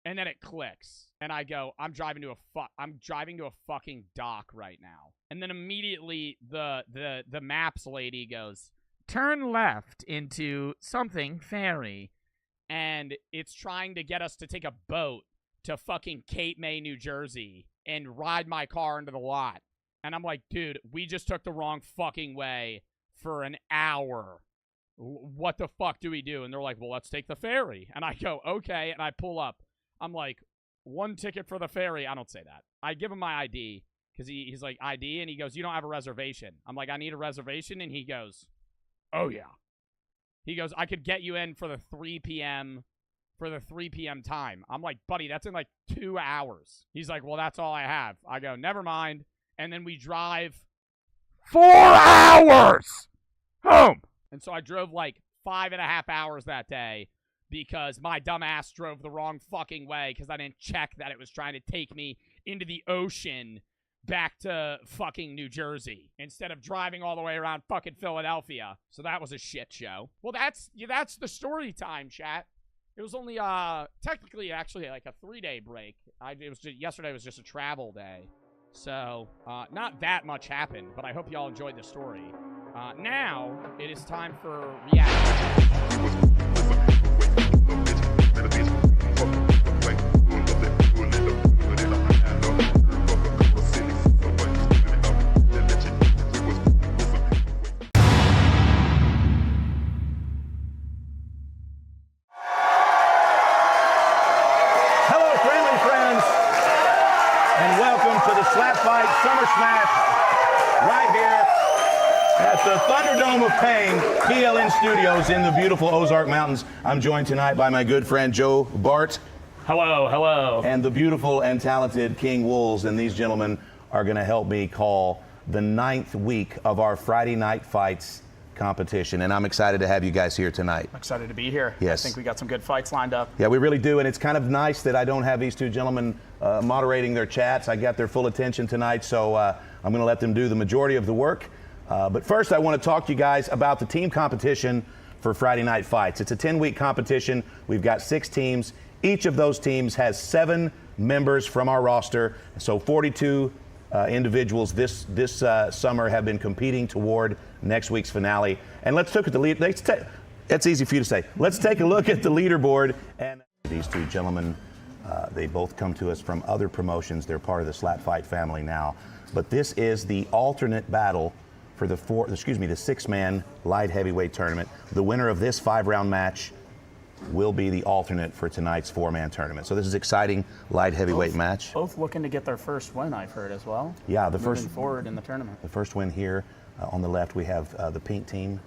And then it clicks, and I go, I'm driving to a fucking dock right now. And then immediately the maps lady goes, turn left into something ferry. And it's trying to get us to take a boat to fucking Cape May, New Jersey, and ride my car into the lot. And I'm like, dude, we just took the wrong fucking way for an hour. What the fuck do we do? And they're like, well, let's take the ferry. And I go, okay. And I pull up. I'm like, 1 ticket for the ferry. I don't say that. I give him my ID because he's like, ID? And he goes, you don't have a reservation. I'm like, I need a reservation. And he goes, oh, yeah. He goes, I could get you in for the 3 p.m. time. I'm like, buddy, that's in like 2 hours. He's like, well, that's all I have. I go, never mind. And then we drive 4 hours home. And so I drove like 5.5 hours that day because my dumb ass drove the wrong fucking way because I didn't check that it was trying to take me into the ocean back to fucking New Jersey instead of driving all the way around fucking Philadelphia. So that was a shit show. Well, that's the story time, chat. It was only technically actually like a 3-day break. Yesterday was just a travel day. So not that much happened, but I hope y'all enjoyed the story. Now it is time for reaction. Hello, friendly friends, and welcome to the Slap Fight Summer Smash right here at the Thunderdome of Pain, PLN Studios in the beautiful Ozark Mountains. I'm joined tonight by my good friend Joe Bart. Hello, hello. And the beautiful and talented King Wolves, and these gentlemen are going to help me call the 9th week of our Friday Night Fights competition, and I'm excited to have you guys here tonight. I'm excited to be here. Yes. I think we got some good fights lined up. Yeah, we really do, and it's kind of nice that I don't have these two gentlemen moderating their chats. I got their full attention tonight, so I'm going to let them do the majority of the work. But first, I want to talk to you guys about the team competition for Friday Night Fights. It's a 10-week competition. We've got 6 teams. Each of those teams has 7 members from our roster, so 42 individuals this summer have been competing toward next week's finale. And let's look at the lead. It's easy for you to say. Let's take a look at the leaderboard. And these two gentlemen, they both come to us from other promotions. They're part of the Slap Fight family now. But this is the alternate battle for the 6-man light heavyweight tournament. The winner of this 5-round match will be the alternate for tonight's 4-man tournament. So this is exciting light heavyweight match. Both looking to get their first win, I've heard as well. Yeah, Moving forward in the tournament. The first win here. On the left, we have the pink team,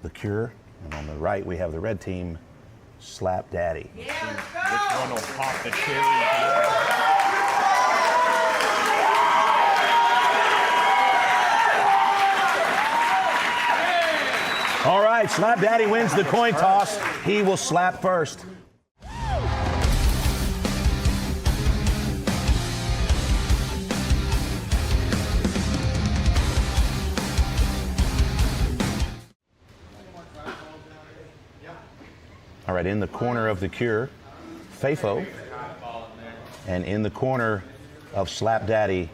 The Cure. And on the right, we have the red team, Slap Daddy. Yeah, which one will pop the cherry? All right, Slap Daddy wins the coin toss. He will slap first. All right, in the corner of The Cure, Fafo. And in the corner of Slap Daddy,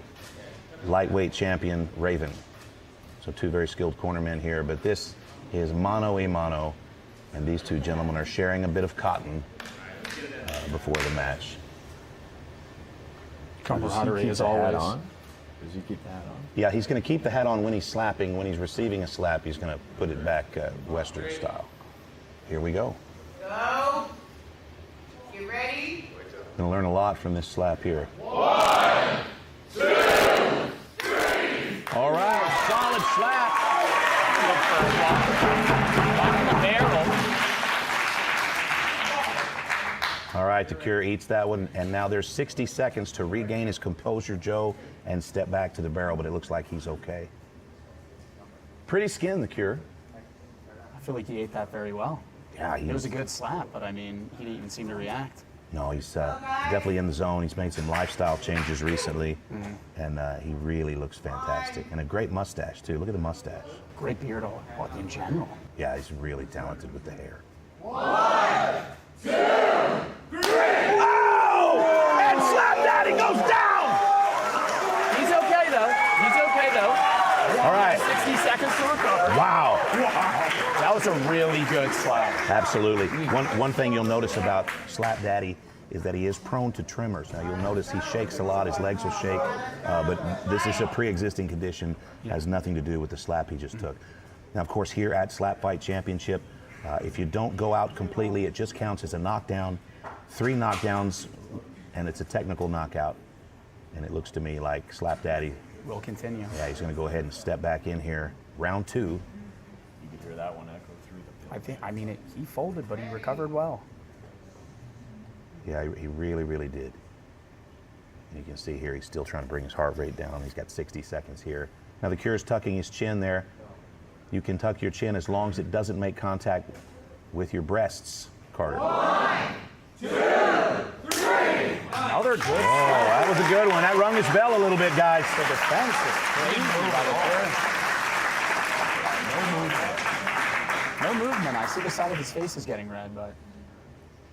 lightweight champion Raven. So 2 very skilled cornermen here, but this is mano a mano, and these 2 gentlemen are sharing a bit of cotton before the match. Camaraderie as always. Does he keep the hat on? Yeah, he's going to keep the hat on when he's slapping. When he's receiving a slap, he's going to put it back Western style. Here we go. Go. You ready? Going to learn a lot from this slap here. 1, 2, 3. All right, solid slap. All right, The Cure eats that one, and now there's 60 seconds to regain his composure, Joe, and step back to the barrel, but it looks like he's okay. Pretty skin, The Cure. I feel like he ate that very well. Yeah, it was a good slap, but I mean, he didn't even seem to react. No, he's definitely in the zone. He's made some lifestyle changes recently, and he really looks fantastic. And a great mustache, too. Look at the mustache. Great beard in general. Yeah, he's really talented with the hair. 1, 2, 3. Oh! And Slap Daddy goes down! He's okay, though. All right. 60 seconds to recover. Wow. That was a really good slap. Absolutely. One thing you'll notice about Slap Daddy is that he is prone to tremors. Now you'll notice he shakes a lot, his legs will shake, but this is a pre-existing condition, has nothing to do with the slap he just took. Now, of course, here at Slap Fight Championship, if you don't go out completely, it just counts as a knockdown. 3 knockdowns, and it's a technical knockout. And it looks to me like Slap Daddy will continue. Yeah, he's going to go ahead and step back in here. Round 2. You can hear that one echo through the I mean, he folded, but he recovered well. Yeah, he really, really did. You can see here he's still trying to bring his heart rate down. He's got 60 seconds here. Now the Cure's tucking his chin there. You can tuck your chin as long as it doesn't make contact with your breasts, Carter. 1, 2, 3. Another good. Oh, that was a good one. That rung his bell a little bit, guys. The defense is crazy by the Cure. No movement. I see the side of his face is getting red, but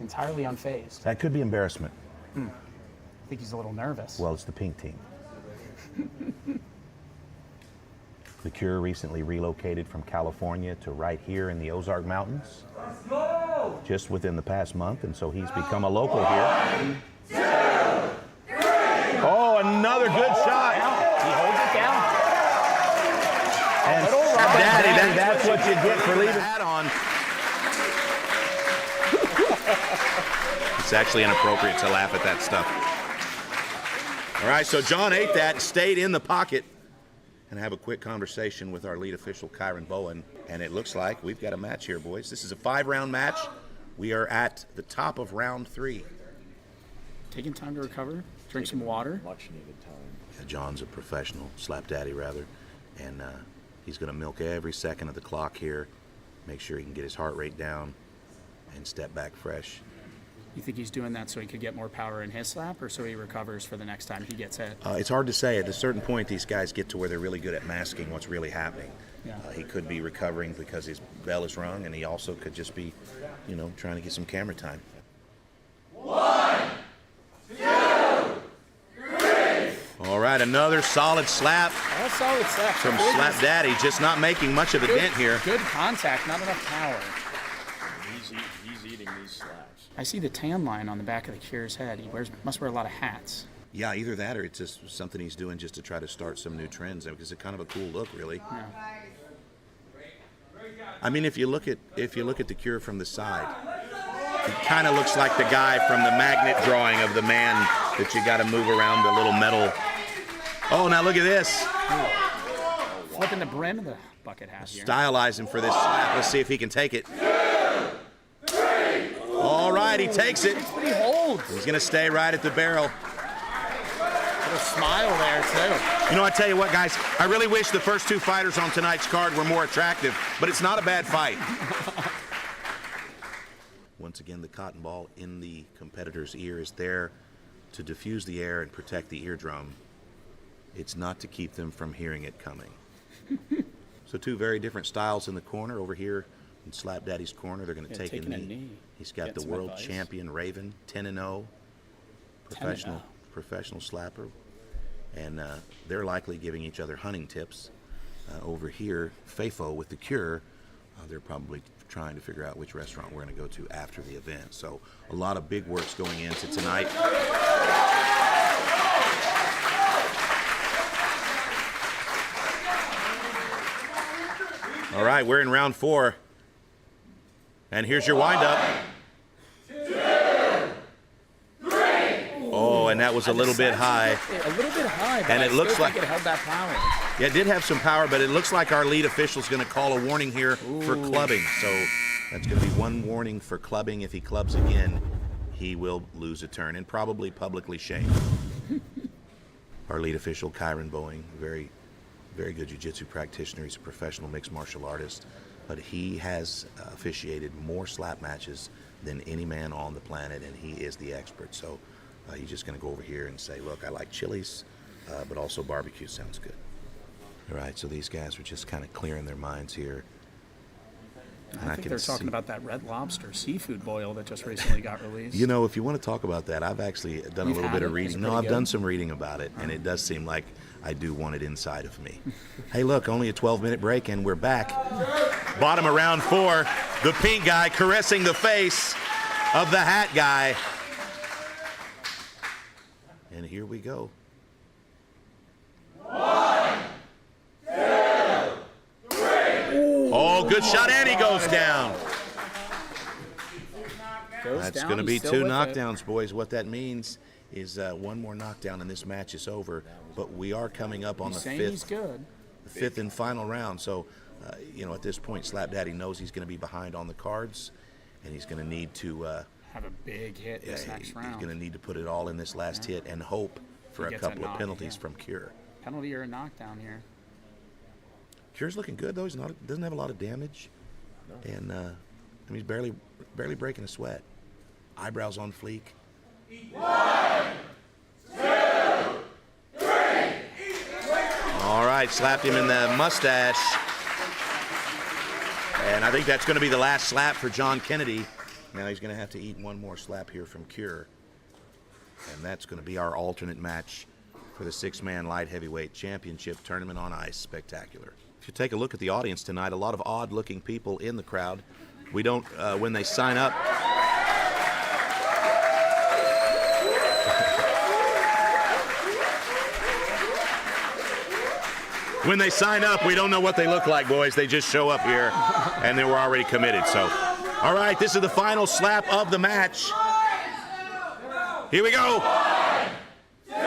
entirely unfazed. That could be embarrassment. I think he's a little nervous. Well, it's the pink team. The Cure recently relocated from California to right here in the Ozark Mountains, just within the past month, and so he's become a local here. 1, 2, 3. Oh, another good shot. He holds it down. And Daddy, that's what you get for leaving that on. It's actually inappropriate to laugh at that stuff. All right, so John ate that, stayed in the pocket, and have a quick conversation with our lead official, Kyron Bowen. And it looks like we've got a match here, boys. This is a 5-round match. We are at the top of round 3. Taking time to recover, drink some water. Much needed time. John's a professional, slap daddy rather, and he's going to milk every second of the clock here, make sure he can get his heart rate down and step back fresh. You think he's doing that so he could get more power in his slap, or so he recovers for the next time he gets hit? It's hard to say. At a certain point, these guys get to where they're really good at masking what's really happening. Yeah. He could be recovering because his bell is rung, and he also could just be, trying to get some camera time. 1, 2, 3. All right, another solid slap All solid slap. from Slap Daddy, just not making much of a dent here. Good contact, not enough power. He's eating these slaps. I see the tan line on the back of the Cure's head. He must wear a lot of hats. Yeah, either that or it's just something he's doing just to try to start some new trends, because it's kind of a cool look, really. Yeah. I mean, if you look at the Cure from the side, it kind of looks like the guy from the magnet drawing of the man that you got to move around the little metal. Oh, now look at this. Flipping the brim of the bucket hat here. Stylize him for this slap. Let's see if he can take it. All right, he takes it. What he holds. He's going to stay right at the barrel. With a smile there, too. I tell you what, guys, I really wish the first 2 fighters on tonight's card were more attractive, but it's not a bad fight. Once again, the cotton ball in the competitor's ear is there to diffuse the air and protect the eardrum. It's not to keep them from hearing it coming. So 2 very different styles in the corner. Over here in Slap Daddy's corner, they're going to take a knee. He's got Get the some world advice. champion Raven, 10-0, professional slapper. And they're likely giving each other hunting tips. Over here, Fafo with the Cure, they're probably trying to figure out which restaurant we're going to go to after the event. So a lot of big works going into tonight. All right, we're in round 4. And here's your windup. 1, 2, 3. Oh, and that was a little bit high. A little bit high, but And I it looks still like think it held that power. Yeah, it did have some power, but it looks like our lead official is going to call a warning here for clubbing. So that's going to be 1 warning for clubbing. If he clubs again, he will lose a turn and probably publicly shamed. Our lead official, Kyron Bowen, very, very good jiu-jitsu practitioner. He's a professional mixed martial artist, but he has officiated more slap matches than any man on the planet, and he is the expert. So he's just going to go over here and say, look, I like chilies, but also barbecue sounds good. All right, so these guys are just kind of clearing their minds here. And I think they're talking about that Red Lobster seafood boil that just recently got released. If you want to talk about that, I've actually done a little bit of reading. No, I've done some reading about it, and it does seem like I do want it inside of me. Hey, look, only a 12-minute break, and we're back. Bottom of round 4, the pink guy caressing the face of the hat guy. And here we go. 1, 2, 3. Oh, good shot, and he goes down. That's going to be 2 knockdowns, boys. What that means is 1 more knockdown and this match is over. But we are coming up on the 5th and final round. So you know, at this point, Slap Daddy knows he's going to be behind on the cards, and he's going to need to have a big hit this next round. He's going to need to put it all in this last hit and hope for a couple of penalties from Cure. Penalty or a knockdown here. Cure's looking good though. Doesn't have a lot of damage, and I mean, he's barely breaking a sweat. Eyebrows on fleek. 1, 2, 3. All right, slapped him in the mustache, and I think that's going to be the last slap for John Kennedy. Now he's going to have to eat one more slap here from Cure, and that's going to be our alternate match for the 6-man light heavyweight championship tournament on ice. Spectacular. If you take a look at the audience tonight, a lot of odd-looking people in the crowd. We don't, when they sign up, when they sign up, we don't know what they look like, boys. They just show up here, and then we're already committed. So, all right, this is the final slap of the match. Here we go. 1, 2, 3.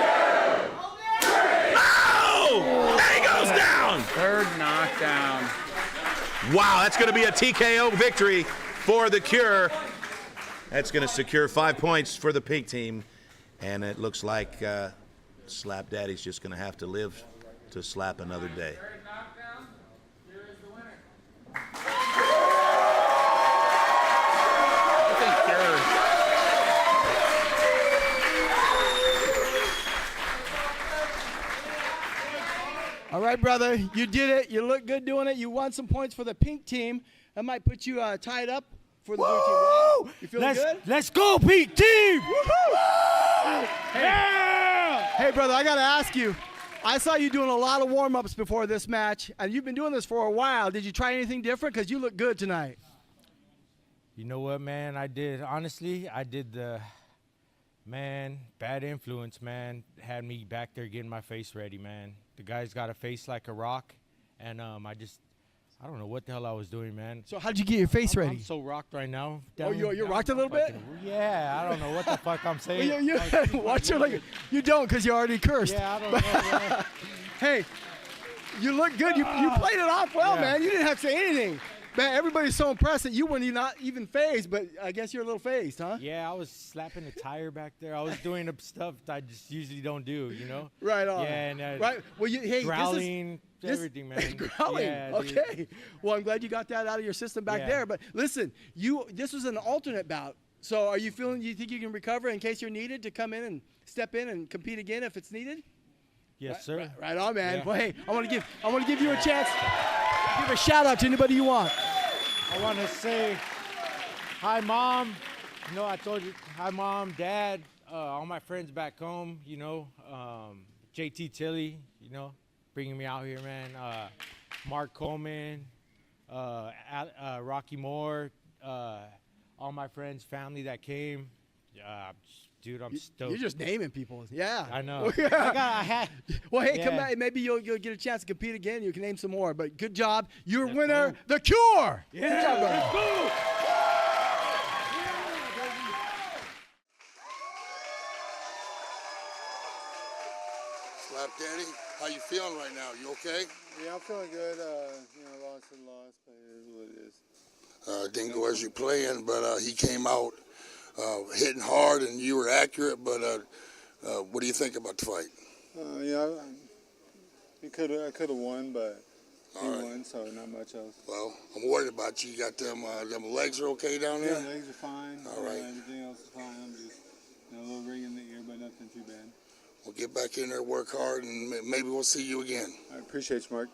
Oh! There he goes down. Third knockdown. Wow, that's going to be a TKO victory for the Cure. That's going to secure 5 points for the pink team, and it looks like Slap Daddy's just going to have to live to slap another day. All right, brother, you did it. You look good doing it. You won some points for the pink team. That might put you tied up for the blue team. Right? You feeling good? Let's go, pink team! Hey, hey, brother, I got to ask you. I saw you doing a lot of warm-ups before this match, and you've been doing this for a while. Did you try anything different? Because you look good tonight. You know what, man? I did. Honestly, I did the, man, bad influence, man, had me back there getting my face ready, man. The guy's got a face like a rock, and I don't know what the hell I was doing, man. So how'd you get your face ready? I'm so rocked right now. Oh, you're rocked a little bit? Yeah, I don't know what the fuck I'm saying. Well, watch your language. You don't, because you already cursed. Yeah, I don't know, man. Hey, you look good. You played it off well, man. You didn't have to say anything. Man, everybody's so impressed that you weren't not even phased, but I guess you're a little phased, huh? Yeah, I was slapping the tire back there. I was doing the stuff I just usually don't do, you know? Right on. Yeah, and right. Well, hey, growling, everything, man. Growling. Yeah, okay. Dude. Well, I'm glad you got that out of your system back there. But listen, this was an alternate bout. So are you feeling? You think you can recover in case you're needed to come in and step in and compete again if it's needed? Yes, sir. Right on, man. Yeah. Well, hey, I want to give you a chance. Give a shout out to anybody you want. I want to say hi, Mom. You know, I told you, hi, Mom, Dad, all my friends back home, you know, JT Tilley, you know, bringing me out here, man. Mark Coleman, Rocky Moore, all my friends, family that came. Dude, I'm stoked. You're just naming people. Yeah. I know. Well, hey, come back. Maybe you'll get a chance to compete again. You can name some more. But good job. Your winner, The Cure. Yeah. Good job, brother. Slap Daddy, how you feeling right now? You okay? Yeah, I'm feeling good. Loss and loss, but it is what it is. Didn't go as you planned, but he came out hitting hard, and you were accurate. But what do you think about the fight? I could have won, but he won, so not much else. Well, I'm worried about you. You got them legs are okay down there? Yeah, legs are fine. All right. Everything else is fine. I'm just a little ring in the ear, but nothing too bad. We'll get back in there, work hard, and maybe we'll see you again. I appreciate you, Mark.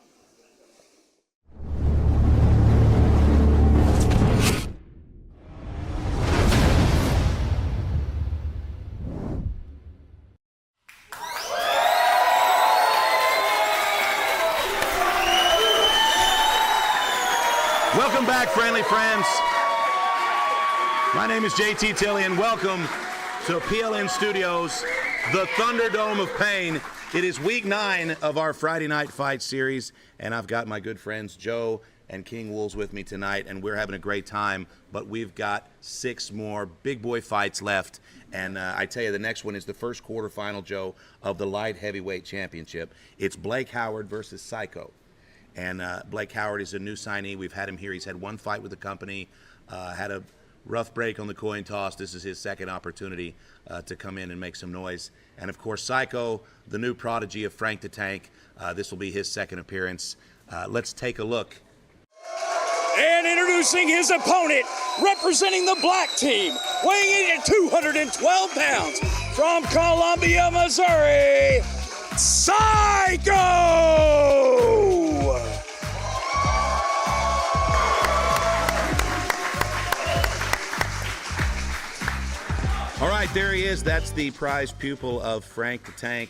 Welcome back, friendly friends. My name is JT Tilley, and welcome to PLN Studios, the Thunderdome of Pain. It is week 9 of our Friday Night Fight series, and I've got my good friends Joe and King Wolves with me tonight, and we're having a great time, but we've got 6 more big boy fights left, and I tell you, the next one is the first quarterfinal, Joe, of the light heavyweight championship. It's Blake Howard versus Psycho. And Blake Howard is a new signee. We've had him here. He's had one fight with the company, had a rough break on the coin toss. This is his second opportunity to come in and make some noise. And, of course, Psycho, the new prodigy of Frank the Tank. This will be his second appearance. Let's take a look. And introducing his opponent, representing the black team, weighing in at 212 pounds, from Columbia, Missouri, Psycho! All right, there he is. That's the prize pupil of Frank the Tank.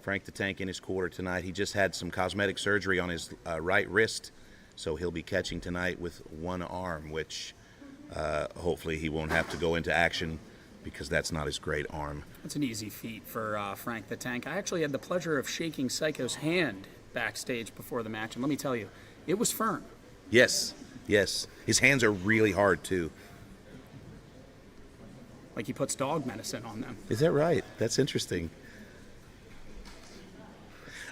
Frank the Tank in his quarter tonight. He just had some cosmetic surgery on his right wrist, so he'll be catching tonight with one arm, which hopefully he won't have to go into action because that's not his great arm. That's an easy feat for Frank the Tank. I actually had the pleasure of shaking Psycho's hand backstage before the match, and let me tell you, it was firm. Yes, yes. His hands are really hard, too. Like he puts dog medicine on them. Is that right? That's interesting.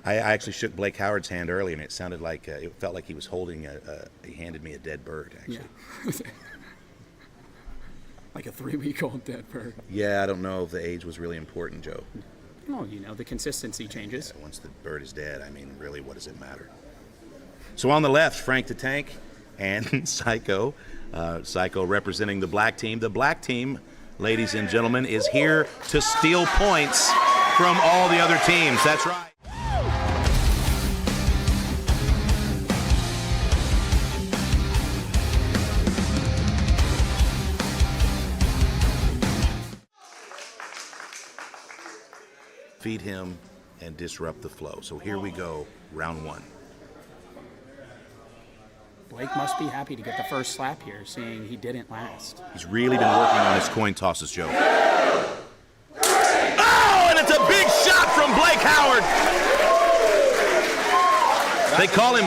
I actually shook Blake Howard's hand early, and it sounded like, it felt like he was holding, he handed me a dead bird, actually. Yeah. Like a 3-week-old dead bird. Yeah, I don't know if the age was really important, Joe. Oh, you know, the consistency changes. Yeah, once the bird is dead, I mean, really, what does it matter? So on the left, Frank the Tank and Psycho. Psycho representing the black team. The black team, ladies and gentlemen, is here to steal points from all the other teams. That's right. Feed him and disrupt the flow. So here we go, round one. Blake must be happy to get the first slap here, seeing he didn't last. He's really been working on his coin tosses, Joe. Oh, and it's a big shot from Blake Howard. They call him,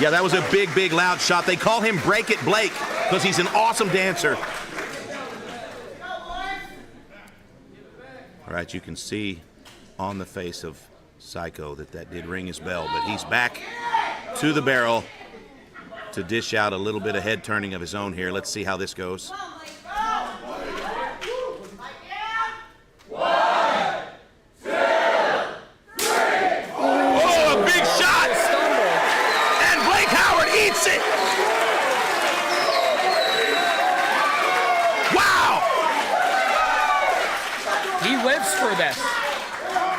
yeah, that was a big, big, loud shot. They call him Break It Blake because he's an awesome dancer. All right, you can see on the face of Psycho that did ring his bell, but he's back to the barrel to dish out a little bit of head turning of his own here. Let's see how this goes. Oh, a big shot! And Blake Howard eats it! Wow! He lives for this.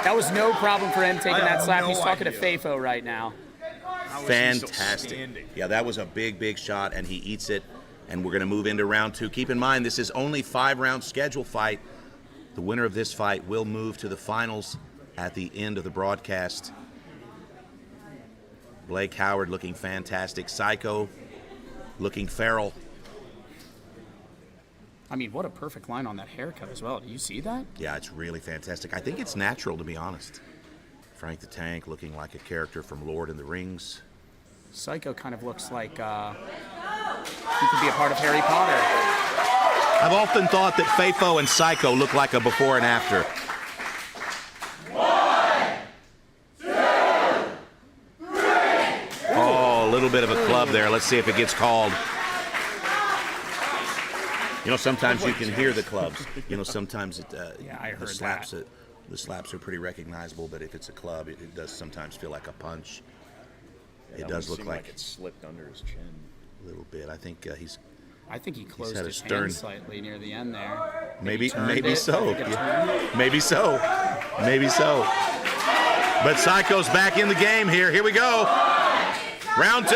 That was no problem for him taking that slap. He's talking to Fafo right now. Fantastic. Yeah, that was a big, big shot, and he eats it. And we're going to move into round two. Keep in mind, this is only 5-round schedule fight. The winner of this fight will move to the finals at the end of the broadcast. Blake Howard looking fantastic. Psycho looking feral. I mean, what a perfect line on that haircut as well. Do you see that? Yeah, it's really fantastic. I think it's natural, to be honest. Frank the Tank looking like a character from Lord of the Rings. Psycho kind of looks like he could be a part of Harry Potter. I've often thought that Fafo and Psycho look like a before and after. 1, 2, 3. Oh, a little bit of a club there. Let's see if it gets called. You know, sometimes you can hear the clubs. You know, sometimes yeah, I heard the slaps. that. The slaps are pretty recognizable, but if it's a club, it does sometimes feel like a punch. Yeah, it does look like it slipped under his chin. A little bit. I think I think he closed had his hand slightly near the end there. Maybe so. Yeah. Maybe so. Maybe so. But Psycho's back in the game here. Here we go. Round two.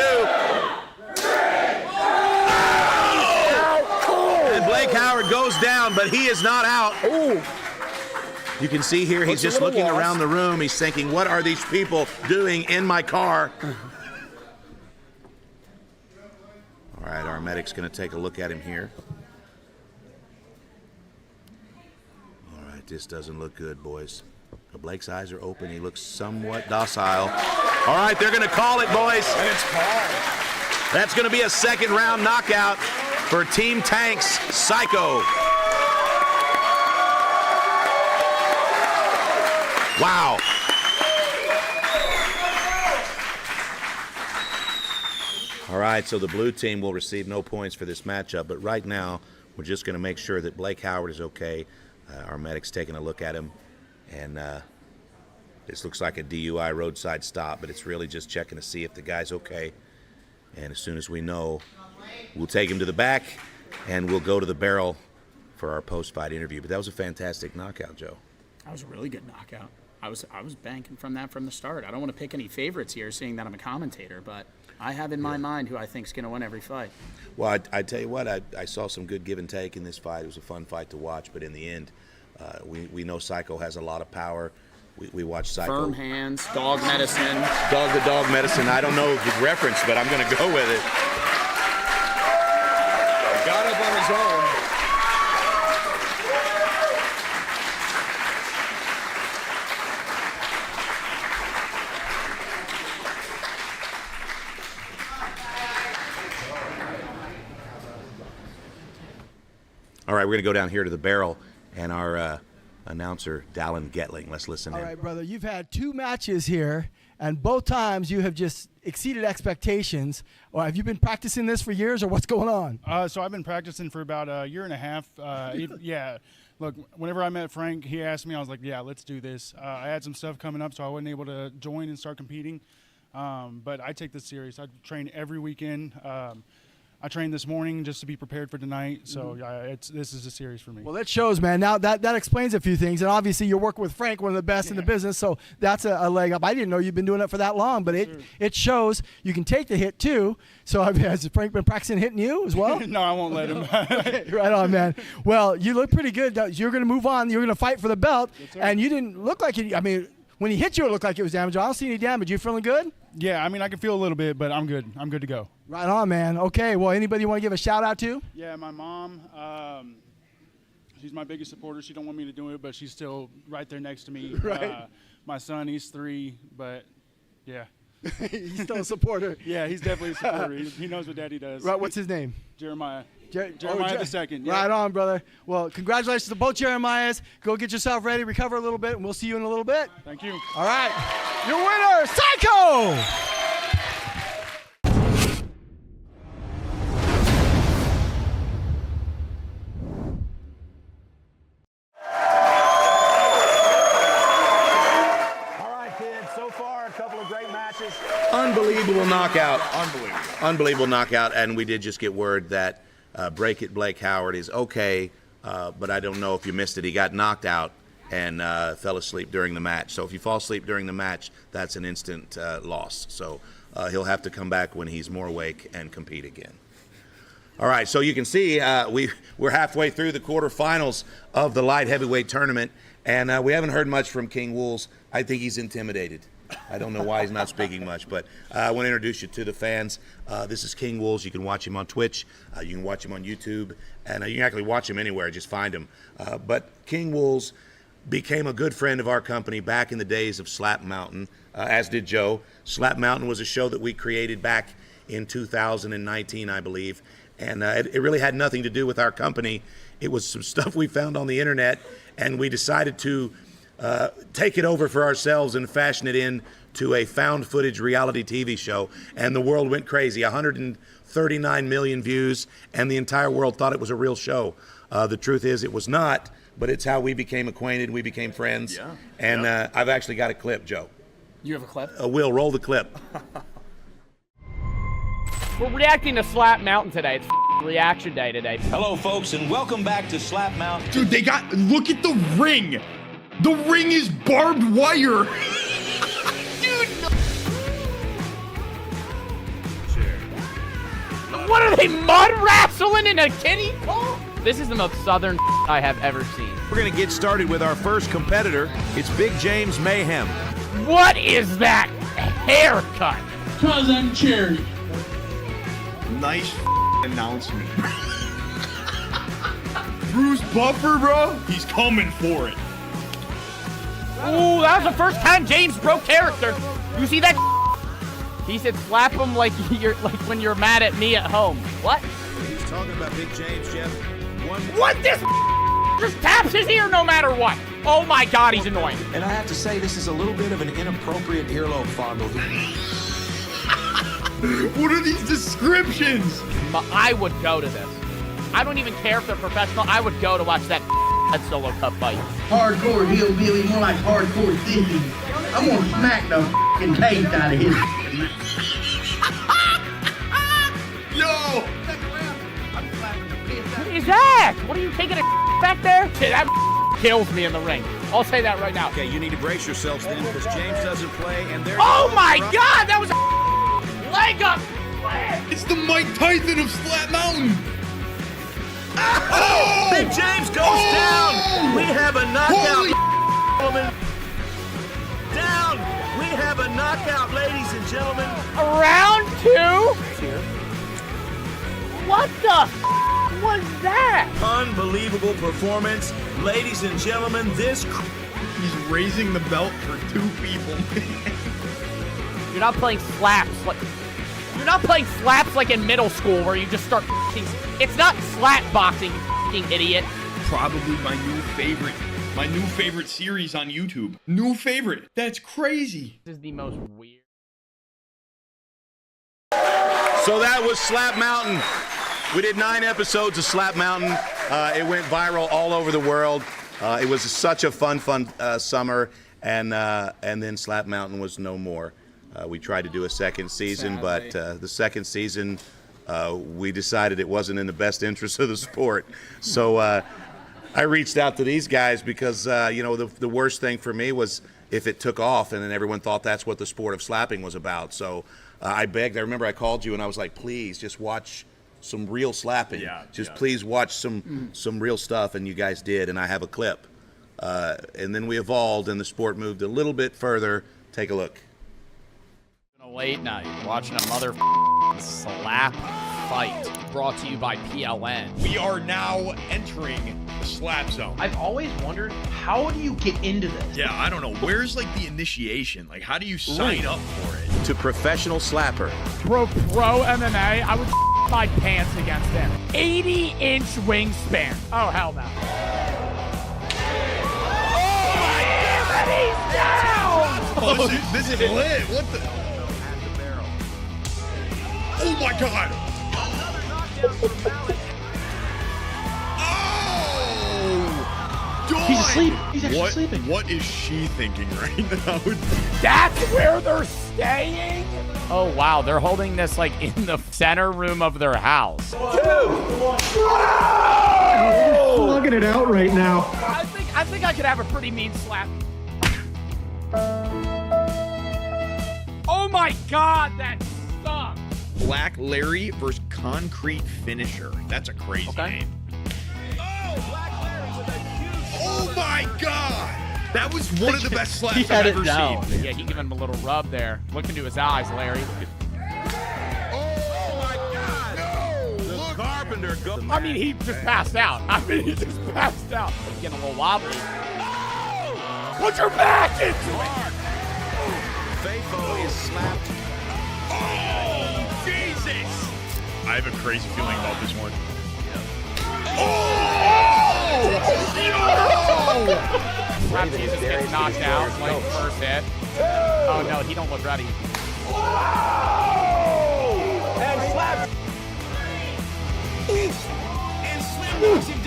And Blake Howard goes down, but he is not out. Ooh. You can see here he's just looking around the room. He's thinking, what are these people doing in my car? All right, our medic's going to take a look at him here. All right, this doesn't look good, boys. Blake's eyes are open. He looks somewhat docile. All right, they're going to call it, boys. And it's called. That's going to be a second-round knockout for Team Tank's Psycho. Wow. All right, so the blue team will receive no points for this matchup, but right now we're just going to make sure that Blake Howard is okay. Our medic's taking a look at him, and this looks like a DUI roadside stop, but it's really just checking to see if the guy's okay. And as soon as we know, we'll take him to the back, and we'll go to the barrel for our post-fight interview. But that was a fantastic knockout, Joe. That was a really good knockout. I was banking from that from the start. I don't want to pick any favorites here, seeing that I'm a commentator, but I have in my mind who I think is going to win every fight. Well, I tell you what, I saw some good give and take in this fight. It was a fun fight to watch, but in the end, we know Psycho has a lot of power. We watch Psycho. Firm hands, dog medicine. Dog medicine. I don't know the reference, but I'm going to go with it. Got up on his own. All right, we're going to go down here to the barrel, and our announcer, Dallin Getling. Let's listen in. All right, brother, you've had 2 matches here, and both times you have just exceeded expectations. Or have you been practicing this for years, or what's going on? So I've been practicing for about a year and a half. Yeah, look, whenever I met Frank, he asked me, I was like, yeah, let's do this. I had some stuff coming up, so I wasn't able to join and start competing. But I take this serious. I train every weekend. I trained this morning just to be prepared for tonight, so this is a series for me. Well, it shows, man. Now that explains a few things, and obviously you're working with Frank, one of the best in the business, so that's a leg up. I didn't know you've been doing it for that long, but it shows you can take the hit too. So has Frank been practicing hitting you as well? No, I won't let him. Right on, man. Well, you look pretty good. You're going to move on. You're going to fight for the belt, and you didn't look like it. I mean, when he hit you, it looked like it was damage. I don't see any damage. You feeling good? Yeah, I mean, I can feel a little bit, but I'm good. I'm good to go. Right on, man. Okay, well, anybody you want to give a shout-out to? Yeah, my mom. She's my biggest supporter. She don't want me to do it, but she's still right there next to me. Right. My son, he's 3, but yeah. He's still a supporter. Yeah, he's definitely a supporter. He knows what Daddy does. Right, what's his name? Jeremiah. Jeremiah the second. Yeah. Right on, brother. Well, congratulations to both Jeremiahs. Go get yourself ready, recover a little bit, and we'll see you in a little bit. Thank you. All right. Your winner, Psycho! Unbelievable knockout. Unbelievable knockout. And we did just get word that Break It Blake Howard is okay, but I don't know if you missed it. He got knocked out and fell asleep during the match. So if you fall asleep during the match, that's an instant loss. So he'll have to come back when he's more awake and compete again. All right, so you can see we're halfway through the quarterfinals of the light heavyweight tournament, and we haven't heard much from King Wools. I think he's intimidated. I don't know why he's not speaking much, but I want to introduce you to the fans. This is King Wools. You can watch him on Twitch. You can watch him on YouTube, and you can actually watch him anywhere. Just find him. But King Wools became a good friend of our company back in the days of Slap Mountain, as did Joe. Slap Mountain was a show that we created back in 2019, I believe, and it really had nothing to do with our company. It was some stuff we found on the internet, and we decided to take it over for ourselves and fashion it into a found footage reality TV show, and the world went crazy. 139 million views, and the entire world thought it was a real show. The truth is it was not, but it's how we became acquainted, we became friends. Yeah. And I've actually got a clip, Joe. You have a clip? Will, roll the clip. We're reacting to Slap Mountain today. It's reaction day today. Hello, folks, and welcome back to Slap Mountain. Dude, look at the ring. The ring is barbed wire. Dude. What are they, mud wrestling in a kiddie pool? This is the most southern I have ever seen. We're going to get started with our first competitor. It's Big James Mayhem. What is that haircut? Cause I'm Cherry. Nice announcement. Bruce Buffer, bro, he's coming for it. Ooh, that was the first time James broke character. You see that? He said slap him like when you're mad at me at home. What? He's talking about Big James, Jeff. What? This just taps his ear no matter what. Oh my God, he's annoying. And I have to say, this is a little bit of an inappropriate earlobe fondle. What are these descriptions? I would go to this. I don't even care if they're professional. I would go to watch that solo cup fight. Hardcore hillbilly, more like hardcore Disney. I'm gonna smack the fucking taste out of his. Yo! What is that? What are you taking a back there? Okay, that kills me in the ring. I'll say that right now. Okay, you need to brace yourselves then because James doesn't play and there. Oh my God, that was a leg up. It's the Mike Tyson of Slap Mountain. Oh! Big James goes down. We have a knockout, gentlemen. Down. We have a knockout, ladies and gentlemen. Round 2? What the was that? Unbelievable performance, ladies and gentlemen. This. He's raising the belt for 2 people. You're not playing slaps like. You're not playing slaps like in middle school where you just start. It's not slap boxing, you idiot. Probably my new favorite series on YouTube. New favorite. That's crazy. This is the most weird. So that was Slap Mountain. We did 9 episodes of Slap Mountain. It went viral all over the world. It was such a fun summer, and then Slap Mountain was no more. We tried to do a second season, but the second season, we decided it wasn't in the best interest of the sport. So I reached out to these guys because, the worst thing for me was if it took off and then everyone thought that's what the sport of slapping was about. So I begged. I remember I called you and I was like, please just watch some real slapping. Please watch some real stuff, and you guys did, and I have a clip. And then we evolved, and the sport moved a little bit further. Take a look. A late night, watching a mother slap fight, brought to you by PLN. We are now entering the slap zone. I've always wondered, how do you get into this? Yeah, I don't know. Where's like the initiation? Like, how do you sign up for it? To professional slapper. Pro MMA, I would my pants against him. 80-inch wingspan. Oh, hell no. Oh, this is lit. What the? Oh my God! Oh! He's asleep. He's actually sleeping. What is she thinking right now? That's where they're staying? Oh, wow. They're holding this, like, in the center room of their house. Slugging it out right now. I think I could have a pretty mean slap. Oh, my God. That sucks. Black Larry versus Concrete Finisher. That's a crazy name. Oh my God! That was one of the best slaps I've ever seen. Yeah, he giving him a little rub there. Look into his eyes, Larry. Oh my God! No! The Carpenter goes. I mean, he just passed out. He's getting a little wobbly. Put your back into it! Faithful is slapped. Oh, Jesus! I have a crazy feeling about this one. Oh! No! Slap Jesus gets knocked out like first hit. Oh no, he don't look ready. And slap.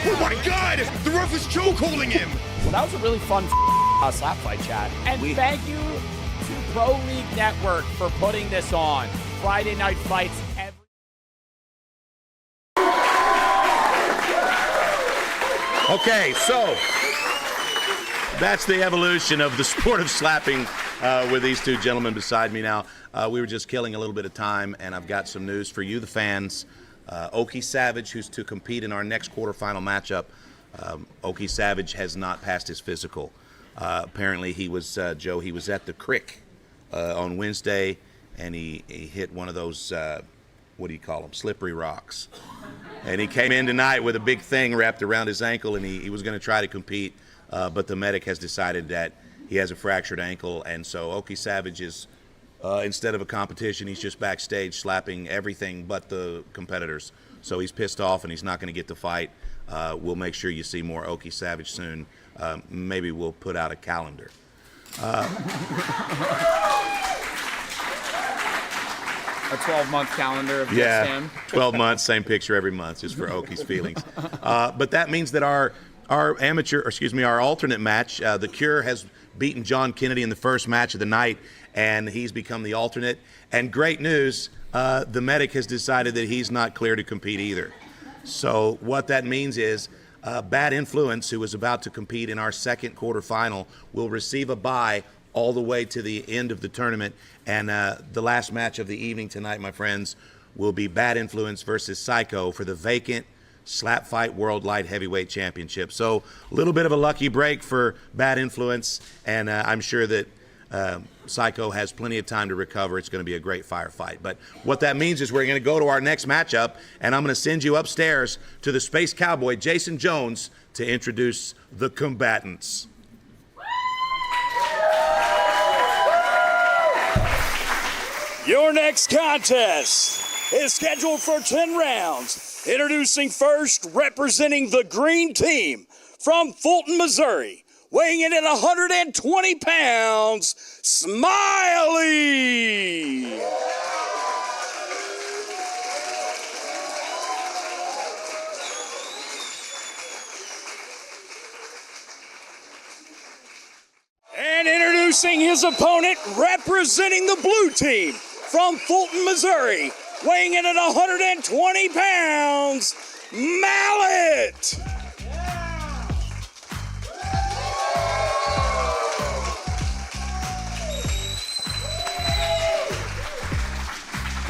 Oh my God! The ref is choke holding him. Well, that was a really fun slap fight, chat. And thank you to Pro League Network for putting this on. Friday night fights every. Okay, so that's the evolution of the sport of slapping with these two gentlemen beside me now. We were just killing a little bit of time, and I've got some news for you, the fans. Okie Savage, who's to compete in our next quarterfinal matchup. Okie Savage has not passed his physical. Apparently, he was at the Crick on Wednesday, and he hit one of those, what do you call them, slippery rocks. And he came in tonight with a big thing wrapped around his ankle, and he was going to try to compete, but the medic has decided that he has a fractured ankle, and so Okie Savage is, instead of a competition, he's just backstage slapping everything but the competitors. So he's pissed off, and he's not going to get the fight. We'll make sure you see more Okie Savage soon. Maybe we'll put out a calendar. A 12-month calendar of just him. 12 months, same picture every month, just for Oki's feelings. But that means that our alternate match, The Cure has beaten John Kennedy in the first match of the night, and he's become the alternate. And great news, the medic has decided that he's not clear to compete either. So what that means is Bad Influence, who is about to compete in our second quarterfinal, will receive a bye all the way to the end of the tournament. And the last match of the evening tonight, my friends, will be Bad Influence versus Psycho for the vacant Slap Fight World Light Heavyweight Championship. So a little bit of a lucky break for Bad Influence, and I'm sure that Psycho has plenty of time to recover. It's going to be a great firefight. But what that means is we're going to go to our next matchup, and I'm going to send you upstairs to the Space Cowboy, Jason Jones, to introduce the combatants. Your next contest is scheduled for 10 rounds. Introducing first, representing the green team from Fulton, Missouri, weighing in at 120 pounds, Smiley. And introducing his opponent, representing the blue team from Fulton, Missouri, weighing in at 120 pounds, Mallet.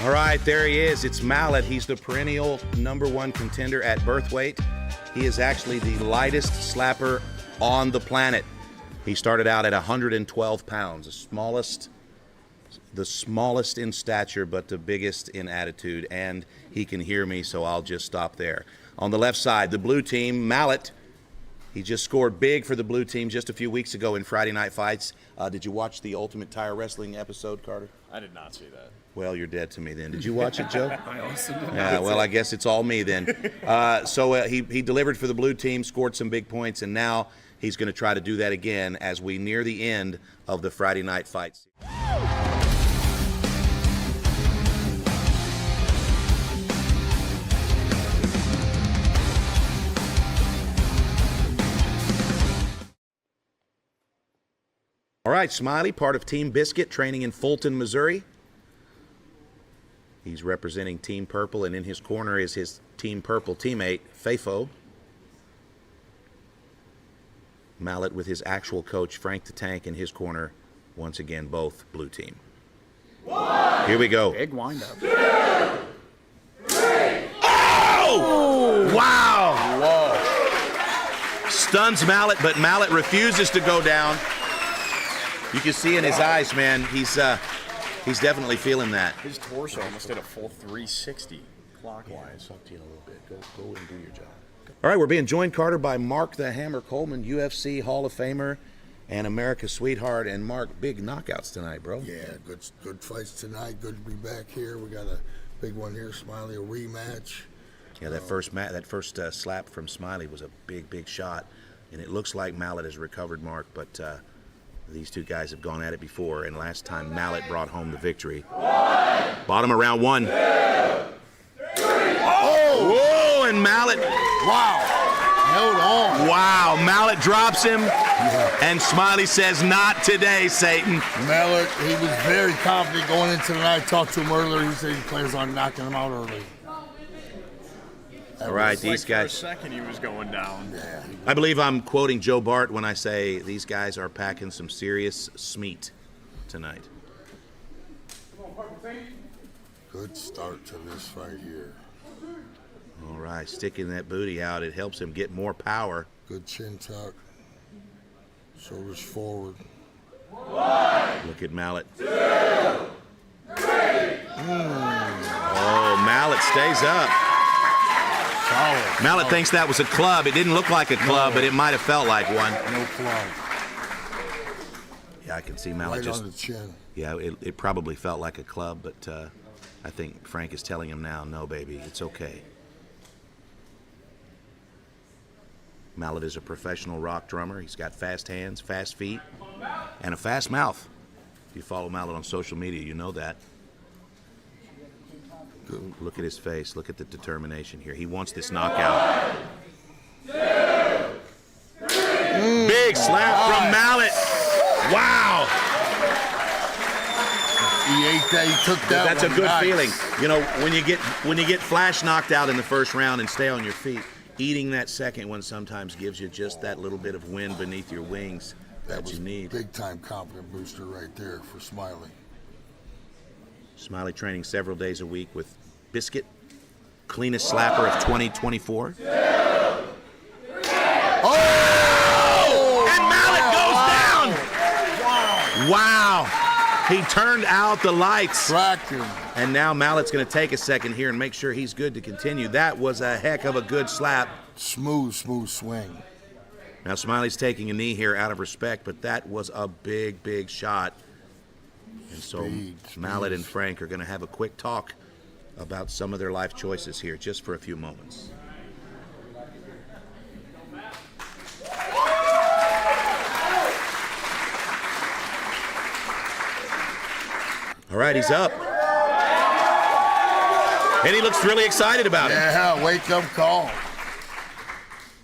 All right, there he is. It's Mallet. He's the perennial #1 contender at birthweight. He is actually the lightest slapper on the planet. He started out at 112 pounds, the smallest in stature, but the biggest in attitude. And he can hear me, so I'll just stop there. On the left side, the blue team, Mallet. He just scored big for the blue team just a few weeks ago in Friday Night Fights. Did you watch the Ultimate Tire Wrestling episode, Carter? I did not see that. Well, you're dead to me then. Did you watch it, Joe? I also did. Yeah, well, I guess it's all me then. He delivered for the blue team, scored some big points, and now he's going to try to do that again as we near the end of the Friday Night Fights. All right, Smiley, part of Team Biscuit, training in Fulton, Missouri. He's representing Team Purple, and in his corner is his Team Purple teammate, Fafo. Mallet with his actual coach, Frank the Tank, in his corner. Once again, both blue team. Here we go. Big windup. 2, 3. Oh! Wow! Whoa. Stuns Mallet, but Mallet refuses to go down. You can see in his eyes, man, he's definitely feeling that. His torso almost did a full 360 clockwise. I'll talk to you in a little bit. Go and do your job. All right, we're being joined, Carter, by Mark the Hammer Coleman, UFC Hall of Famer and America's sweetheart. And Mark, big knockouts tonight, bro. Yeah, good fights tonight. Good to be back here. We got a big one here, Smiley, a rematch. Yeah, that first slap from Smiley was a big shot, and it looks like Mallet has recovered, Mark, but these two guys have gone at it before, and last time Mallet brought home the victory. Bottom of round 1. 2, 3. Oh! Whoa, and Mallet. Wow. Held on. Wow, Mallet drops him, and Smiley says, "Not today, Satan." Mallet, he was very confident going into the night. Talked to him earlier. He said he plans on knocking him out early. All right, these guys. For a second, he was going down. Yeah. I believe I'm quoting Joe Bart when I say these guys are packing some serious smeat tonight. Good start to this fight here. All right, sticking that booty out, it helps him get more power. Good chin tuck. Shoulders forward. Look at Mallet. 2, 3. Oh, Mallet stays up. Solid. Mallet thinks that was a club. It didn't look like a club, but it might have felt like one. No club. Yeah, I can see Mallet Right on the chin. Yeah, it probably felt like a club, but I think Frank is telling him now, no, baby, it's okay. Mallet is a professional rock drummer. He's got fast hands, fast feet, and a fast mouth. If you follow Mallet on social media, you know that. Look at his face. Look at the determination here. He wants this knockout. Big slap from Mallet. Wow. He ate that. He took that. That's a one good nice. feeling. You know, when you get flash knocked out in the first round and stay on your feet, eating that second one sometimes gives you just that little bit of wind beneath your wings that you need. Big time confidence booster right there for Smiley. Smiley training several days a week with Biscuit, cleanest slapper of 2024. Oh! And Mallet goes down! Wow. He turned out the lights. Tracked him. And now Mallet's going to take a second here and make sure he's good to continue. That was a heck of a good slap. Smooth swing. Now Smiley's taking a knee here out of respect, but that was a big, big shot. And so Mallet and Frank are going to have a quick talk about some of their life choices here just for a few moments. All right, he's up. And he looks really excited about it. Yeah, wake up call.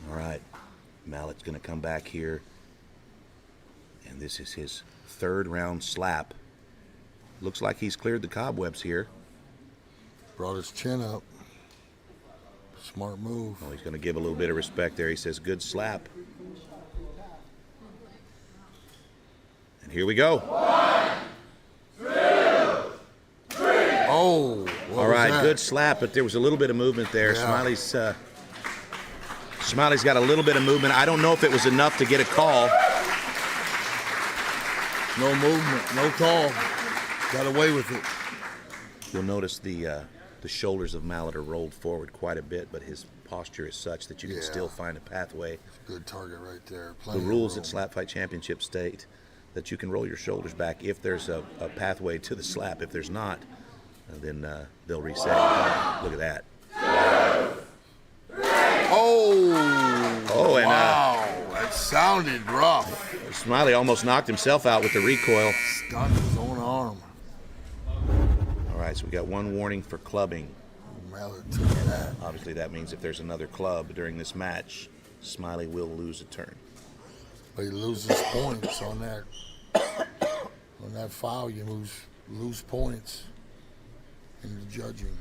All right, Mallet's going to come back here. And this is his third round slap. Looks like he's cleared the cobwebs here. Brought his chin up. Smart move. Oh, he's going to give a little bit of respect there. He says, good slap. And here we go. 1, 2, 3. Oh. All right, good slap, but there was a little bit of movement there. Yeah. Smiley's got a little bit of movement. I don't know if it was enough to get a call. No movement, no call. Got away with it. You'll notice the shoulders of Mallet are rolled forward quite a bit, but his posture is such that you can still find a pathway. Good target right there. The rules at Slap Fight Championship state that you can roll your shoulders back if there's a pathway to the slap. If there's not, then they'll reset. Look at that. Oh, and wow. That sounded rough. Smiley almost knocked himself out with the recoil. Stunned his own arm. All right, so we got one warning for clubbing. Mallet took that. Obviously, that means if there's another club during this match, Smiley will lose a turn. But he loses points on that. On that foul, you lose points in the judging.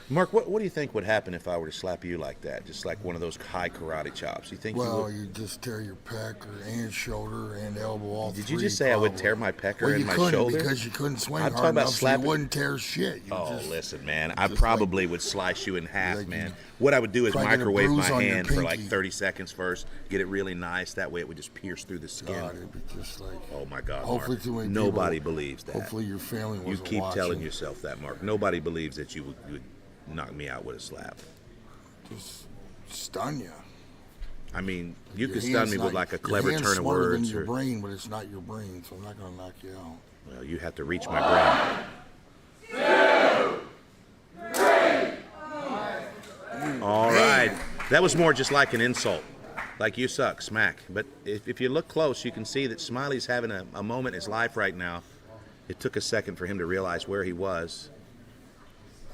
Mark, what do you think would happen if I were to slap you like that? Just like one of those high karate chops. You think you would? You just tear your pecker and shoulder and elbow all Did three, you just say probably. I would tear my pecker and my couldn't shoulder? Because you couldn't swing I'm hard talking about enough, slapping. so you wouldn't tear shit. Listen, man, I probably would slice you in half, man. What I would do is microwave my hand for like 30 seconds first, get it really nice. That way it would just pierce through the skin. God, it'd be just like, oh, my God, hopefully Mark. Nobody believes that. Hopefully your family was You keep watching. telling yourself that, Mark. Nobody believes that you would knock me out with a slap. Just stun you. I mean, you could stun me with like a clever turn of words. Than your brain, but it's not your brain, so I'm not going to knock you out. Well, you have to reach my brain. 2, 3. All right. That was more just like an insult. Like, you suck, smack. But if you look close, you can see that Smiley's having a moment in his life right now. It took a second for him to realize where he was.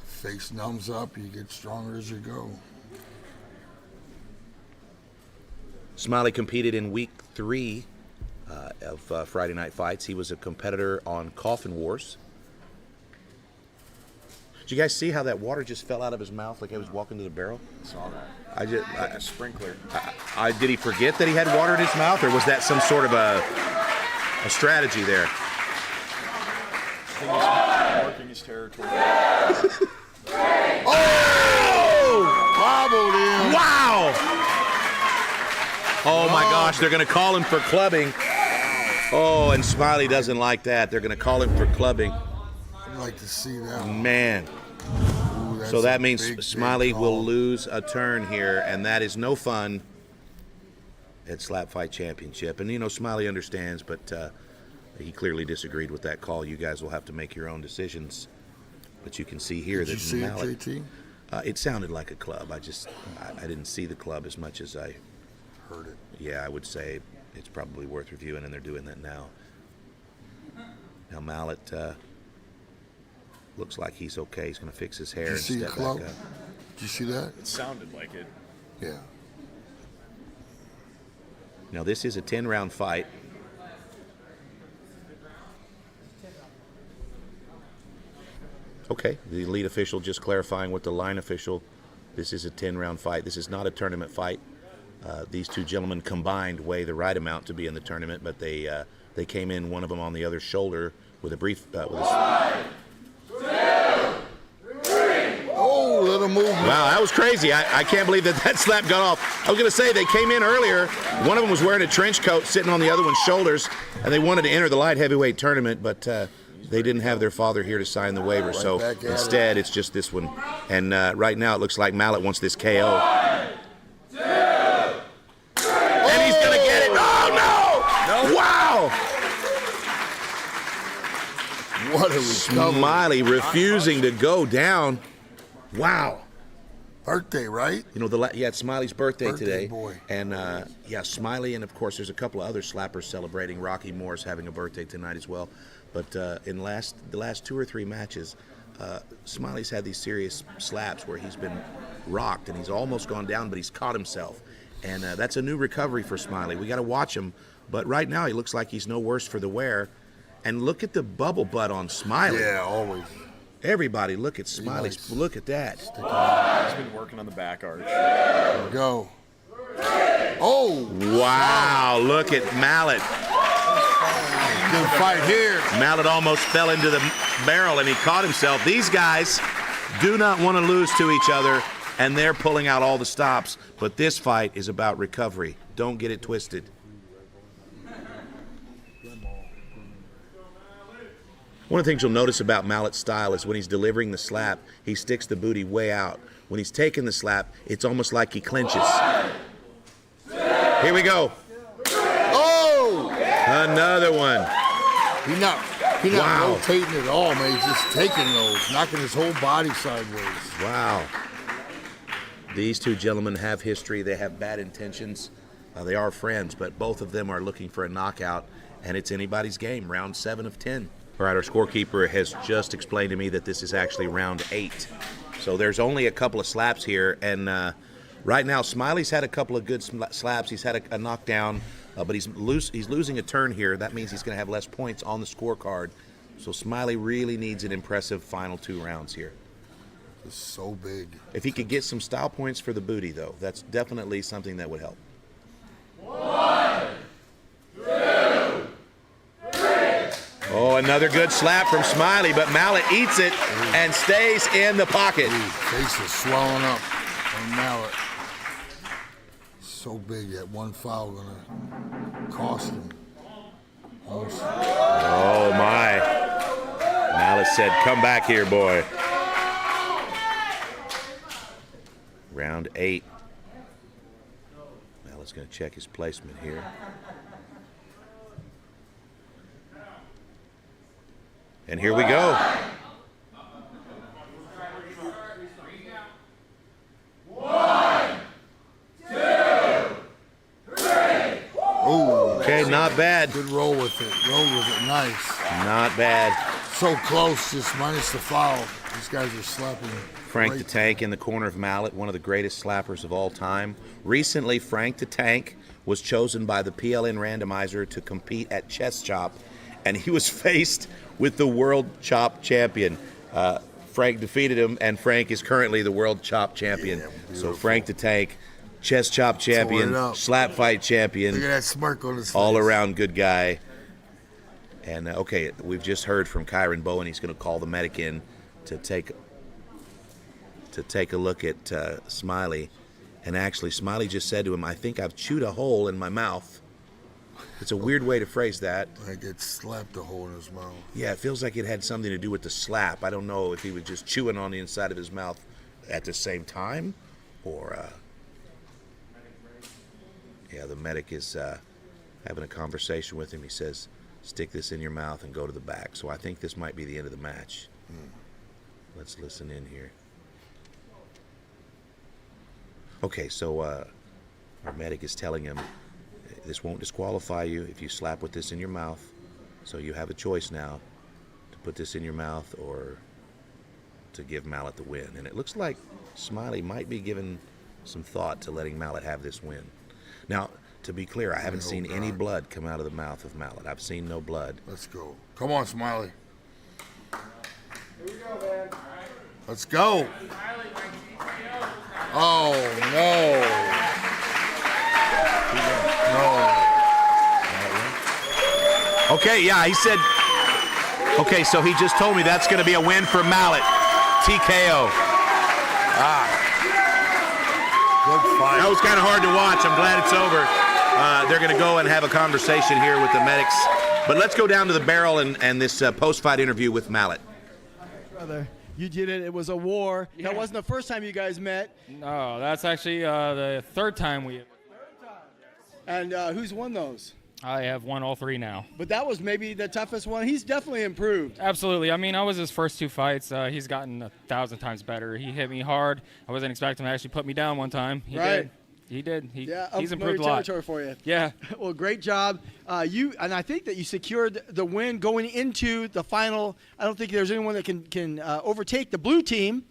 Face numbs up, you get stronger as you go. Smiley competed in week 3 of Friday Night Fights. He was a competitor on Coffin Wars. Did you guys see how that water just fell out of his mouth like he was walking to the barrel? I saw that. Like a sprinkler. Did he forget that he had water in his mouth, or was that some sort of a strategy there? I think he's marking his territory. Bobbled him. Wow! Oh my gosh, they're going to call him for clubbing. Oh, and Smiley doesn't like that. They're going to call him for clubbing. I'd like to see that one. Man. Ooh, So that means big Smiley call. will lose a turn here, and that is no fun at Slap Fight Championship. And, you know, Smiley understands, but he clearly disagreed with that call. You guys will have to make your own decisions. But you can see here Did that you see Mallet, it, JT? It sounded like a club. I didn't see the club as much as I heard it. Yeah, I would say it's probably worth reviewing, and they're doing that now. Now Mallet Looks like he's okay. He's going to fix his hair Did you and see step the club? back up. Did you see that? It sounded like it. Yeah. Now, this is a 10-round fight. Okay, the lead official just clarifying with the line official. This is a 10-round fight. This is not a tournament fight. These two gentlemen combined weigh the right amount to be in the tournament, but they came in, one of them on the other's shoulder with a brief. Oh, little movement. Wow, that was crazy. I can't believe that slap got off. I was going to say, they came in earlier. One of them was wearing a trench coat sitting on the other one's shoulders, and they wanted to enter the light heavyweight tournament, but they didn't have their father here to sign the waiver. So instead, it's just this one. And right now, it looks like Mallet wants this KO. And he's going to get it. Oh, no! Wow! What a recovery. Smiley refusing to go down. Wow. Birthday, right? You know, it's Smiley's birthday today. Boy. And, yeah, Smiley, and, of course, there's a couple of other slappers celebrating. Rocky Moore's having a birthday tonight as well. But in the last 2 or 3 matches, Smiley's had these serious slaps where he's been rocked, and he's almost gone down, but he's caught himself. And that's a new recovery for Smiley. We got to watch him. But right now, he looks like he's no worse for the wear. And look at the bubble butt on Smiley. Yeah, always. Everybody, look at Smiley. Look at that. He's been working on the back arch. There we go. Oh! Wow, look at Mallet. Good fight here. Mallet almost fell into the barrel, and he caught himself. These guys do not want to lose to each other, and they're pulling out all the stops. But this fight is about recovery. Don't get it twisted. One of the things you'll notice about Mallet's style is when he's delivering the slap, he sticks the booty way out. When he's taking the slap, it's almost like he clinches. Here we go. Oh! Another one. He's not rotating at all, man. He's just taking those, knocking his whole body sideways. Wow. These two gentlemen have history. They have bad intentions. They are friends, but both of them are looking for a knockout, and it's anybody's game. Round 7 of 10. All right, our scorekeeper has just explained to me that this is actually round 8. So there's only a couple of slaps here, and right now Smiley's had a couple of good slaps. He's had a knockdown, but he's losing a turn here. That means he's going to have less points on the scorecard. So Smiley really needs an impressive final 2 rounds here. It's so big. If he could get some style points for the booty, though, that's definitely something that would help. 1, 2, 3. Oh, another good slap from Smiley, but Mallet eats it and stays in the pocket. Face is swelling up on Mallet. So big that one foul gonna cost him. Almost. Oh my. Mallet said, come back here, boy. Round 8. Mallet's gonna check his placement here. And here we go. 1, 2, 3. Okay, not bad. Good roll with it. Roll with it. Nice. Not bad. So close, just minus the foul. These guys are slapping. Frank the Tank in the corner of Mallet, one of the greatest slappers of all time. Recently, Frank the Tank was chosen by the PLN randomizer to compete at Chest Chop, and he was faced with the World Chop Champion. Frank defeated him, and Frank is currently the World Chop Champion. So Frank the Tank, Chest Chop Champion, Slap Fight Champion. Look at that smirk on his face. All-around good guy. And, okay, we've just heard from Kyron Bowen. He's going to call the medic in to take a look at Smiley. And actually, Smiley just said to him, I think I've chewed a hole in my mouth. It's a weird way to phrase that. Like it slapped a hole in his mouth. Yeah, it feels like it had something to do with the slap. I don't know if he was just chewing on the inside of his mouth at the same time, or yeah, the medic is having a conversation with him. He says, stick this in your mouth and go to the back. So I think this might be the end of the match. Let's listen in here. Okay, so our medic is telling him, this won't disqualify you if you slap with this in your mouth. So you have a choice now to put this in your mouth or to give Mallet the win. And it looks like Smiley might be giving some thought to letting Mallet have this win. Now, to be clear, I haven't seen any blood come out of the mouth of Mallet. I've seen no blood. Let's go. Come on, Smiley. Let's go. Oh, no. No. Okay, yeah, he said, okay, so he just told me that's going to be a win for Mallet. TKO. Good fight. That was kind of hard to watch. I'm glad it's over. They're going to go and have a conversation here with the medics. But let's go down to the barrel and this post-fight interview with Mallet. Brother, you did it. It was a war. That wasn't the first time you guys met. No, that's actually the third time we. And who's won those? I have won all three now. But that was maybe the toughest one. He's definitely improved. Absolutely. I mean, I was his first two fights. He's gotten 1,000 times better. He hit me hard. I wasn't expecting him to actually put me down one time. He did. He did. He's improved a lot. Territory for you. Yeah. Well, great job. And I think that you secured the win going into the final. I don't think there's anyone that can overtake the blue team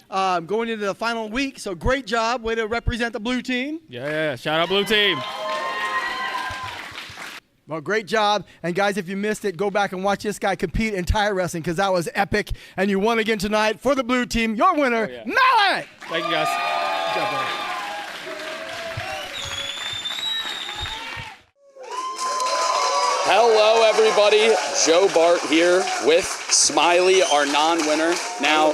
going into the final week. So great job. Way to represent the blue team. Yeah. Shout out blue team. Well, great job. And, guys, if you missed it, go back and watch this guy compete in tire wrestling because that was epic. And you won again tonight for the blue team. Your winner, Mallet! Thank you, guys. Good job, buddy. Hello, everybody. Joe Bart here with Smiley, our non-winner. Now,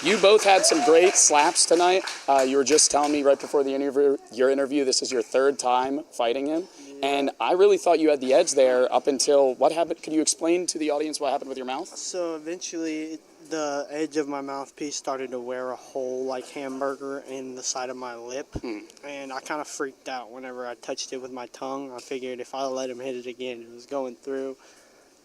you both had some great slaps tonight. You were just telling me right before the your interview, this is your third time fighting him. And I really thought you had the edge there up until what happened. Could you explain to the audience what happened with your mouth? So eventually the edge of my mouthpiece started to wear a hole like hamburger in the side of my lip. And I kind of freaked out whenever I touched it with my tongue. I figured if I let him hit it again, it was going through.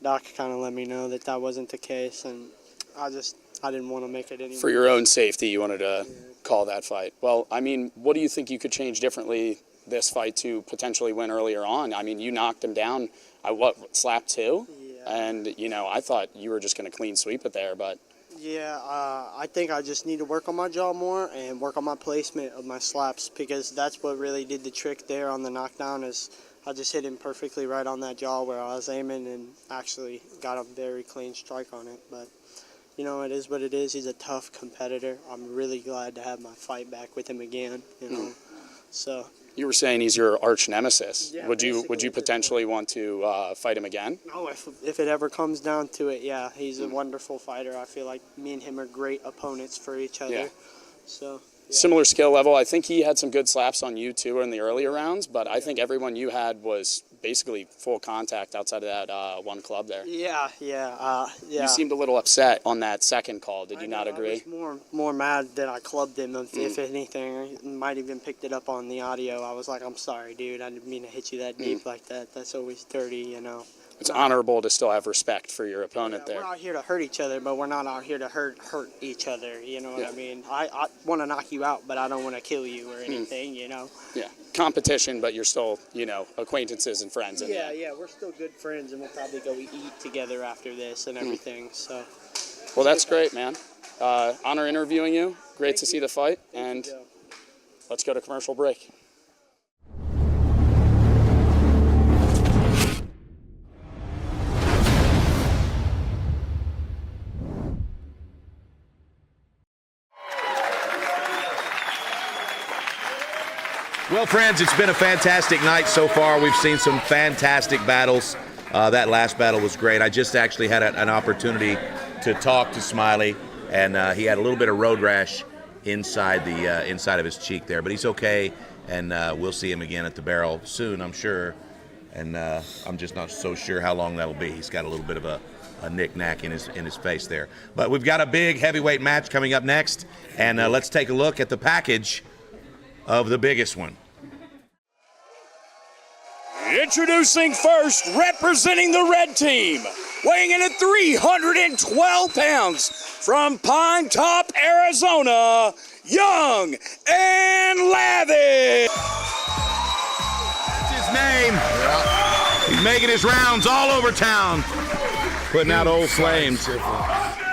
Doc kind of let me know that that wasn't the case. And I didn't want to make it anymore. For your own safety, you wanted to call that fight. Well, I mean, what do you think you could change differently this fight to potentially win earlier on? I mean, you knocked him down, slap two? Yeah. And, I thought you were just going to clean sweep it there, but... Yeah, I think I just need to work on my jaw more and work on my placement of my slaps because that's what really did the trick there on the knockdown is I just hit him perfectly right on that jaw where I was aiming and actually got a very clean strike on it. But, it is what it is. He's a tough competitor. I'm really glad to have my fight back with him again, So... You were saying he's your arch nemesis. Yeah, would you potentially want to fight him again? Oh, if it ever comes down to it, yeah. He's a wonderful fighter. I feel like me and him are great opponents for each other. Yeah. So... Yeah. Similar skill level. I think he had some good slaps on you too in the earlier rounds, but I think everyone you had was basically full contact outside of that one club there. Yeah. You seemed a little upset on that second call. Did you not agree? I was more mad that I clubbed him. If anything, I might even picked it up on the audio. I was like, I'm sorry, dude. I didn't mean to hit you that deep like that. That's always dirty, It's honorable to still have respect for your opponent there. We're out here to hurt each other, but we're not out here to hurt each other. You know what I mean? I want to knock you out, but I don't want to kill you or anything, Yeah. Competition, but you're still, acquaintances and friends. Yeah, we're still good friends, and we'll probably go eat together after this and everything. So. Well, that's great, man. Honor interviewing you. Great to see the fight, and let's go to commercial break. Well, friends, it's been a fantastic night so far. We've seen some fantastic battles. That last battle was great. I just actually had an opportunity to talk to Smiley, and he had a little bit of road rash inside of his cheek there, but he's okay, and we'll see him again at the barrel soon, I'm sure. And I'm just not so sure how long that'll be. He's got a little bit of a knick-knack in his face there. But we've got a big heavyweight match coming up next, and let's take a look at the package of the biggest one. Introducing first, representing the red team, weighing in at 312 pounds, from Pine Top, Arizona, Young and Lavish. That's his name. He's making his rounds all over town, putting out old flames.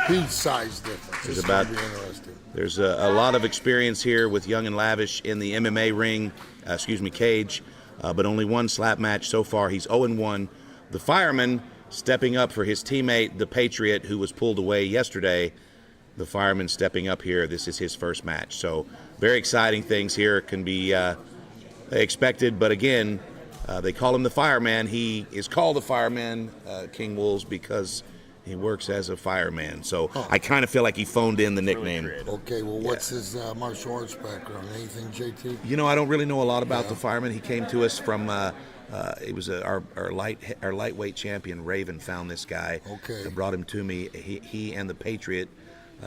huge size difference. There's a lot of experience here with Young and Lavish in the MMA ring, cage, but only one slap match so far. He's 0-1. The Fireman stepping up for his teammate, the Patriot, who was pulled away yesterday. The Fireman stepping up here. This is his first match. So very exciting things here can be expected. But again, they call him the Fireman. He is called the Fireman, King Wolves, because he works as a fireman. So I kind of feel like he phoned in the nickname. Okay, well, what's his martial arts background? Anything, JT? You know, I don't really know a lot about the Fireman. He came to us from it was our lightweight champion, Raven, found this guy. Okay. Brought him to me. He and the Patriot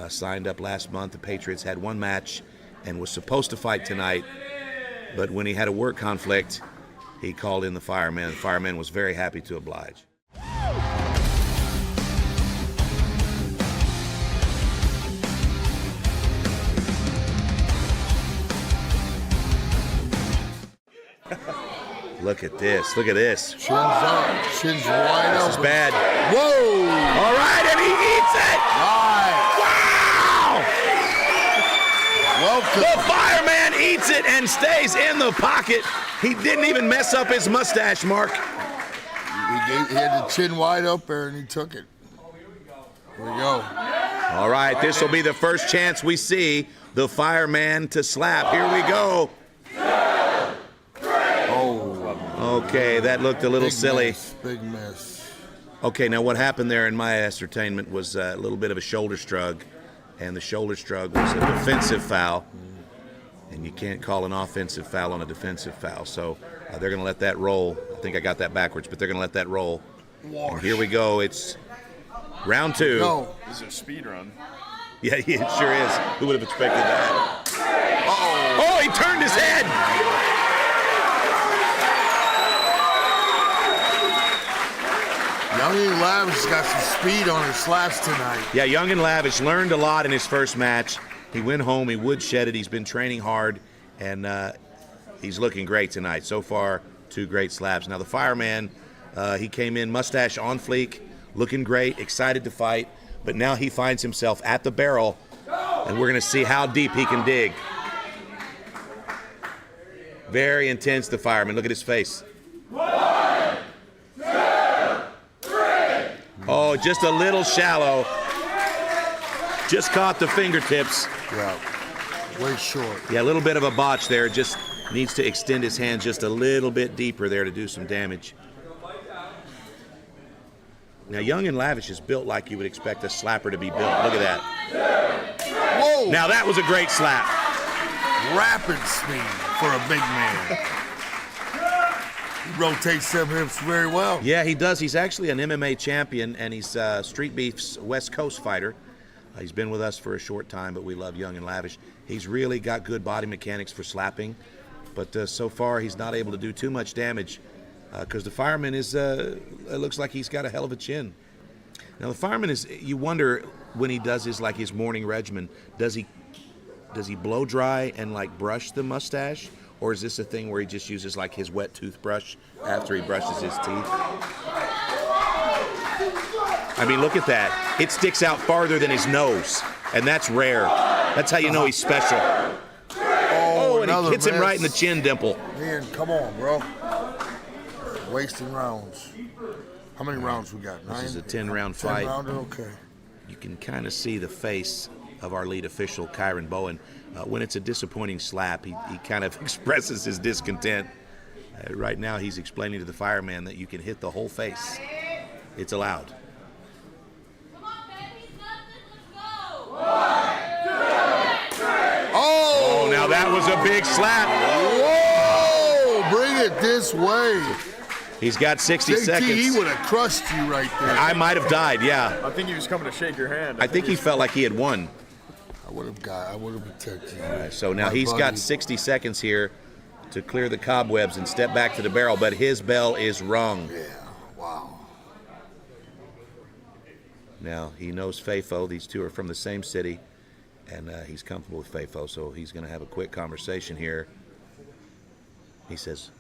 signed up last month. The Patriots had one match and was supposed to fight tonight, but when he had a work conflict, he called in the Fireman. The Fireman was very happy to oblige. Look at this. Look at this. Shins up. Shins wide open. This is bad. Whoa! All right, and he eats it. Wow! Welcome. The Fireman eats it and stays in the pocket. He didn't even mess up his mustache, Mark. He had the chin wide up there, and he took it. Here we go. All right, this will be the first chance we see the Fireman to slap. Here we go. Okay, that looked a little silly. Big miss. Okay, now what happened there in my ascertainment was a little bit of a shoulder shrug, and the shoulder shrug was a defensive foul, and you can't call an offensive foul on a defensive foul, so they're going to let that roll. I think I got that backwards, but they're going to let that roll. And here we go. It's round two. No. This is a speed run. Yeah, it sure is. Who would have expected that? Oh, he turned his head. Young and Lavish has got some speed on his slaps tonight. Yeah, Young and Lavish learned a lot in his first match. He went home, he woodshedded, he's been training hard, and he's looking great tonight. So far, 2 great slaps. Now the Fireman, he came in mustache on fleek, looking great, excited to fight, but now he finds himself at the barrel, and we're going to see how deep he can dig. Very intense, the Fireman. Look at his face. 1, 2, 3. Oh, just a little shallow. Just caught the fingertips. Yeah, way short. Yeah, a little bit of a botch there. Just needs to extend his hand just a little bit deeper there to do some damage. Now, Young and Lavish is built like you would expect a slapper to be built. Look at that. Whoa! Now, that was a great slap. Rapid speed for a big man. He rotates them hips very well. Yeah, he does. He's actually an MMA champion, and he's Street Beef's West Coast fighter. He's been with us for a short time, but we love Young and Lavish. He's really got good body mechanics for slapping, but so far he's not able to do too much damage because the Fireman is, it looks like he's got a hell of a chin. Now the Fireman is, you wonder when he does his morning regimen, does he blow dry and like brush the mustache? Or is this a thing where he just uses like his wet toothbrush after he brushes his teeth? I mean, look at that. It sticks out farther than his nose, and that's rare. That's how you know he's special. Oh, and he hits him right in the chin dimple. Man, come on, bro. Wasting rounds. How many rounds we got? 9? This is a 10-round fight. 10-rounder, okay. You can kind of see the face of our lead official, Kyron Bowen. When it's a disappointing slap, he kind of expresses his discontent. Right now, he's explaining to the Fireman that you can hit the whole face. It's allowed. Come on, baby, let's go. 1, 2, 3. Oh! Now that was a big slap. Whoa! Bring it this way. He's got 60 JT, seconds. He would have crushed you right there. I might have died, yeah. I think he was coming to shake your hand. I think he felt like he had won. I would have protected you. All right, so now he's got 60 seconds here to clear the cobwebs and step back to the barrel, but his bell is rung. Yeah, wow. Now, he knows Fafo. These two are from the same city, and he's comfortable with Fafo, so he's going to have a quick conversation here. He says,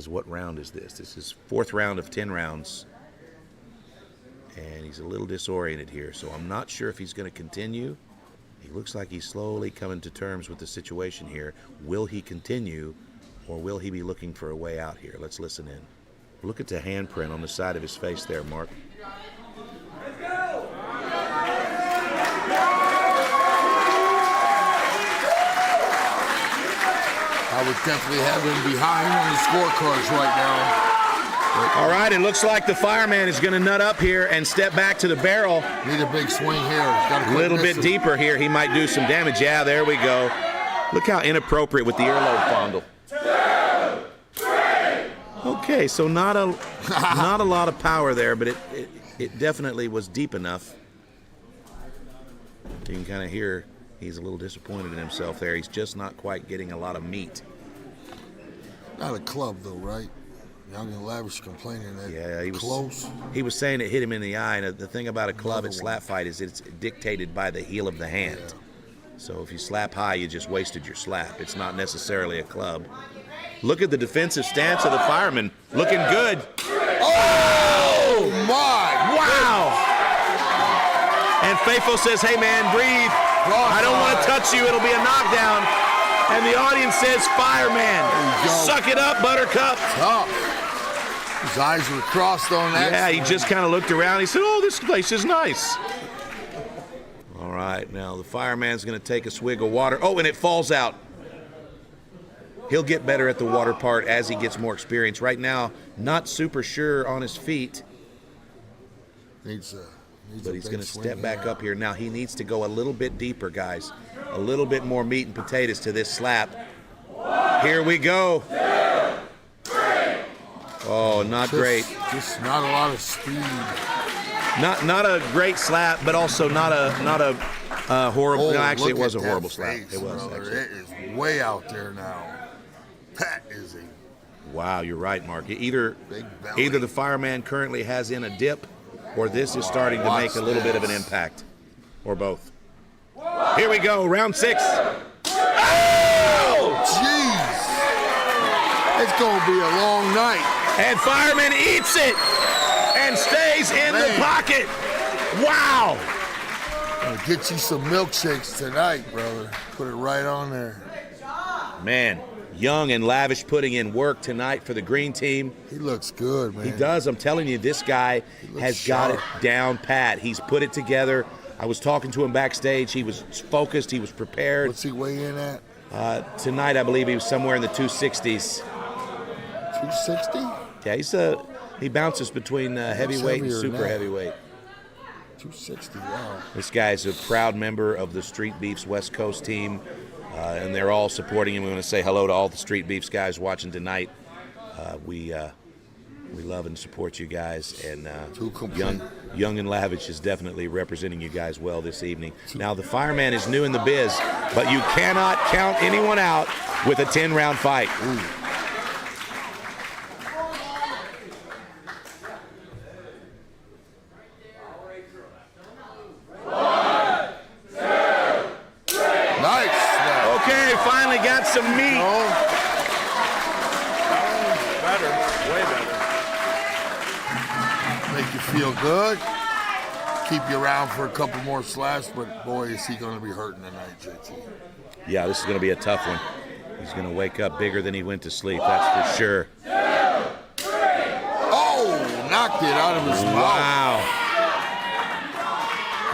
what round is this? This is 4th round of 10 rounds. and he's a little disoriented here, so I'm not sure if he's going to continue. He looks like he's slowly coming to terms with the situation here. Will he continue, or will he be looking for a way out here? Let's listen in. Look at the handprint on the side of his face there, Mark. I would definitely have him behind on the scorecards right now. All right, it looks like the fireman is going to nut up here and step back to the barrel. Need a big swing here. A little bit deeper here. He might do some damage. Yeah, there we go. Look how inappropriate with the earlobe fondle. 2, 3. Okay, so not a lot of power there, but it definitely was deep enough. You can kind of hear he's a little disappointed in himself there. He's just not quite getting a lot of meat. Not a club though, right? Young and Lavish complaining that he was close. He was saying it hit him in the eye, and the thing about a club at slap fight is it's dictated by the heel of the hand. Yeah. So if you slap high, you just wasted your slap. It's not necessarily a club. Look at the defensive stance of the fireman. Looking good. Oh my! Wow! And Fafo says, hey man, breathe. I don't want to touch you. It'll be a knockdown. And the audience says, fireman. Suck it up, Buttercup. Tough. His eyes were crossed on that. Yeah, he just kind of looked around. He said, oh, this place is nice. All right, now the fireman's going to take a swig of water. Oh, and it falls out. He'll get better at the water part as he gets more experience. Right now, not super sure on his feet. But he's going to step back up here. Now, he needs to go a little bit deeper, guys. A little bit more meat and potatoes to this slap. Here we go. 2, 3. Oh, not great. Just not a lot of speed. Not a great slap, but also not a horrible. Oh, no, actually, it was a that horrible face, slap. It was. Brother. It is way out there now. That is a. Wow, you're right, Mark. Either the fireman currently has in a dip, or this is starting to make a little bit of an impact, or both. Here we go, round 6. Oh, jeez. It's going to be a long night. And fireman eats it and stays in the pocket. Wow. I'll get you some milkshakes tonight, brother. Put it right on there. Man, Young and Lavish putting in work tonight for the green team. He looks good, man. He does. I'm telling you, this guy has got it down pat. He's put it together. I was talking to him backstage. He was focused. He was prepared. What's he weigh in at? Tonight, I believe he was somewhere in the 260s. 260? Yeah, he bounces between heavyweight and super heavyweight. 260, wow. This guy's a proud member of the Street Beefs West Coast team, and they're all supporting him. We want to say hello to all the Street Beefs guys watching tonight. We love and support you guys, and Young and Lavish is definitely representing you guys well this evening. Now, the fireman is new in the biz, but you cannot count anyone out with a 10-round fight. Ooh. Okay, finally got some meat. Better, way better. Make you feel good. Keep you around for a couple more slaps, but boy, is he going to be hurting tonight, JT. Yeah, this is going to be a tough one. He's going to wake up bigger than he went to sleep, that's for sure. 2, 3. Oh, knocked it out of his mouth. Wow.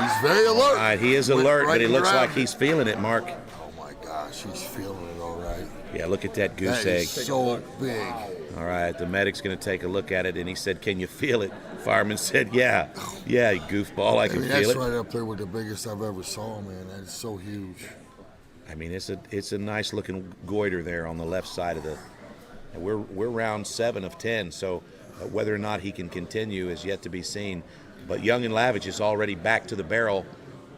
He's very alert. All right, he is alert, but he looks like he's feeling it, Mark. Oh, my gosh, he's feeling it all right. Yeah, look at that goose That egg. is so big. All right, the medic's going to take a look at it, and he said, can you feel it? Fireman said, yeah. Yeah, you goofball, I can feel that's it. right up there with the biggest I've ever saw, man. That is so huge. I mean, it's a nice looking goiter there on the left side of the. We're round 7 of 10, so whether or not he can continue is yet to be seen. But Young and Lavish is already back to the barrel,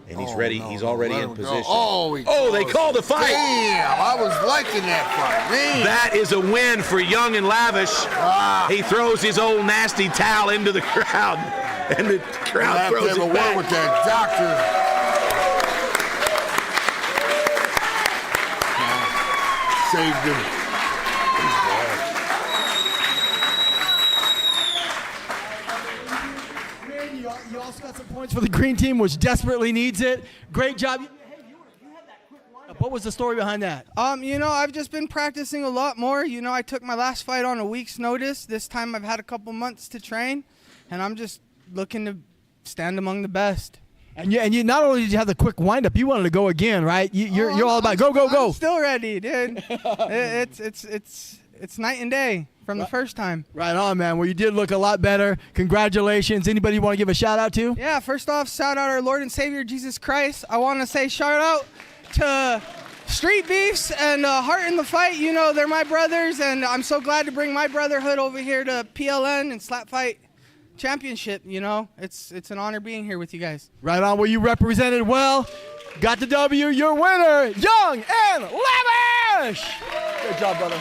and he's ready. He's already in position. They called the fight. Damn, I was liking that fight. Man. That is a win for Young and Lavish. He throws his old nasty towel into the crowd, and the crowd throws it back. With that doctor. Saved him. You for the green team, which desperately needs it. Great job. What was the story behind that? You know, I've just been practicing a lot more. You know, I took my last fight on a week's notice. This time I've had a couple months to train, and I'm just looking to stand among the best. And you not only did you have the quick windup, you wanted to go again, right? You're all about go. I'm still ready, dude. It's night and day from the first time. Right on, man. Well, you did look a lot better. Congratulations. Anybody you want to give a shout out to? Yeah, first off, shout out our Lord and Savior Jesus Christ. I want to say shout out to Street Beefs and Heart in the Fight. You know, they're my brothers, and I'm so glad to bring my brotherhood over here to PLN and Slap Fight Championship. You know, it's an honor being here with you guys. Right on. Well, you represented well. Got the W. Your winner, Young and Lavish. Good job, brother.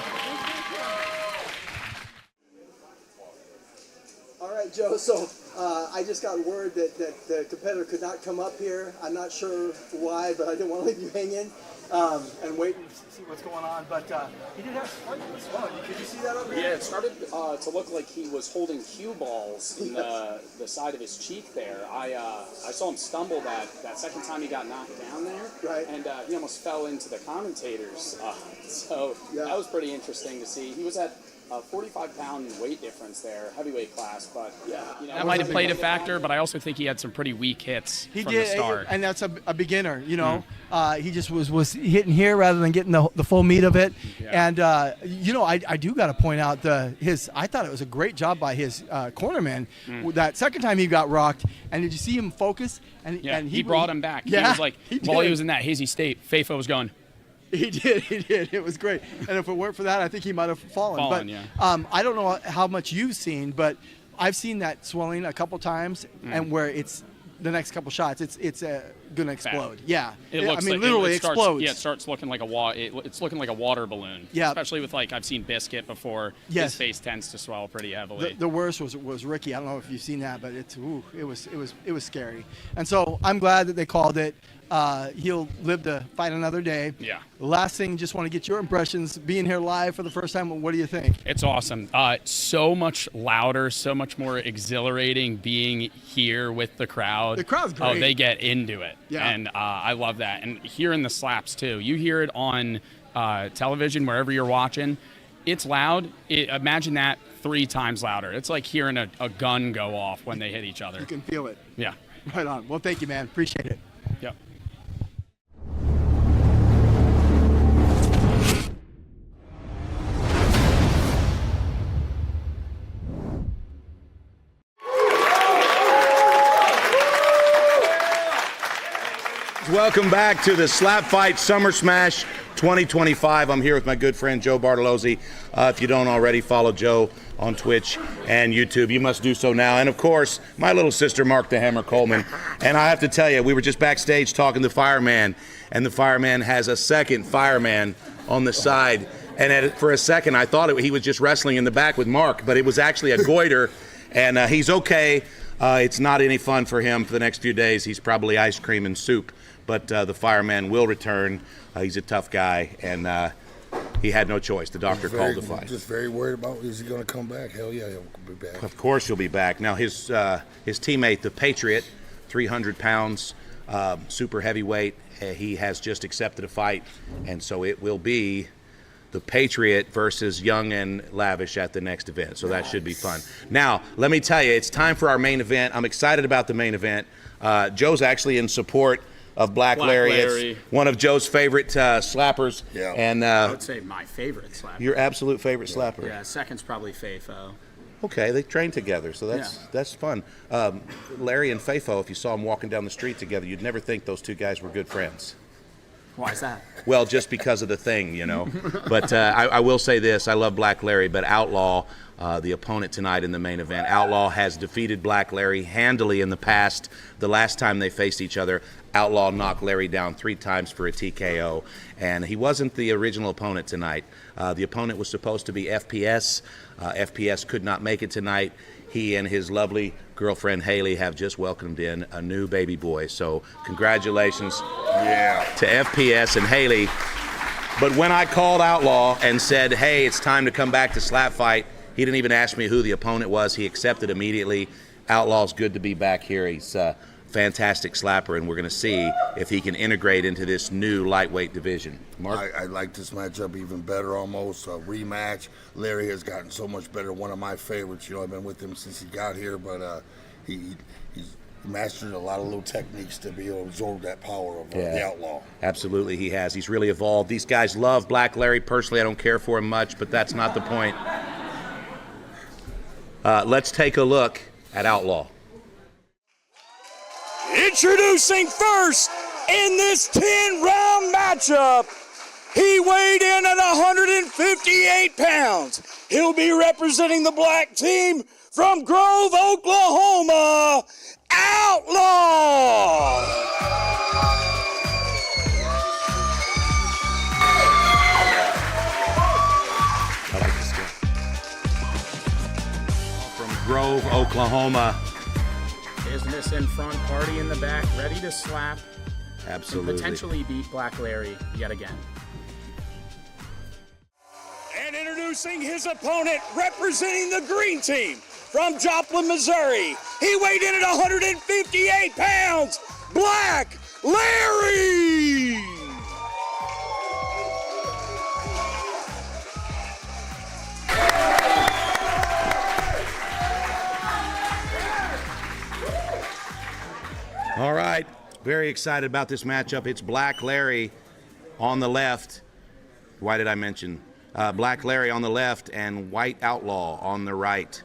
All right, Joe, so I just got word that the competitor could not come up here. I'm not sure why, but I didn't want to leave you hanging and wait and see what's going on. But he did have quite a fun. Did you see that over here? Yeah, it started to look like he was holding cue balls in the side of his cheek there. I saw him stumble that second time he got knocked down there. Right. And he almost fell into the commentators. So that was pretty interesting to see. He was at a 45-pound weight difference there, heavyweight class, but you know, that might have played a factor, but I also think he had some pretty weak hits from did, the start. And that's a beginner, you know. He just was hitting here rather than getting the full meat of it. Yeah. And, you know, I do got to point out I thought it was a great job by his cornerman. That second time he got rocked, and did you see him focus? And he brought him back. Yeah, he was like, while he was in that hazy state, Fafo was going, He did. It was great. And if it weren't for that, I think he might have fallen. But yeah. I don't know how much you've seen, but I've seen that swelling a couple times, and where it's the next couple shots, it's gonna explode. Yeah. It looks I mean, like literally it starts, explodes. Yeah, it starts looking like it's looking like a water balloon. Yeah. Especially with I've seen Biscuit before. Yes. His face tends to swell pretty heavily. The worst was Ricky. I don't know if you've seen that, but it was scary. And so I'm glad that they called it. He'll live to fight another day. Yeah. The last thing, just want to get your impressions being here live for the first time. What do you think? It's awesome. So much louder, so much more exhilarating being here with the crowd. The crowd's great. Oh, they get into it. Yeah. And I love that. And hearing the slaps too. You hear it on television wherever you're watching. It's loud. Imagine that 3 times louder. It's like hearing a gun go off when they hit each other. You can feel it. Yeah. Right on. Well, thank you, man. Appreciate it. Yep. Welcome back to the Slap Fight Summer Smash 2025. I'm here with my good friend Joe Bartolozzi. If you don't already, follow Joe on Twitch and YouTube. You must do so now. And of course, my little sister, Mark the Hammer Coleman. And I have to tell you, we were just backstage talking to Fireman, and the Fireman has a second Fireman on the side. And for a second, I thought he was just wrestling in the back with Mark, but it was actually a goiter, and he's okay. It's not any fun for him for the next few days. He's probably ice cream and soup. But the Fireman will return. He's a tough guy, and he had no choice. The doctor called the fight. Just very worried about, is he going to come back? Hell yeah, he'll be back. Of course he'll be back. Now his teammate, the Patriot, 300 pounds, super heavyweight, he has just accepted a fight, and so it will be the Patriot versus Young and Lavish at the next event. So that should be fun. Now, let me tell you, it's time for our main event. I'm excited about the main event. Joe's actually in support of Black Larry. It's one of Joe's favorite slappers. Yeah. And I would say my favorite slapper. Your absolute favorite slapper. Yeah, second's probably Fafo. Okay, they train together, so that's fun. Larry and Fafo, if you saw them walking down the street together, you'd never think those two guys were good friends. Why is that? Well, just because of the thing, you know. But I will say this, I love Black Larry, but Outlaw, the opponent tonight in the main event, Outlaw has defeated Black Larry handily in the past. The last time they faced each other, Outlaw knocked Larry down 3 times for a TKO, and he wasn't the original opponent tonight. The opponent was supposed to be FPS. FPS could not make it tonight. He and his lovely girlfriend Haley have just welcomed in a new baby boy. So congratulations to FPS and Haley. But when I called Outlaw and said, hey, it's time to come back to Slap Fight, he didn't even ask me who the opponent was. He accepted immediately. Outlaw's good to be back here. He's fantastic slapper, and we're going to see if he can integrate into this new lightweight division. Mark? I like this matchup even better almost. A rematch. Larry has gotten so much better. One of my favorites. I've been with him since he got here, but he's mastered a lot of little techniques to be able to absorb that power of the Outlaw. Absolutely, he has. He's really evolved. These guys love Black Larry. Personally, I don't care for him much, but that's not the point. Let's take a look at Outlaw. Introducing first in this 10-round matchup, he weighed in at 158 pounds. He'll be representing the black team from Grove, Oklahoma, Outlaw! I like this guy. From Grove, Oklahoma. Business in front, party in the back, ready to slap. Absolutely. And potentially beat Black Larry yet again. And introducing his opponent, representing the green team from Joplin, Missouri. He weighed in at 158 pounds, Black Larry! All right, very excited about this matchup. It's Black Larry on the left. Why did I mention? Black Larry on the left and White Outlaw on the right.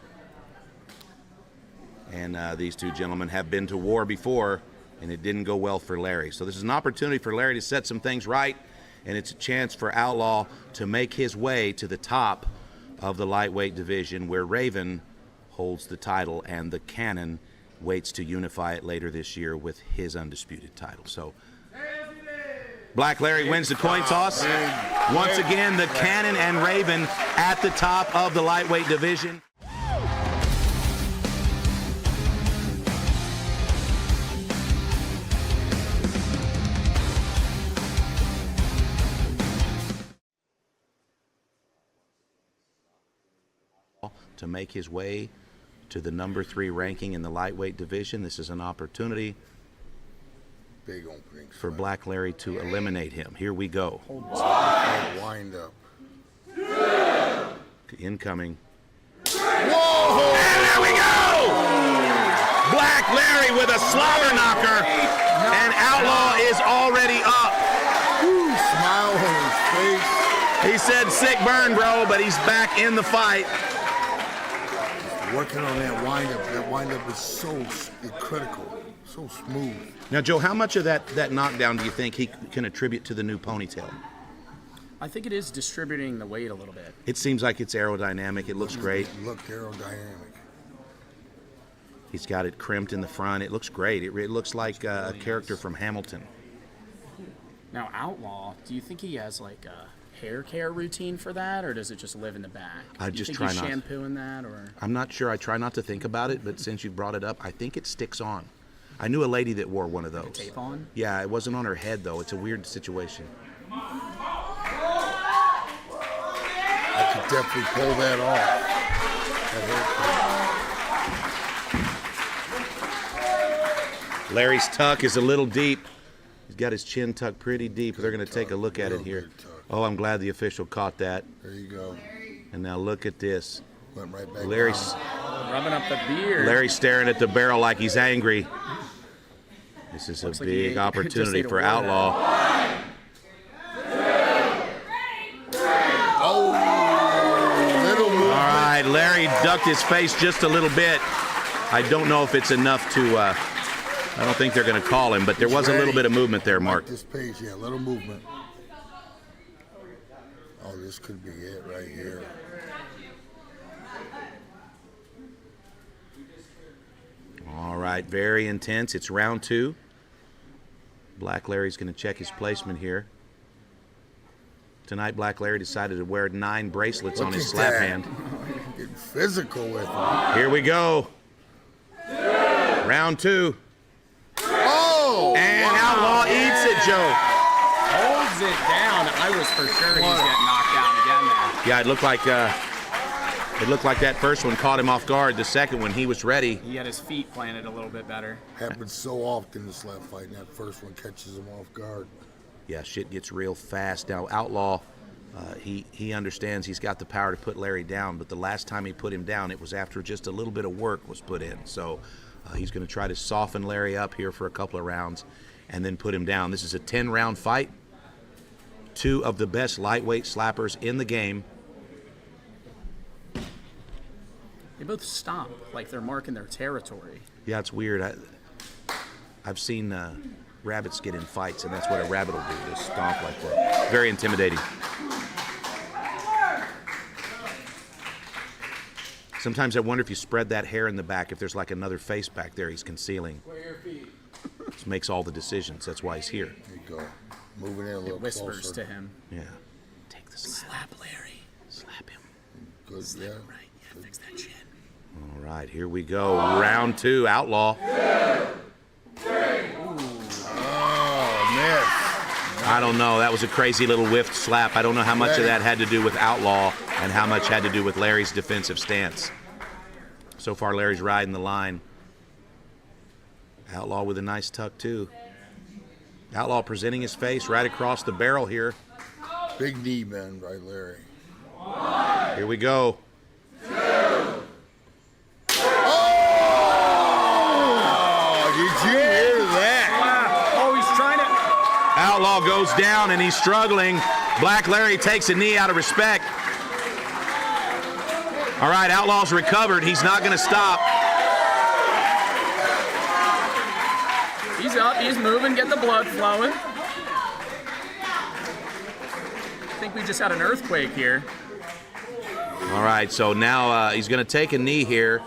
And these two gentlemen have been to war before, and it didn't go well for Larry. So this is an opportunity for Larry to set some things right, and it's a chance for Outlaw to make his way to the top of the lightweight division, where Raven holds the title and the Cannon waits to unify it later this year with his undisputed title. So Black Larry wins the coin toss. Once again, the Cannon and Raven at the top of the lightweight division. To make his way to the number 3 ranking in the lightweight division. This is an opportunity Big opening for Black Larry to eliminate him. Here we go. Wind up. Incoming. Whoa! And there we go! Black Larry with a slobber knocker, and Outlaw is already up. Smile on his face. He said sick burn, bro, but he's back in the fight. Working on that windup. That windup is so critical, so smooth. Now, Joe, how much of that knockdown do you think he can attribute to the new ponytail? I think it is distributing the weight a little bit. It seems like it's aerodynamic. It looks great. Looked aerodynamic. He's got it crimped in the front. It looks great. It looks like a character from Hamilton. Now, Outlaw, do you think he has like a hair care routine for that, or does it just live in the back? I do you just think try he's not. shampooing that, or? I'm not sure. I try not to think about it, but since you brought it up, I think it sticks on. I knew a lady that wore one of those. Tape on? Yeah, it wasn't on her head though. It's a weird situation. I could definitely pull that off. Larry's tuck is a little deep. He's got his chin tucked pretty deep. They're going to take a look at it here. Oh, I'm glad the official caught that. There you go. And now look at this. Went right back Larry's rubbing up the beard. Larry's staring at the barrel like he's angry. This is Looks a like big he opportunity just for ate a Outlaw. Little movement. All right, Larry ducked his face just a little bit. I don't know if it's enough to, I don't think they're going to call him, but there was a little bit of movement there, Mark. Like this page, yeah, a little movement. Oh, this could be it right here. All right, very intense. It's round 2. Black Larry's going to check his placement here. Tonight, Black Larry decided to wear 9 bracelets on his slap hand. Getting physical with him. Here we go. Round 2. Oh! And Outlaw eats it, Joe. Holds it down. I was for sure he's getting knocked down again there. Yeah, it looked like It looked like that first one caught him off guard. The second one, he was ready. He had his feet planted a little bit better. Happens so often in the slap fight, and that first one catches him off guard. Yeah, shit gets real fast. Now, Outlaw, he understands he's got the power to put Larry down, but the last time he put him down, it was after just a little bit of work was put in. So he's going to try to soften Larry up here for a couple of rounds and then put him down. This is a 10-round fight. Two of the best lightweight slappers in the game. They both stomp like they're marking their territory. Yeah, it's weird. I've seen rabbits get in fights, and that's what a rabbit will do, just stomp like that. Very intimidating. Sometimes I wonder if you spread that hair in the back, if there's like another face back there he's concealing. This makes all the decisions. That's why he's here. There you go. Moving in a little closer. It whispers to him. Yeah. Take the slap. Slap Larry. Slap him. Good, Slap him right. Yeah, fix that chin. All right, here we go. Round 2, Outlaw. I don't know. That was a crazy little whiffed slap. I don't know how much of that had to do with Outlaw and how much had to do with Larry's defensive stance. So far, Larry's riding the line. Outlaw with a nice tuck, too. Outlaw presenting his face right across the barrel here. Big knee bend by Larry. Here we go. Did you hear that? Oh, he's trying to. Outlaw goes down and he's struggling. Black Larry takes a knee out of respect. All right, Outlaw's recovered. He's not going to stop. He's up, he's moving, get the blood flowing. I think we just had an earthquake here. All right, so now he's going to take a knee here.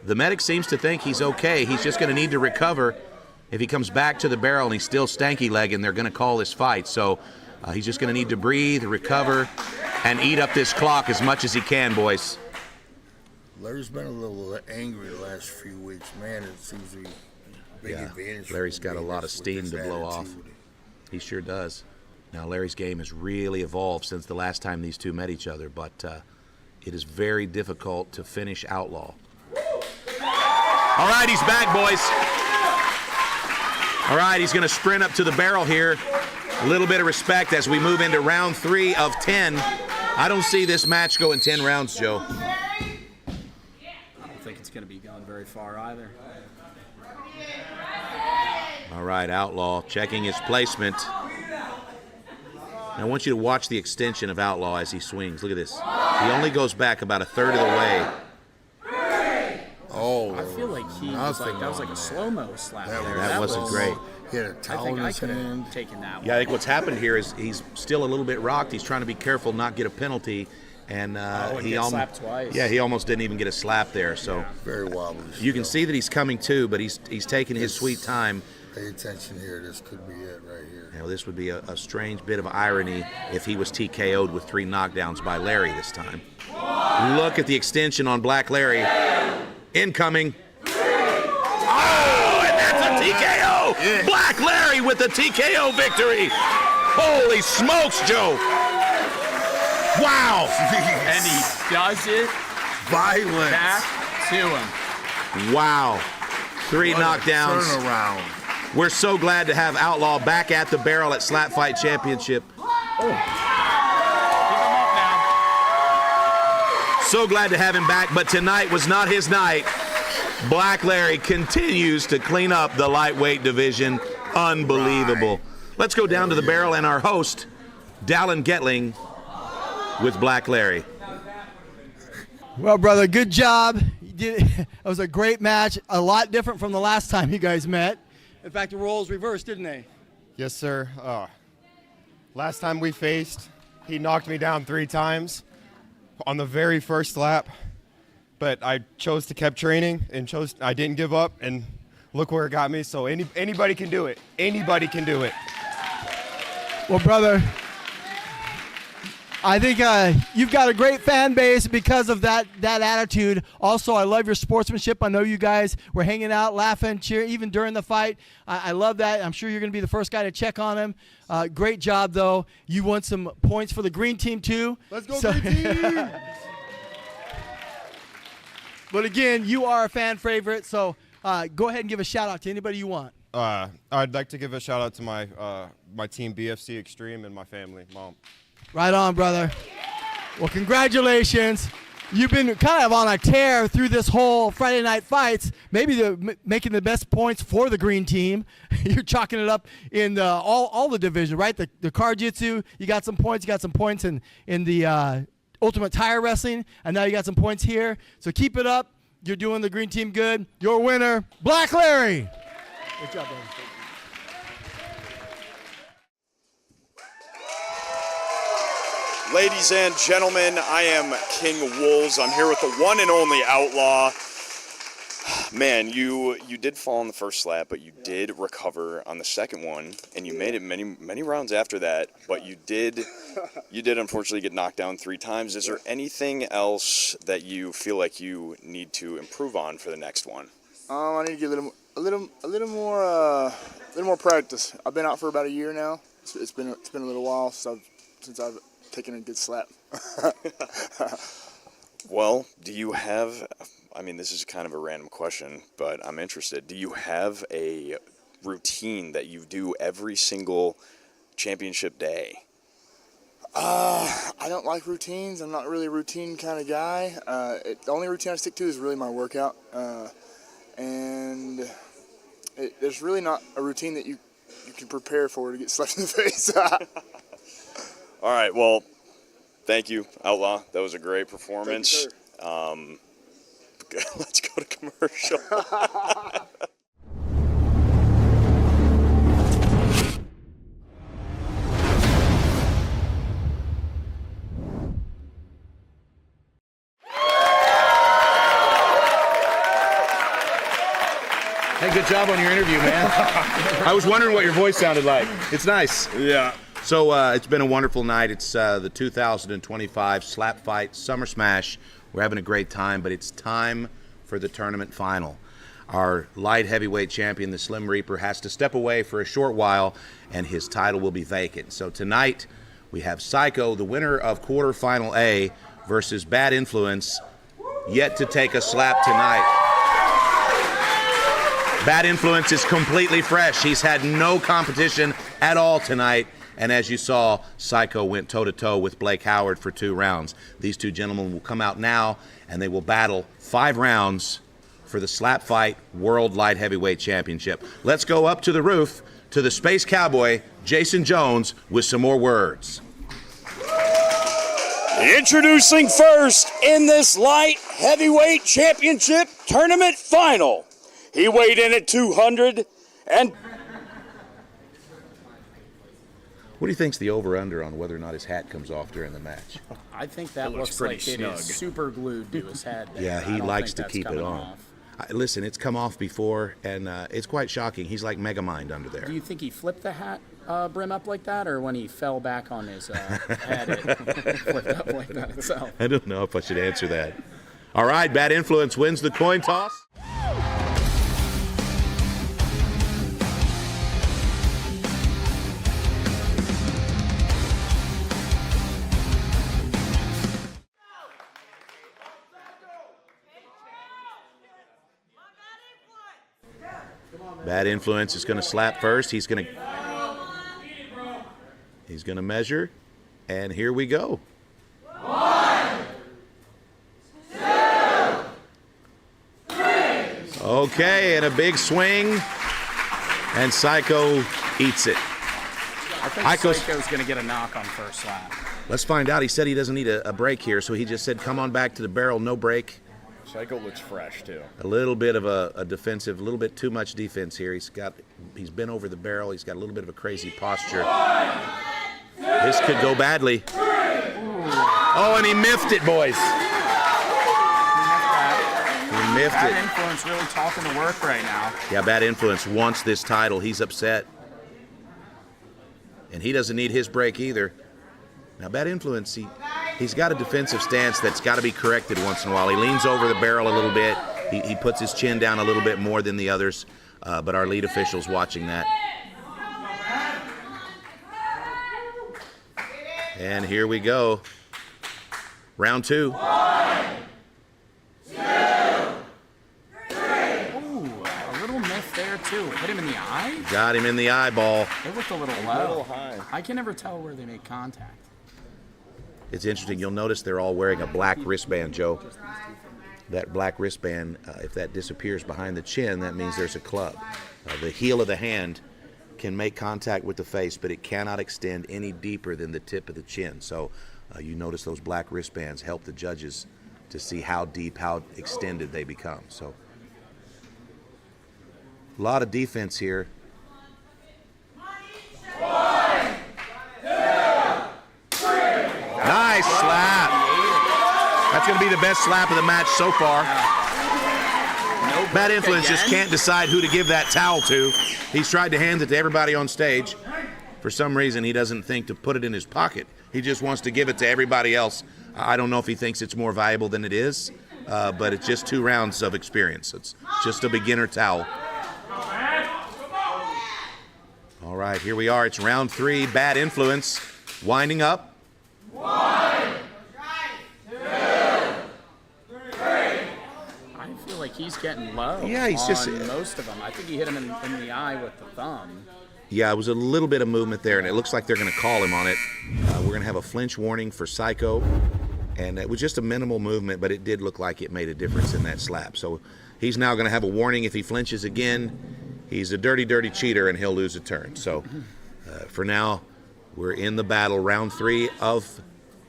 The medic seems to think he's okay. He's just going to need to recover. If he comes back to the barrel and he's still stanky legging, they're going to call this fight. So he's just going to need to breathe, recover, and eat up this clock as much as he can, boys. Larry's been a little angry the last few weeks. Man, it seems to be a big advantage. Larry's got a lot of steam to blow off. He sure does. Now, Larry's game has really evolved since the last time these two met each other, but it is very difficult to finish Outlaw. All right, he's back, boys. All right, he's going to sprint up to the barrel here. A little bit of respect as we move into round 3 of 10. I don't see this match going 10 rounds, Joe. I don't think it's going to be going very far either. All right, Outlaw checking his placement. Now, I want you to watch the extension of Outlaw as he swings. Look at this. He only goes back about a third of the way. Oh, I feel like that was like a slow-mo slap there. That wasn't great. He had a towel in his hand. I think I could have taken that one. Yeah, I think what's happened here is he's still a little bit rocked. He's trying to be careful, not get a penalty, and he slapped twice. Yeah, he almost didn't even get a slap there. So very wobbly. You can see that he's coming to, but he's taking his sweet time. Pay attention here. This could be it right here. Now, this would be a strange bit of irony if he was TKO'd with 3 knockdowns by Larry this time. Look at the extension on Black Larry. Incoming. Oh, and that's a TKO! Yeah. Black Larry with the TKO victory! Holy smokes, Joe! Wow! And he does it violent back to him. Wow. 3 knockdowns. Turnaround. We're so glad to have Outlaw back at the barrel at Slap Fight Championship. So glad to have him back, but tonight was not his night. Black Larry continues to clean up the lightweight division. Unbelievable. Right. Let's go down to the barrel and our host, Dallin Getling, with Black Larry. Well, brother, good job. You did. It was a great match, a lot different from the last time you guys met. In fact, the roles reversed, didn't they? Yes, sir. Last time we faced, he knocked me down 3 times on the very first lap, but I chose to keep training and I didn't give up, and look where it got me. So anybody can do it. Anybody can do it. Well, brother, I think you've got a great fan base because of that attitude. Also, I love your sportsmanship. I know you guys were hanging out, laughing, cheering, even during the fight. I love that. I'm sure you're going to be the first guy to check on him. Great job, though. You won some points for the green team, too. Let's go, green team! But again, you are a fan favorite, so go ahead and give a shout out to anybody you want. I'd like to give a shout out to my my team BFC Extreme and my family, mom. Right on, brother. Well, congratulations. You've been kind of on a tear through this whole Friday night fights, maybe making the best points for the green team. You're chalking it up in all the division, right? The car jitsu, you got some points. You got some points in the Ultimate Tire Wrestling, and now you got some points here. So keep it up. You're doing the green team good. Your winner, Black Larry. Good job, brother. Ladies and gentlemen, I am King Wolves. I'm here with the one and only Outlaw. Man, you did fall in the first slap, but you did recover on the second one, and you made it many rounds after that. But you did unfortunately get knocked down 3 times. Is there anything else that you feel like you need to improve on for the next one? I need to get a little more practice. I've been out for about a year now. It's been a little while since I've taken a good slap. Well, do you have, I mean, this is kind of a random question, but I'm interested. Do you have a routine that you do every single championship day? I don't like routines. I'm not really a routine kind of guy. The only routine I stick to is really my workout. And there's really not a routine that you can prepare for to get slapped in the face. All right, well, thank you, Outlaw. That was a great performance. Let's go to commercial. Hey, good job on your interview, man. I was wondering what your voice sounded like. It's nice. Yeah. So it's been a wonderful night. It's the 2025 Slap Fight Summer Smash. We're having a great time, but it's time for the tournament final. Our light heavyweight champion, the Slim Reaper, has to step away for a short while, and his title will be vacant. So tonight, we have Psycho, the winner of quarterfinal A, versus Bad Influence, yet to take a slap tonight. Bad Influence is completely fresh. He's had no competition at all tonight. And as you saw, Psycho went toe-to-toe with Blake Howard for 2 rounds. These 2 gentlemen will come out now, and they will battle 5 rounds for the Slap Fight World Light Heavyweight Championship. Let's go up to the roof to the Space Cowboy, Jason Jones, with some more words. Introducing first in this light heavyweight championship tournament final. He weighed in at 200 and... What do you think's the over-under on whether or not his hat comes off during the match? I think that looks like it is super glued to his head. Yeah, he likes to keep it on. Listen, it's come off before, and it's quite shocking. He's like Megamind under there. Do you think he flipped the hat brim up like that, or when he fell back on his head, it flipped up like that itself? I don't know if I should answer that. All right, Bad Influence wins the coin toss. Bad Influence is going to slap first. He's going to measure, and here we go. 1, 2, 3. Okay, and a big swing, and Psycho eats it. I think Psycho's going to get a knock on first slap. Let's find out. He said he doesn't need a break here, so he just said, come on back to the barrel, no break. Psycho looks fresh, too. A little bit of a defensive, a little bit too much defense here. He's been over the barrel. He's got a little bit of a crazy posture. This could go badly. Oh, and he miffed it, boys. He miffed it. Bad Influence really talking to work right now. Yeah, Bad Influence wants this title. He's upset. And he doesn't need his break either. Now, Bad Influence, he's got a defensive stance that's got to be corrected once in a while. He leans over the barrel a little bit. He puts his chin down a little bit more than the others, but our lead official's watching that. And here we go. Round 2. 1, 2, too. Hit him in the eye? Got him in the eyeball. It looked a little low. I can never tell where they make contact. It's interesting. You'll notice they're all wearing a black wristband, Joe. That black wristband, if that disappears behind the chin, that means there's a club. The heel of the hand can make contact with the face, but it cannot extend any deeper than the tip of the chin. So you notice those black wristbands help the judges to see how deep, how extended they become. So a lot of defense here. 1, 2, 3. Nice slap. That's going to be the best slap of the match so far. Bad Influence just can't decide who to give that towel to. He's tried to hand it to everybody on stage. For some reason, he doesn't think to put it in his pocket. He just wants to give it to everybody else. I don't know if he thinks it's more valuable than it is, but it's just 2 rounds of experience. It's just a beginner towel. All right, here we are. It's round 3, Bad Influence, winding up. 1, 2, 3. I feel like he's getting low. Yeah, he's on just most of them. I think he hit him in the eye with the thumb. Yeah, it was a little bit of movement there, and it looks like they're going to call him on it. We're going to have a flinch warning for Psycho, and it was just a minimal movement, but it did look like it made a difference in that slap. So he's now going to have a warning if he flinches again. He's a dirty, dirty cheater, and he'll lose a turn. So for now, we're in the battle, round 3 of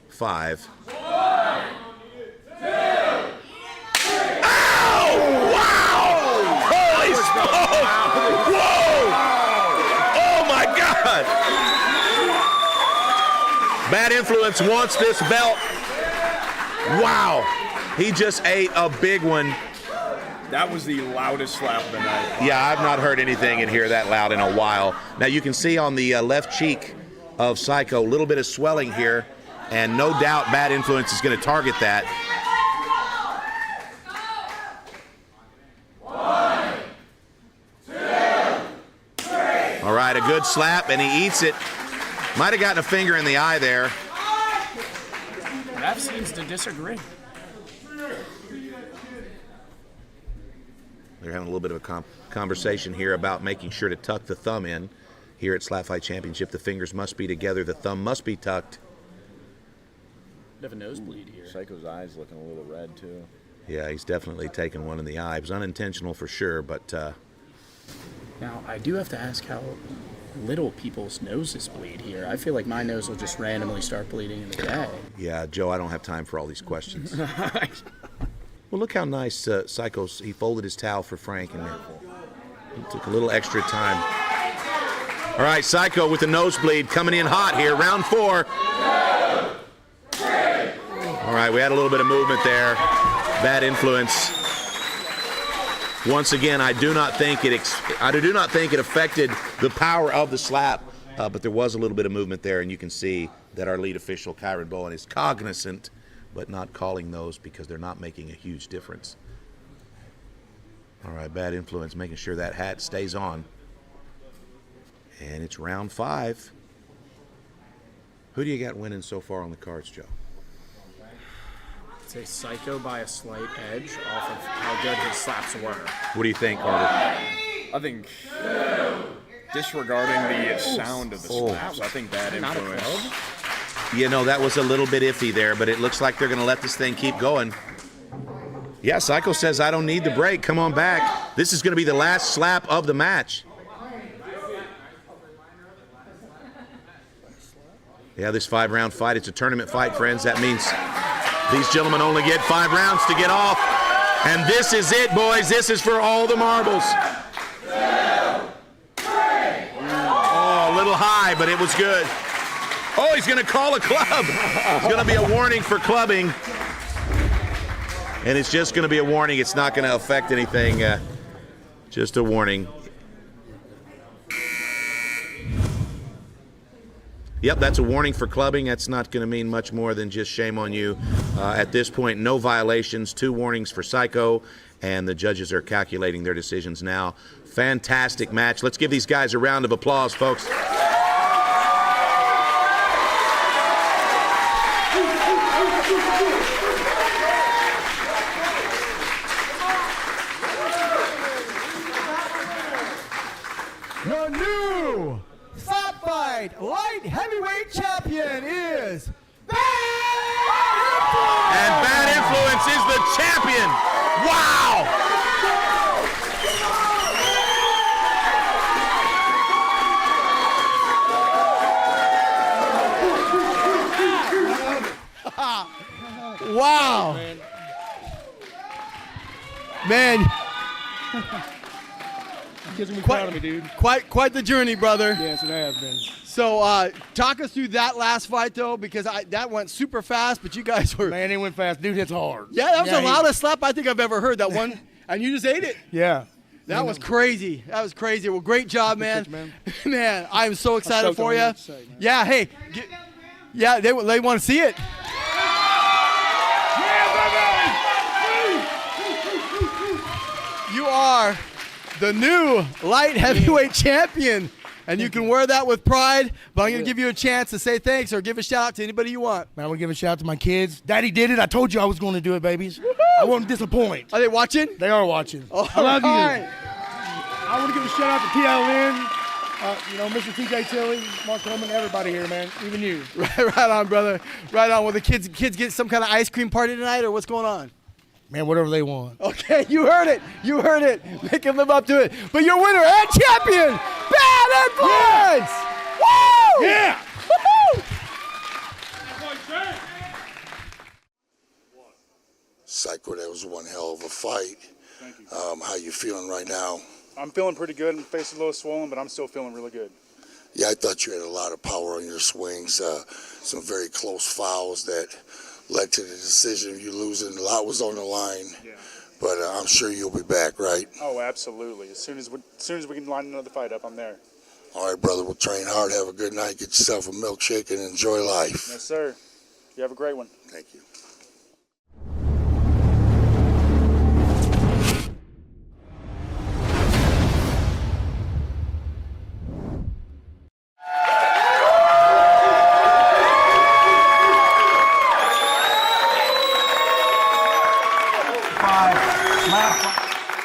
5. 1, 2, 3. Oh, wow! Holy smoke! Whoa! Oh, my God! Bad Influence wants this belt. Wow! He just ate a big one. That was the loudest slap of the night. Yeah, I've not heard anything in here that loud in a while. Now, you can see on the left cheek of Psycho, a little bit of swelling here, and no doubt Bad Influence is going to target that. 1, 2, 3. All right, a good slap, and he eats it. Might have gotten a finger in the eye there. Ref seems to disagree. They're having a little bit of a conversation here about making sure to tuck the thumb in. Here at Slap Fight Championship, the fingers must be together, the thumb must be tucked. They have a nosebleed here. Psycho's eye's looking a little red, too. Yeah, he's definitely taken one in the eye. It was unintentional for sure, but... Now, I do have to ask how little people's noses bleed here. I feel like my nose will just randomly start bleeding in the day. Yeah, Joe, I don't have time for all these questions. Well, look how nice Psycho's, he folded his towel for Frank, and he took a little extra time. All right, Psycho with the nosebleed coming in hot here, round 4. 2, 3. All right, we had a little bit of movement there. Bad Influence. Once again, I do not think it affected the power of the slap, but there was a little bit of movement there, and you can see that our lead official, Kyron Bowen, is cognizant but not calling those because they're not making a huge difference. All right, Bad Influence making sure that hat stays on. And it's round 5. Who do you got winning so far on the cards, Joe? I'd say Psycho by a slight edge off of how good his slaps were. What do you think, Carter? I think, disregarding the sound of the slaps, I think Bad Influence. You know, that was a little bit iffy there, but it looks like they're going to let this thing keep going. Yeah, Psycho says, I don't need the break. Come on back. This is going to be the last slap of the match. Yeah, this 5-round fight, it's a tournament fight, friends. That means these gentlemen only get 5 rounds to get off. And this is it, boys. This is for all the marbles. 2, 3. Oh, a little high, but it was good. Oh, he's going to call a club. It's going to be a warning for clubbing. And it's just going to be a warning. It's not going to affect anything. Just a warning. Yep, that's a warning for clubbing. That's not going to mean much more than just shame on you. At this point, no violations. 2 warnings for Psycho. And the judges are calculating their decisions now. Fantastic match. Let's give these guys a round of applause, folks. Pride light heavyweight champion is And Bad Influence is the champion. Wow! Wow. Man. Kids will be proud of me, dude. Quite the journey, brother. Yes, it has been. So, talk us through that last fight, though, because that went super fast, but you guys were... Man, it went fast. Dude hits hard. Yeah, that was the loudest slap I think I've ever heard, that one, and you just ate it. Yeah. That was crazy. That was crazy. Well, great job, man. Man, I'm so excited for you. Yeah, hey. Yeah, they want to see it. You are the new light heavyweight champion, and you can wear that with pride, but I'm going to give you a chance to say thanks or give a shout out to anybody you want. Man, I want to give a shout out to my kids. Daddy did it. I told you I was going to do it, babies. I won't disappoint. Are they watching? They are watching. Oh, I love right. you. I want to give a shout out to PLN, Mr. TJ Tilley, Mark Coleman, everybody here, man, even you. Right on, brother. Right on. Will the kids get some kind of ice cream party tonight, or what's going on? Man, whatever they want. Okay, you heard it. You heard it. Make them live up to it. But your winner and champion, Bad Influence! Woo! Yeah! Woo-hoo! Psycho, that was one hell of a fight. Thank you. How you feeling right now? I'm feeling pretty good. My face is a little swollen, but I'm still feeling really good. Yeah, I thought you had a lot of power on your swings. Some very close fouls that led to the decision of you losing. A lot was on the line. Yeah. But I'm sure you'll be back, right? Oh, absolutely. As soon as we can line another fight up, I'm there. All right, brother. We'll train hard. Have a good night. Get yourself a milkshake and enjoy life. Yes, sir. You have a great one. Thank you.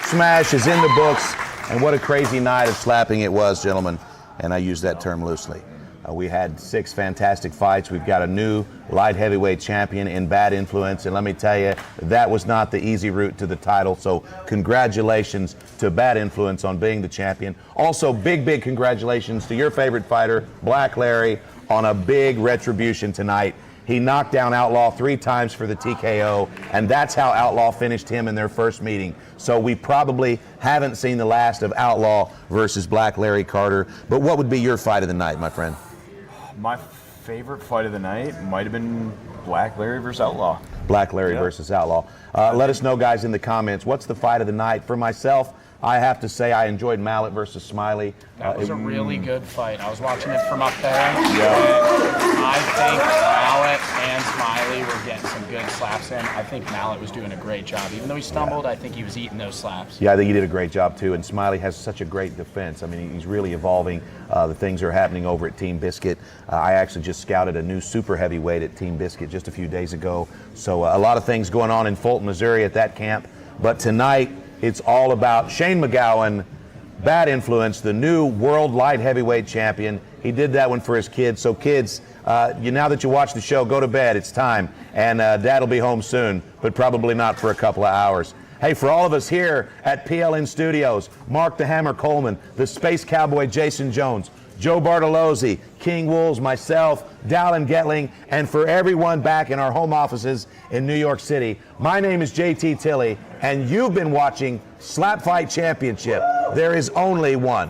Smash is in the books, and what a crazy night of slapping it was, gentlemen, and I use that term loosely. We had 6 fantastic fights. We've got a new light heavyweight champion in Bad Influence, and let me tell you, that was not the easy route to the title, so congratulations to Bad Influence on being the champion. Also, big congratulations to your favorite fighter, Black Larry, on a big retribution tonight. He knocked down Outlaw 3 times for the TKO, and that's how Outlaw finished him in their first meeting. So we probably haven't seen the last of Outlaw versus Black Larry Carter. But what would be your fight of the night, my friend? My favorite fight of the night might have been Black Larry versus Outlaw. Black Larry versus Outlaw. Let us know, guys, in the comments, what's the fight of the night? For myself, I have to say I enjoyed Mallet versus Smiley. That was a really good fight. I was watching it from up there. Yeah. I think Mallet and Smiley were getting some good slaps in. I think Mallet was doing a great job. Even though he stumbled, I think he was eating those slaps. Yeah, I think he did a great job, too. And Smiley has such a great defense. I mean, he's really evolving. The things are happening over at Team Biscuit. I actually just scouted a new super heavyweight at Team Biscuit just a few days ago. So a lot of things going on in Fulton, Missouri at that camp. But tonight, it's all about Shane McGowan, Bad Influence, the new world light heavyweight champion. He did that one for his kids. So kids, now that you watch the show, go to bed. It's time. And Dad will be home soon, but probably not for a couple of hours. Hey, for all of us here at PLN Studios, Mark the Hammer Coleman, the Space Cowboy Jason Jones, Joe Bartolozzi, King Wolves, myself, Dallin Getling, and for everyone back in our home offices in New York City, my name is JT Tilley, and you've been watching Slap Fight Championship. There is only one.